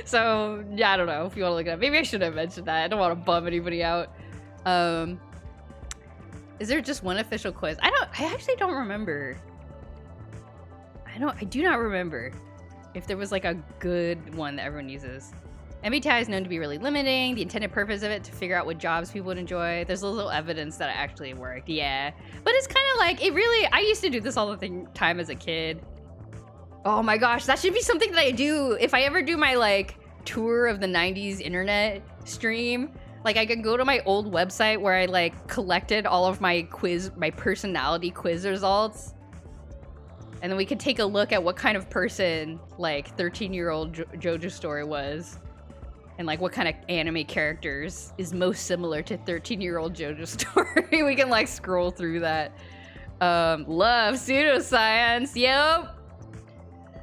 So yeah, I don't know if you want to look it up. Maybe I should have mentioned that. I don't want to bum anybody out. Is there just one official quiz? I actually don't remember. I do not remember if there was like a good one that everyone uses. MBTI is known to be really limiting. The intended purpose of it to figure out what jobs people would enjoy. There's a little evidence that it actually worked. Yeah, but it's kind of like I used to do this all the time as a kid. Oh my gosh, that should be something that I do if I ever do my like tour of the 90s internet stream. Like I could go to my old website where I like collected all of my personality quiz results. And then we could take a look at what kind of person like 13-year-old JoJo Story was. And like what kind of anime characters is most similar to 13-year-old JoJo Story. We can like scroll through that. Love pseudoscience, yep.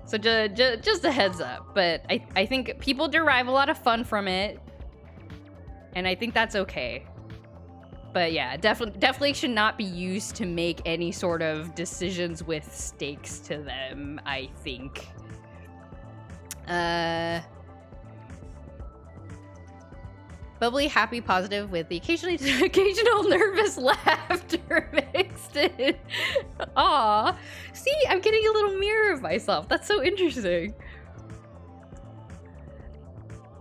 So just a heads up. But I think people derive a lot of fun from it. And I think that's okay. But yeah, definitely should not be used to make any sort of decisions with stakes to them, I think. Bubbly, happy, positive with the occasional nervous laughter mixed in. Aw. See, I'm getting a little mirror of myself. That's so interesting.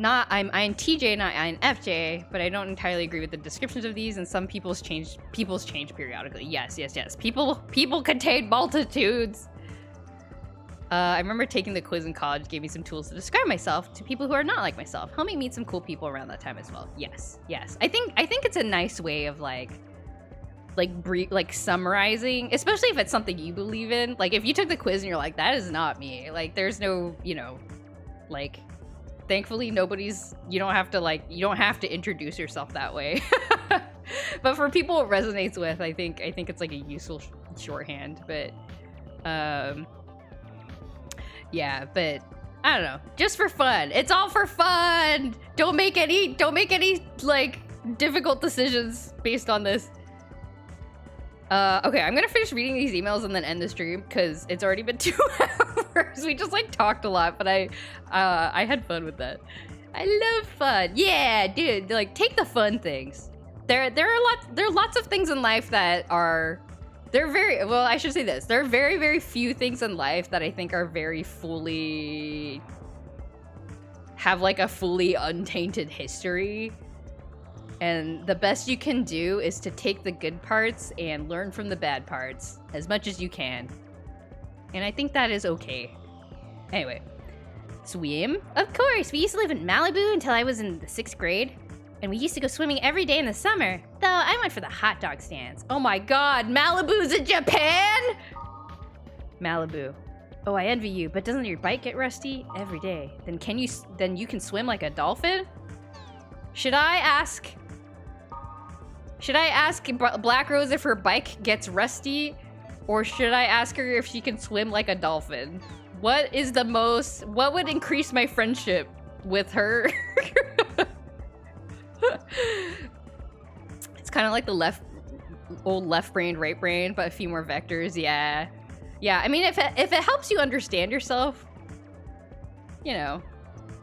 I'm INTJ, not INFJ, but I don't entirely agree with the descriptions of these, and some people's change periodically. Yes. People contain multitudes. I remember taking the quiz in college, gave me some tools to describe myself to people who are not like myself. Helped me meet some cool people around that time as well. Yes. I think it's a nice way of like like summarizing, especially if it's something you believe in. Like if you took the quiz and you're like, that is not me. Like there's no, you know, like thankfully you don't have to introduce yourself that way. But for people it resonates with, I think it's like a useful shorthand. But yeah, but I don't know, just for fun. It's all for fun. Don't make any like difficult decisions based on this. Okay, I'm gonna finish reading these emails and then end the stream because it's already been 2 hours. We just like talked a lot, but I had fun with that. I love fun. Yeah, dude. Like take the fun things. There are lots of things in life that are. I should say this. There are very, very few things in life that I think are very fully have like a fully untainted history. And the best you can do is to take the good parts and learn from the bad parts as much as you can. And I think that is okay. Anyway, swim? Of course, we used to live in Malibu until I was in the 6th grade. And we used to go swimming every day in the summer. Though I went for the hot dog stands. Oh my god, Malibu's in Japan? Malibu. Oh, I envy you, but doesn't your bike get rusty every day? Then you can swim like a dolphin? Should I ask Black Rose if her bike gets rusty? Or should I ask her if she can swim like a dolphin? What would increase my friendship with her? It's kind of like the old left brain, right brain, but a few more vectors. Yeah. I mean, if it helps you understand yourself, you know,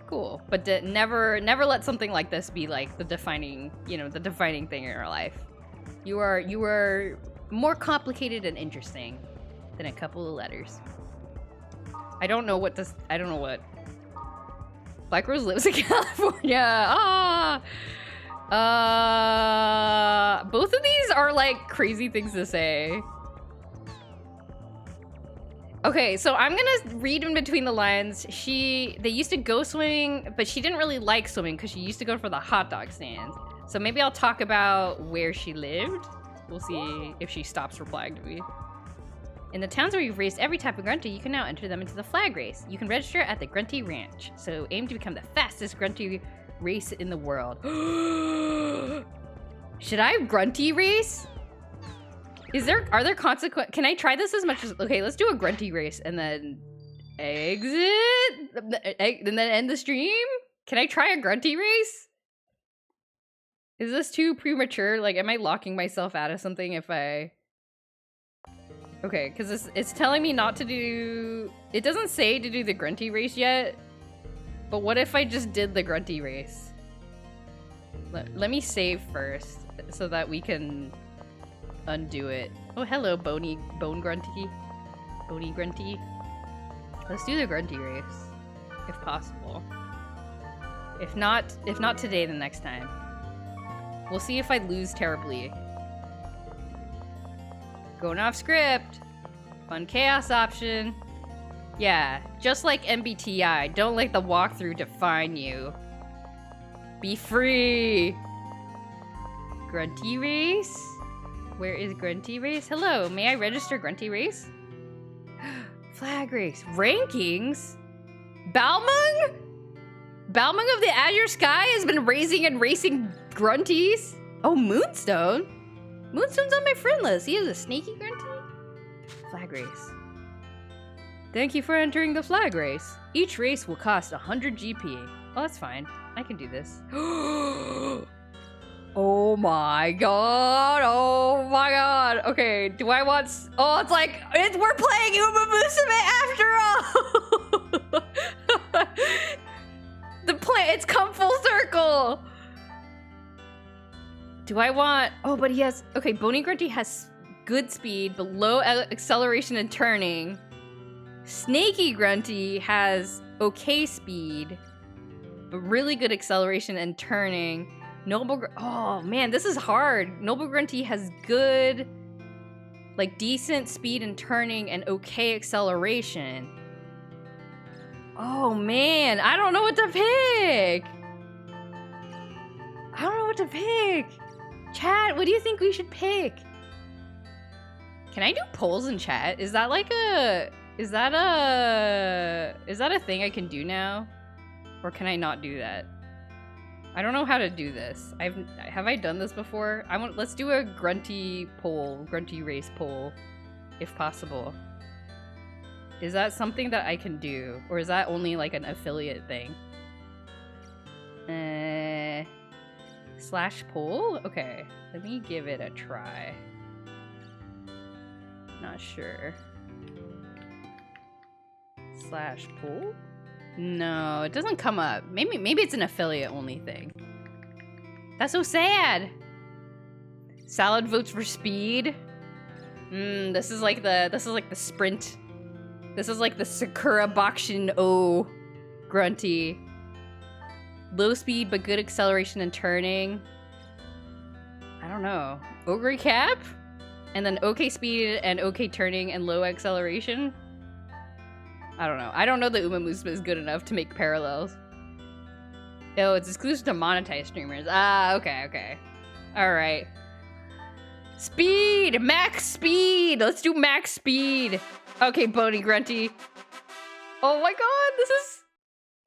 cool. But never let something like this be like the defining thing in your life. You are more complicated and interesting than a couple of letters. I don't know what. Black Rose lives in California. Both of these are like crazy things to say. Okay, so I'm gonna read in between the lines. They used to go swimming, but she didn't really like swimming because she used to go for the hot dog stand. So maybe I'll talk about where she lived. We'll see if she stops replying to me. In the towns where you've raced every type of grunty, you can now enter them into the flag race. You can register at the Grunty Ranch. So aim to become the fastest grunty race in the world. Should I grunty race? Are there consequences? Can I try this as much as... Okay, let's do a grunty race and then exit? And then end the stream? Can I try a grunty race? Is this too premature? Like, am I locking myself out of something if I... Okay, because it's telling me not to do... It doesn't say to do the grunty race yet. But what if I just did the grunty race? Let me save first so that we can undo it. Oh, hello, bone grunty. Bony grunty. Let's do the grunty race, if possible. If not today, the next time. We'll see if I lose terribly. Going off script. Fun chaos option. Yeah, just like MBTI, don't let the walkthrough define you. Be free. Grunty race? Where is Grunty race? Hello, may I register Grunty race? Flag race. Rankings? Balmung? Balmung of the Azure Sky has been raising and racing grunties. Oh, Moonstone? Moonstone's on my friend list. He is a snaky grunty? Flag race. Thank you for entering the flag race. Each race will cost 100 GP. Oh, that's fine. I can do this. Oh my god. Oh my god. Okay, do I want... Oh, it's like... we're playing Uma Musume after all! It's come full circle! Do I want... Oh, but he has... Okay, Bony Grunty has good speed, but low acceleration and turning. Snaky Grunty has okay speed, but really good acceleration and turning. Oh man, this is hard. Noble Grunty has good, like decent speed and turning and okay acceleration. Oh man, I don't know what to pick. Chat, what do you think we should pick? Can I do polls in chat? Is that like a... Is that a thing I can do now? Or can I not do that? I don't know how to do this. Have I done this before? Let's do a grunty poll, grunty race poll, if possible. Is that something that I can do? Or is that only like an affiliate thing? Slash poll? Okay, let me give it a try. Not sure. Slash poll? No, it doesn't come up. Maybe it's an affiliate only thing. That's so sad. Salad votes for speed. This is like the sprint. This is like the Sakura Bakshin O grunty. Low speed but good acceleration and turning. I don't know. Ogre cap? And then okay speed and okay turning and low acceleration? I don't know. I don't know that Uma Musume is good enough to make parallels. Oh, it's exclusive to monetized streamers. Ah, okay. Alright. Speed! Max speed! Let's do max speed! Okay, Boney Grunty. Oh my god, this is...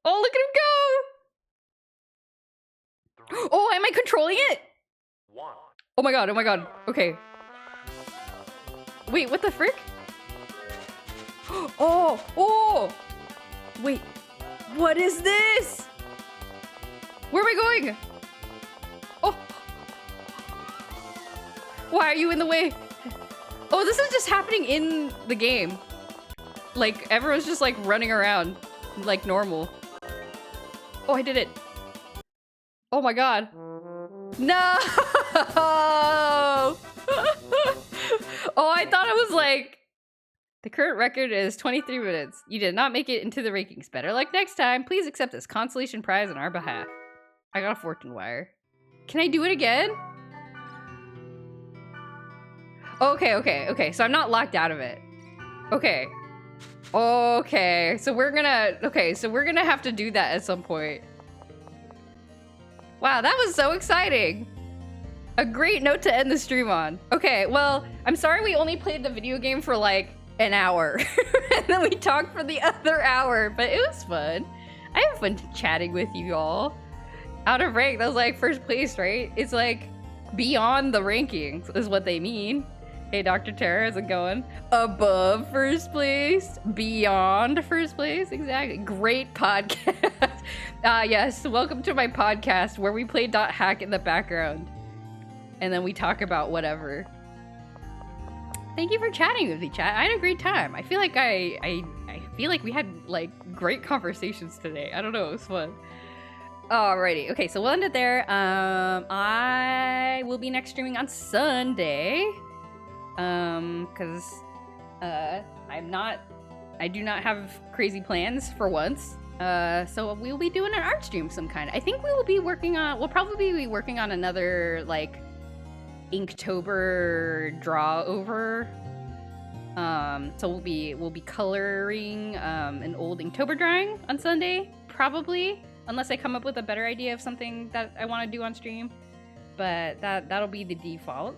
Oh, look at him go! Oh, am I controlling it? Oh my god. Okay. Wait, what the frick? Oh! Wait, what is this? Where am I going? Oh! Why are you in the way? Oh, this is just happening in the game. Like, everyone's just like running around like normal. Oh, I did it. Oh my god. No! Oh, I thought it was like... The current record is 23 minutes. You did not make it into the rankings. Better luck next time. Please accept this consolation prize on our behalf. I got a fortune wire. Can I do it again? Okay. So I'm not locked out of it. Okay. So we're gonna have to do that at some point. Wow, that was so exciting. A great note to end the stream on. Okay, well, I'm sorry we only played the video game for like an hour. And then we talked for the other hour, but it was fun. I have fun chatting with you all. Out of rank, that was like first place, right? It's like beyond the rankings is what they mean. Hey, Dr. Terra, how's it going? Above first place, beyond first place, exactly. Great podcast. Yes, welcome to my podcast where we play .hack in the background. And then we talk about whatever. Thank you for chatting with me, chat. I had a great time. I feel like I feel like we had like great conversations today. I don't know, it was fun. Alrighty, okay, so we'll end it there. I will be next streaming on Sunday. Because I do not have crazy plans for once. So we'll be doing an art stream of some kind. I think we'll probably be working on another like Inktober draw over. So we'll be coloring an old Inktober drawing on Sunday, probably, unless I come up with a better idea of something that I want to do on stream. But that'll be the default.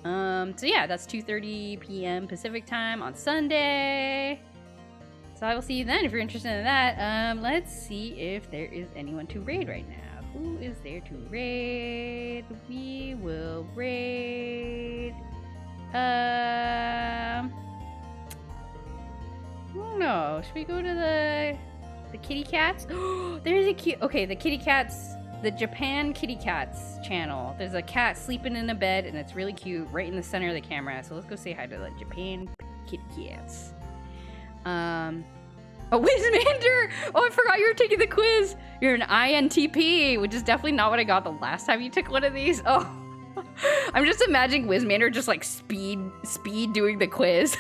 So yeah, that's 2:30 p.m. Pacific time on Sunday. So I will see you then if you're interested in that. Let's see if there is anyone to raid right now. Who is there to raid? We will raid. I don't know. Should we go to the kitty cats? There's a cute. Okay, the kitty cats. The Japan Kitty Cats channel. There's a cat sleeping in a bed and it's really cute right in the center of the camera. So let's go say hi to the Japan Kitty Cats. Oh, Wizmander! Oh, I forgot you were taking the quiz. You're an INTP, which is definitely not what I got the last time you took one of these. Oh, I'm just imagining Wizmander just like speed doing the quiz.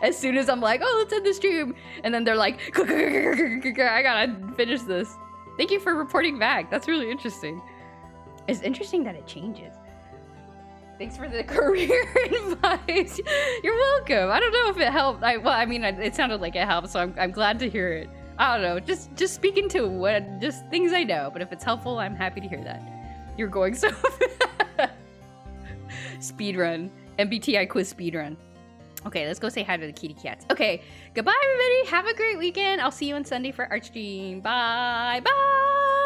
As soon as I'm like, oh, let's end the stream. And then they're like, I gotta finish this. Thank you for reporting back. That's really interesting. It's interesting that it changes. Thanks for the career advice. You're welcome. I don't know if it helped. It sounded like it helped, so I'm glad to hear it. I don't know. Just speaking to just things I know. But if it's helpful, I'm happy to hear that. You're going so speedrun. MBTI quiz speedrun. Okay, let's go say hi to the kitty cats. Okay, goodbye everybody. Have a great weekend. I'll see you on Sunday for Arch Dream. Bye. Bye.